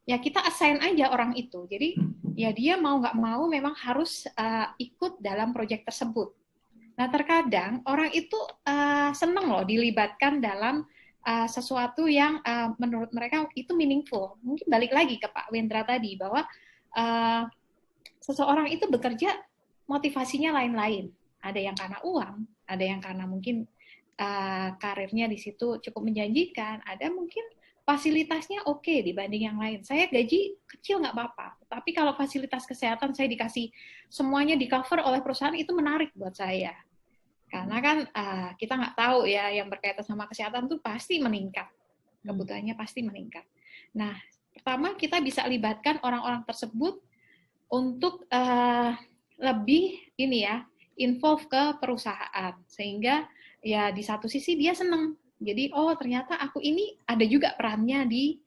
ya kita assign aja orang itu. Jadi, ya dia mau nggak mau memang harus ikut dalam proyek tersebut. Nah, terkadang orang itu senang loh dilibatkan dalam sesuatu yang menurut mereka itu meaningful. Mungkin balik lagi ke Pak Wendra tadi, bahwa seseorang itu bekerja motivasinya lain-lain. Ada yang karena uang, ada yang karena mungkin karirnya di situ cukup menjanjikan, ada mungkin fasilitasnya oke dibanding yang lain. Saya gaji kecil nggak apa-apa, tapi kalau fasilitas kesehatan saya dikasih semuanya di cover oleh perusahaan, itu menarik buat saya. Karena kan kita nggak tahu ya, yang berkaitan sama kesehatan tuh pasti meningkat, kebutuhannya pasti meningkat. Nah, pertama kita bisa libatkan orang-orang tersebut untuk lebih involve ke perusahaan, sehingga ya di satu sisi dia senang. Jadi, oh ternyata aku ini ada juga perannya di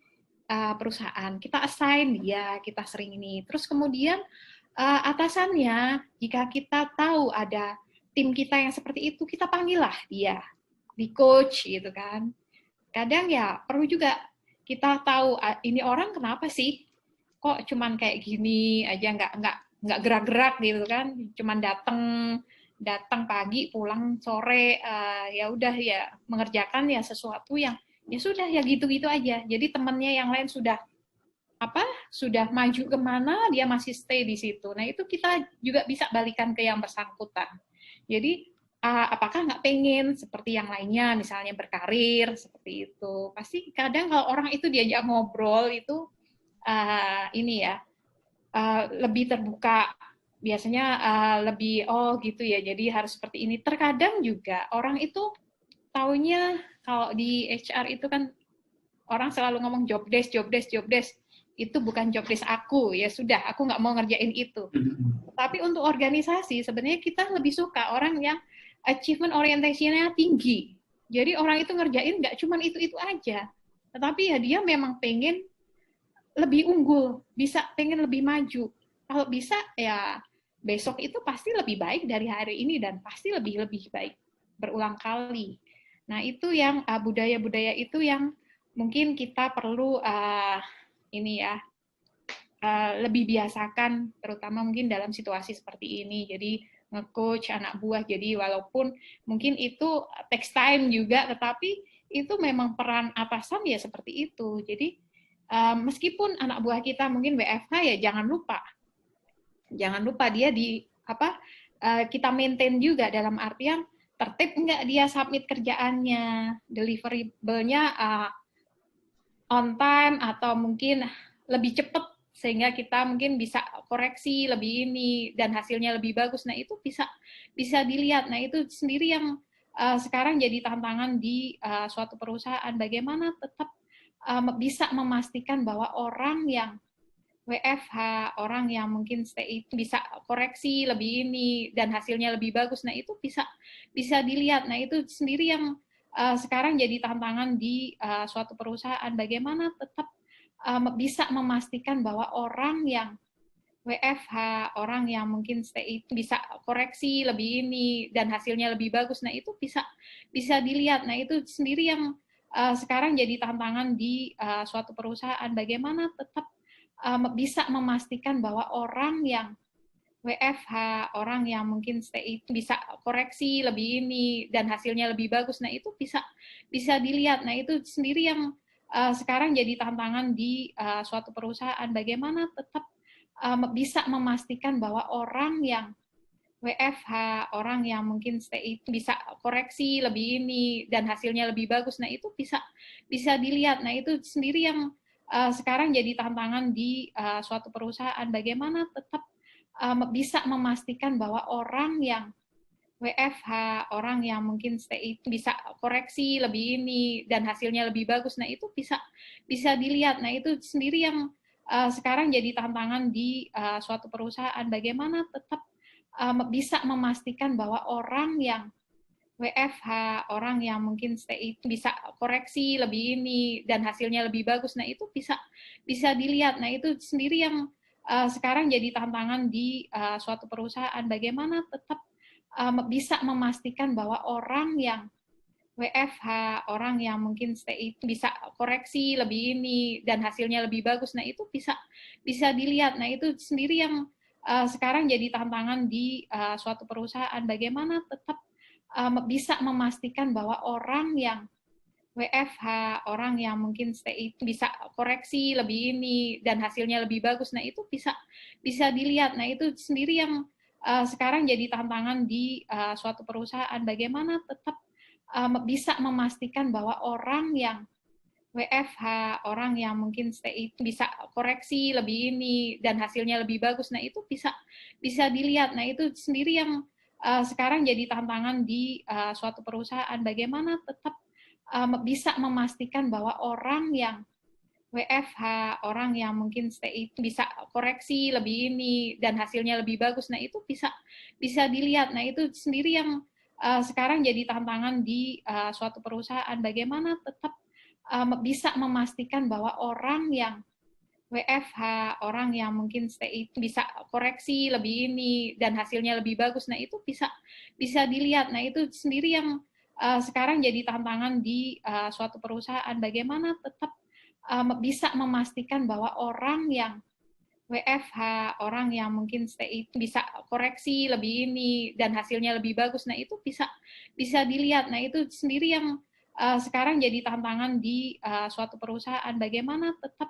perusahaan. Kita assign dia, kita sering ini. Terus kemudian atasannya, jika kita tahu ada tim kita yang seperti itu, kita panggil lah dia, di coach gitu kan. Kadang ya perlu juga kita tahu ini orang kenapa sih kok cuman kayak gini aja, nggak gerak-gerak gitu kan, cuman datang pagi pulang sore, ya udah ya mengerjakan ya sesuatu yang ya sudah ya gitu-gitu aja. Jadi temannya yang lain sudah maju kemana, dia masih stay di situ. Nah itu kita juga bisa balikan ke yang bersangkutan. Jadi apakah nggak pengen seperti yang lainnya, misalnya berkarir seperti itu. Pasti kadang kalau orang itu diajak ngobrol itu lebih terbuka, biasanya lebih gitu ya, jadi harus seperti ini. Terkadang juga orang itu taunya kalau di HR itu kan orang selalu ngomong job desk. Itu bukan job desk aku, ya sudah, aku nggak mau ngerjain itu. Tapi untuk organisasi, sebenarnya kita lebih suka orang yang achievement orientation-nya tinggi. Jadi orang itu ngerjain nggak cuma itu-itu aja, tetapi ya dia memang pengen lebih unggul, pengen lebih maju. Kalau bisa ya besok itu pasti lebih baik dari hari ini dan pasti lebih baik berulang kali. Nah itu yang budaya-budaya itu yang mungkin kita perlu lebih biasakan, terutama mungkin dalam situasi seperti ini. Jadi nge-coach anak buah, jadi walaupun mungkin itu takes time juga, tetapi itu memang peran atasan ya seperti itu. Jadi meskipun anak buah kita mungkin WFH ya jangan lupa dia kita maintain juga, dalam artian tertib nggak dia submit kerjaannya, deliverable-nya on time atau mungkin lebih cepat sehingga kita mungkin bisa koreksi lebih ini dan hasilnya lebih bagus. Nah itu bisa dilihat. Nah itu sendiri yang sekarang jadi tantangan di suatu perusahaan, bagaimana tetap bisa memastikan bahwa orang yang WFH, orang yang mungkin stay itu bisa koreksi lebih ini dan hasilnya lebih bagus. Nah itu bisa dilihat. Nah itu sendiri yang sekarang jadi tantangan di suatu perusahaan, bagaimana tetap bisa memastikan bahwa orang yang WFH, orang yang mungkin stay itu bisa koreksi lebih ini dan hasilnya lebih bagus. Nah itu bisa dilihat. Nah itu sendiri yang sekarang jadi tantangan di suatu perusahaan, bagaimana tetap bisa memastikan bahwa orang yang WFH, orang yang mungkin stay itu bisa koreksi lebih ini dan hasilnya lebih bagus. Nah itu bisa dilihat. Nah itu sendiri yang sekarang jadi tantangan di suatu perusahaan, bagaimana tetap bisa memastikan bahwa orang yang WFH, orang yang mungkin stay itu bisa koreksi lebih ini dan hasilnya lebih bagus. Nah itu bisa dilihat. Nah itu sendiri yang sekarang jadi tantangan di suatu perusahaan, bagaimana tetap bisa memastikan bahwa orang yang WFH, orang yang mungkin stay itu bisa koreksi lebih ini dan hasilnya lebih bagus. Nah itu bisa dilihat. Nah itu sendiri yang sekarang jadi tantangan di suatu perusahaan, bagaimana tetap bisa memastikan bahwa orang yang WFH, orang yang mungkin stay itu bisa koreksi lebih ini dan hasilnya lebih bagus. Nah itu bisa dilihat. Nah itu sendiri yang sekarang jadi tantangan di suatu perusahaan, bagaimana tetap bisa memastikan bahwa orang yang WFH, orang yang mungkin stay itu bisa koreksi lebih ini dan hasilnya lebih bagus. Nah itu bisa dilihat. Nah itu sendiri yang sekarang jadi tantangan di suatu perusahaan, bagaimana tetap bisa memastikan bahwa orang yang WFH, orang yang mungkin stay itu bisa koreksi lebih ini dan hasilnya lebih bagus. Nah itu bisa dilihat. Nah itu sendiri yang sekarang jadi tantangan di suatu perusahaan, bagaimana tetap bisa memastikan bahwa orang yang WFH, orang yang mungkin stay itu bisa koreksi lebih ini dan hasilnya lebih bagus. Nah itu bisa dilihat. Nah itu sendiri yang sekarang jadi tantangan di suatu perusahaan, bagaimana tetap bisa memastikan bahwa orang yang WFH, orang yang mungkin stay itu bisa koreksi lebih ini dan hasilnya lebih bagus. Nah itu bisa dilihat. Nah itu sendiri yang sekarang jadi tantangan di suatu perusahaan, bagaimana tetap bisa memastikan bahwa orang yang WFH, orang yang mungkin stay itu bisa koreksi lebih ini dan hasilnya lebih bagus. Nah itu bisa dilihat. Nah itu sendiri yang sekarang jadi tantangan di suatu perusahaan, bagaimana tetap bisa memastikan bahwa orang yang WFH, orang yang mungkin stay itu bisa koreksi lebih ini dan hasilnya lebih bagus. Nah, itu bisa dilihat. Nah, itu sendiri yang sekarang jadi tantangan di suatu perusahaan, bagaimana tetap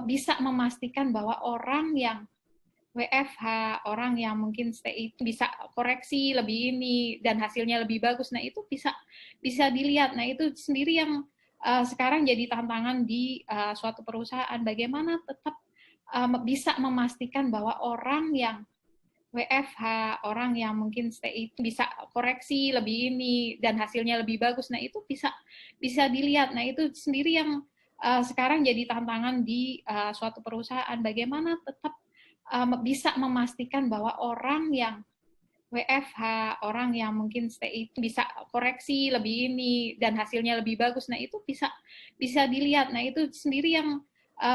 bisa memastikan bahwa orang yang WFH, orang yang mungkin stay itu bisa koreksi lebih ini dan hasilnya lebih bagus. Nah, itu bisa dilihat. Nah, itu sendiri yang sekarang jadi tantangan di suatu perusahaan, bagaimana tetap bisa memastikan bahwa orang yang WFH, orang yang mungkin stay itu bisa koreksi lebih ini dan hasilnya lebih bagus. Nah, itu bisa dilihat. Nah, itu sendiri yang sekarang jadi tantangan di suatu perusahaan, bagaimana tetap bisa memastikan bahwa orang yang WFH, orang yang mungkin stay itu bisa koreksi lebih ini dan hasilnya lebih bagus. Nah, itu bisa dilihat. Nah, itu sendiri yang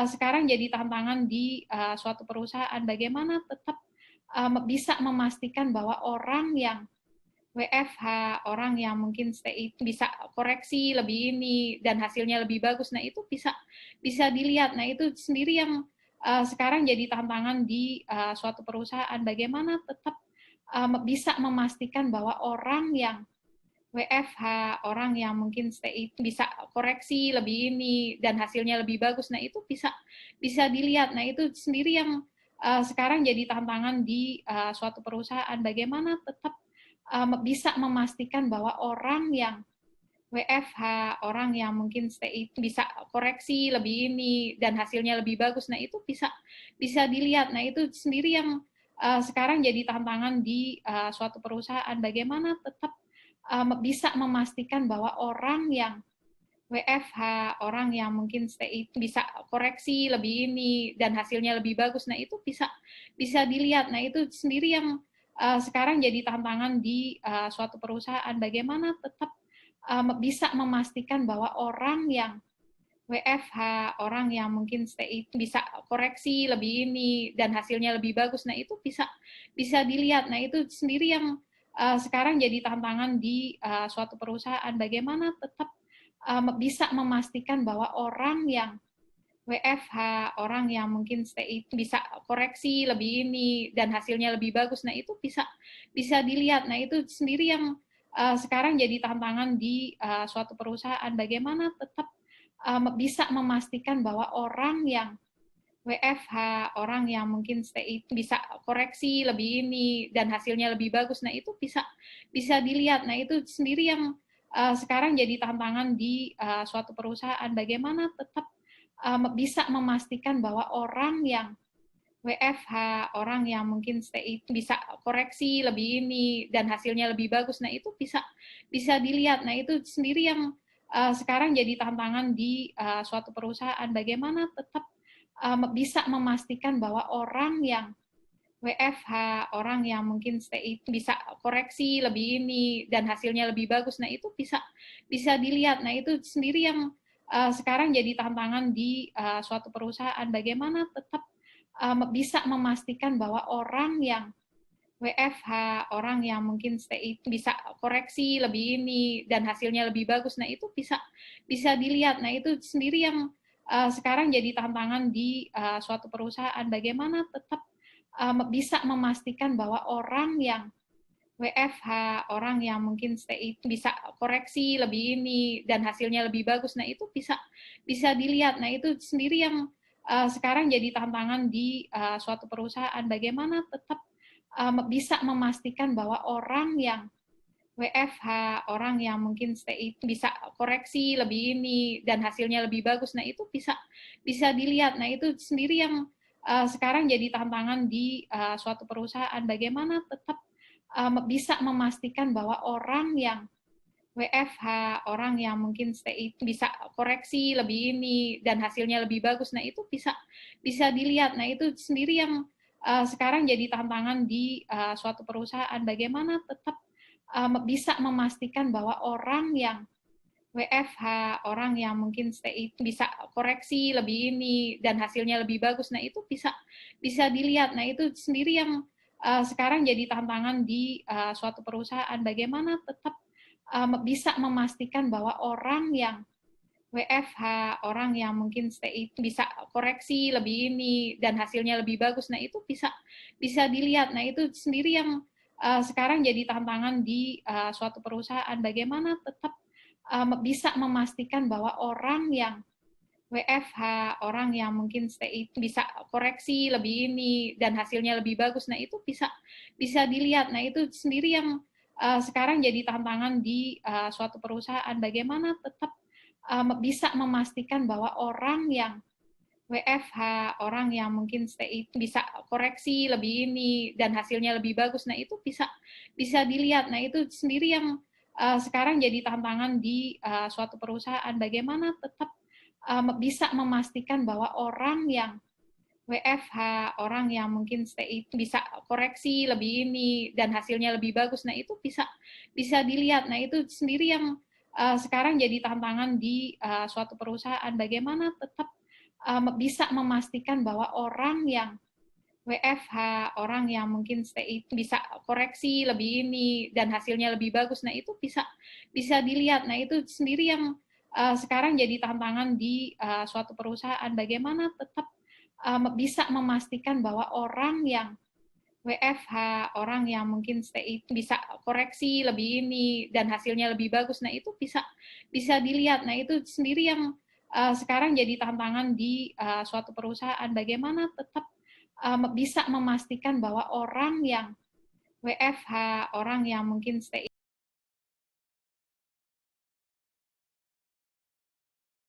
sekarang jadi tantangan di suatu perusahaan, bagaimana tetap bisa memastikan bahwa orang yang WFH, orang yang mungkin stay itu bisa koreksi lebih ini dan hasilnya lebih bagus. Nah, itu bisa dilihat. Nah, itu sendiri yang sekarang jadi tantangan di suatu perusahaan, bagaimana tetap bisa memastikan bahwa orang yang WFH, orang yang mungkin stay itu bisa koreksi lebih ini dan hasilnya lebih bagus. Nah, itu bisa dilihat. Nah, itu sendiri yang sekarang jadi tantangan di suatu perusahaan, bagaimana tetap bisa memastikan bahwa orang yang WFH, orang yang mungkin stay itu bisa koreksi lebih ini dan hasilnya lebih bagus. Nah, itu bisa dilihat. Nah, itu sendiri yang sekarang jadi tantangan di suatu perusahaan, bagaimana tetap bisa memastikan bahwa orang yang WFH, orang yang mungkin stay itu bisa koreksi lebih ini dan hasilnya lebih bagus. Nah, itu bisa dilihat. Nah, itu sendiri yang sekarang jadi tantangan di suatu perusahaan, bagaimana tetap bisa memastikan bahwa orang yang WFH, orang yang mungkin stay itu bisa koreksi lebih ini dan hasilnya lebih bagus. Nah, itu bisa dilihat. Nah, itu sendiri yang sekarang jadi tantangan di suatu perusahaan, bagaimana tetap bisa memastikan bahwa orang yang WFH, orang yang mungkin stay itu bisa koreksi lebih ini dan hasilnya lebih bagus. Nah, itu bisa dilihat. Nah, itu sendiri yang sekarang jadi tantangan di suatu perusahaan, bagaimana tetap bisa memastikan bahwa orang yang WFH, orang yang mungkin stay itu bisa koreksi lebih ini dan hasilnya lebih bagus. Nah, itu bisa dilihat. Nah, itu sendiri yang sekarang jadi tantangan di suatu perusahaan, bagaimana tetap bisa memastikan bahwa orang yang WFH, orang yang mungkin stay itu bisa koreksi lebih ini dan hasilnya lebih bagus. Nah, itu bisa dilihat. Nah, itu sendiri yang sekarang jadi tantangan di suatu perusahaan, bagaimana tetap bisa memastikan bahwa orang yang WFH, orang yang mungkin stay itu bisa koreksi lebih ini dan hasilnya lebih bagus. Nah, itu bisa dilihat. Nah, itu sendiri yang sekarang jadi tantangan di suatu perusahaan, bagaimana tetap bisa memastikan bahwa orang yang WFH, orang yang mungkin stay itu bisa koreksi lebih ini dan hasilnya lebih bagus. Nah, itu bisa dilihat. Nah, itu sendiri yang sekarang jadi tantangan di suatu perusahaan, bagaimana tetap bisa memastikan bahwa orang yang WFH, orang yang mungkin stay itu bisa koreksi lebih ini dan hasilnya lebih bagus. Nah, itu bisa dilihat. Nah, itu sendiri yang sekarang jadi tantangan di suatu perusahaan, bagaimana tetap bisa memastikan bahwa orang yang WFH, orang yang mungkin stay itu bisa koreksi lebih ini dan hasilnya lebih bagus. Nah, itu bisa dilihat. Nah, itu sendiri yang sekarang jadi tantangan di suatu perusahaan, bagaimana tetap bisa memastikan bahwa orang yang WFH, orang yang mungkin stay itu bisa koreksi lebih ini dan hasilnya lebih bagus. Nah, itu bisa dilihat. Nah, itu sendiri yang sekarang jadi tantangan di suatu perusahaan, bagaimana tetap bisa memastikan bahwa orang yang WFH, orang yang mungkin stay itu bisa koreksi lebih ini dan hasilnya lebih bagus. Nah, itu bisa dilihat. Nah, itu sendiri yang sekarang jadi tantangan di suatu perusahaan, bagaimana tetap bisa memastikan bahwa orang yang WFH, orang yang mungkin stay itu bisa koreksi lebih ini dan hasilnya lebih bagus. Nah, itu bisa dilihat. Nah, itu sendiri yang sekarang jadi tantangan di suatu perusahaan, bagaimana tetap bisa memastikan bahwa orang yang WFH, orang yang mungkin stay itu bisa koreksi lebih ini dan hasilnya lebih bagus. Nah, itu bisa dilihat. Nah, itu sendiri yang sekarang jadi tantangan di suatu perusahaan, bagaimana tetap bisa memastikan bahwa orang yang WFH, orang yang mungkin stay itu bisa koreksi lebih ini dan hasilnya lebih bagus. Nah, itu bisa dilihat. Nah, itu sendiri yang sekarang jadi tantangan di suatu perusahaan, bagaimana tetap bisa memastikan bahwa orang yang WFH, orang yang mungkin stay itu bisa koreksi lebih ini dan hasilnya lebih bagus. Nah, itu bisa dilihat. Nah, itu sendiri yang sekarang jadi tantangan di suatu perusahaan, bagaimana tetap bisa memastikan bahwa orang yang WFH, orang yang mungkin stay itu bisa koreksi lebih ini dan hasilnya lebih bagus. Nah, itu bisa dilihat. Nah, itu sendiri yang sekarang jadi tantangan di suatu perusahaan, bagaimana tetap bisa memastikan bahwa orang yang WFH, orang yang mungkin stay itu bisa koreksi lebih ini dan hasilnya lebih bagus. Nah, itu bisa dilihat. Nah, itu sendiri yang sekarang jadi tantangan di suatu perusahaan, bagaimana tetap bisa memastikan bahwa orang yang WFH, orang yang mungkin stay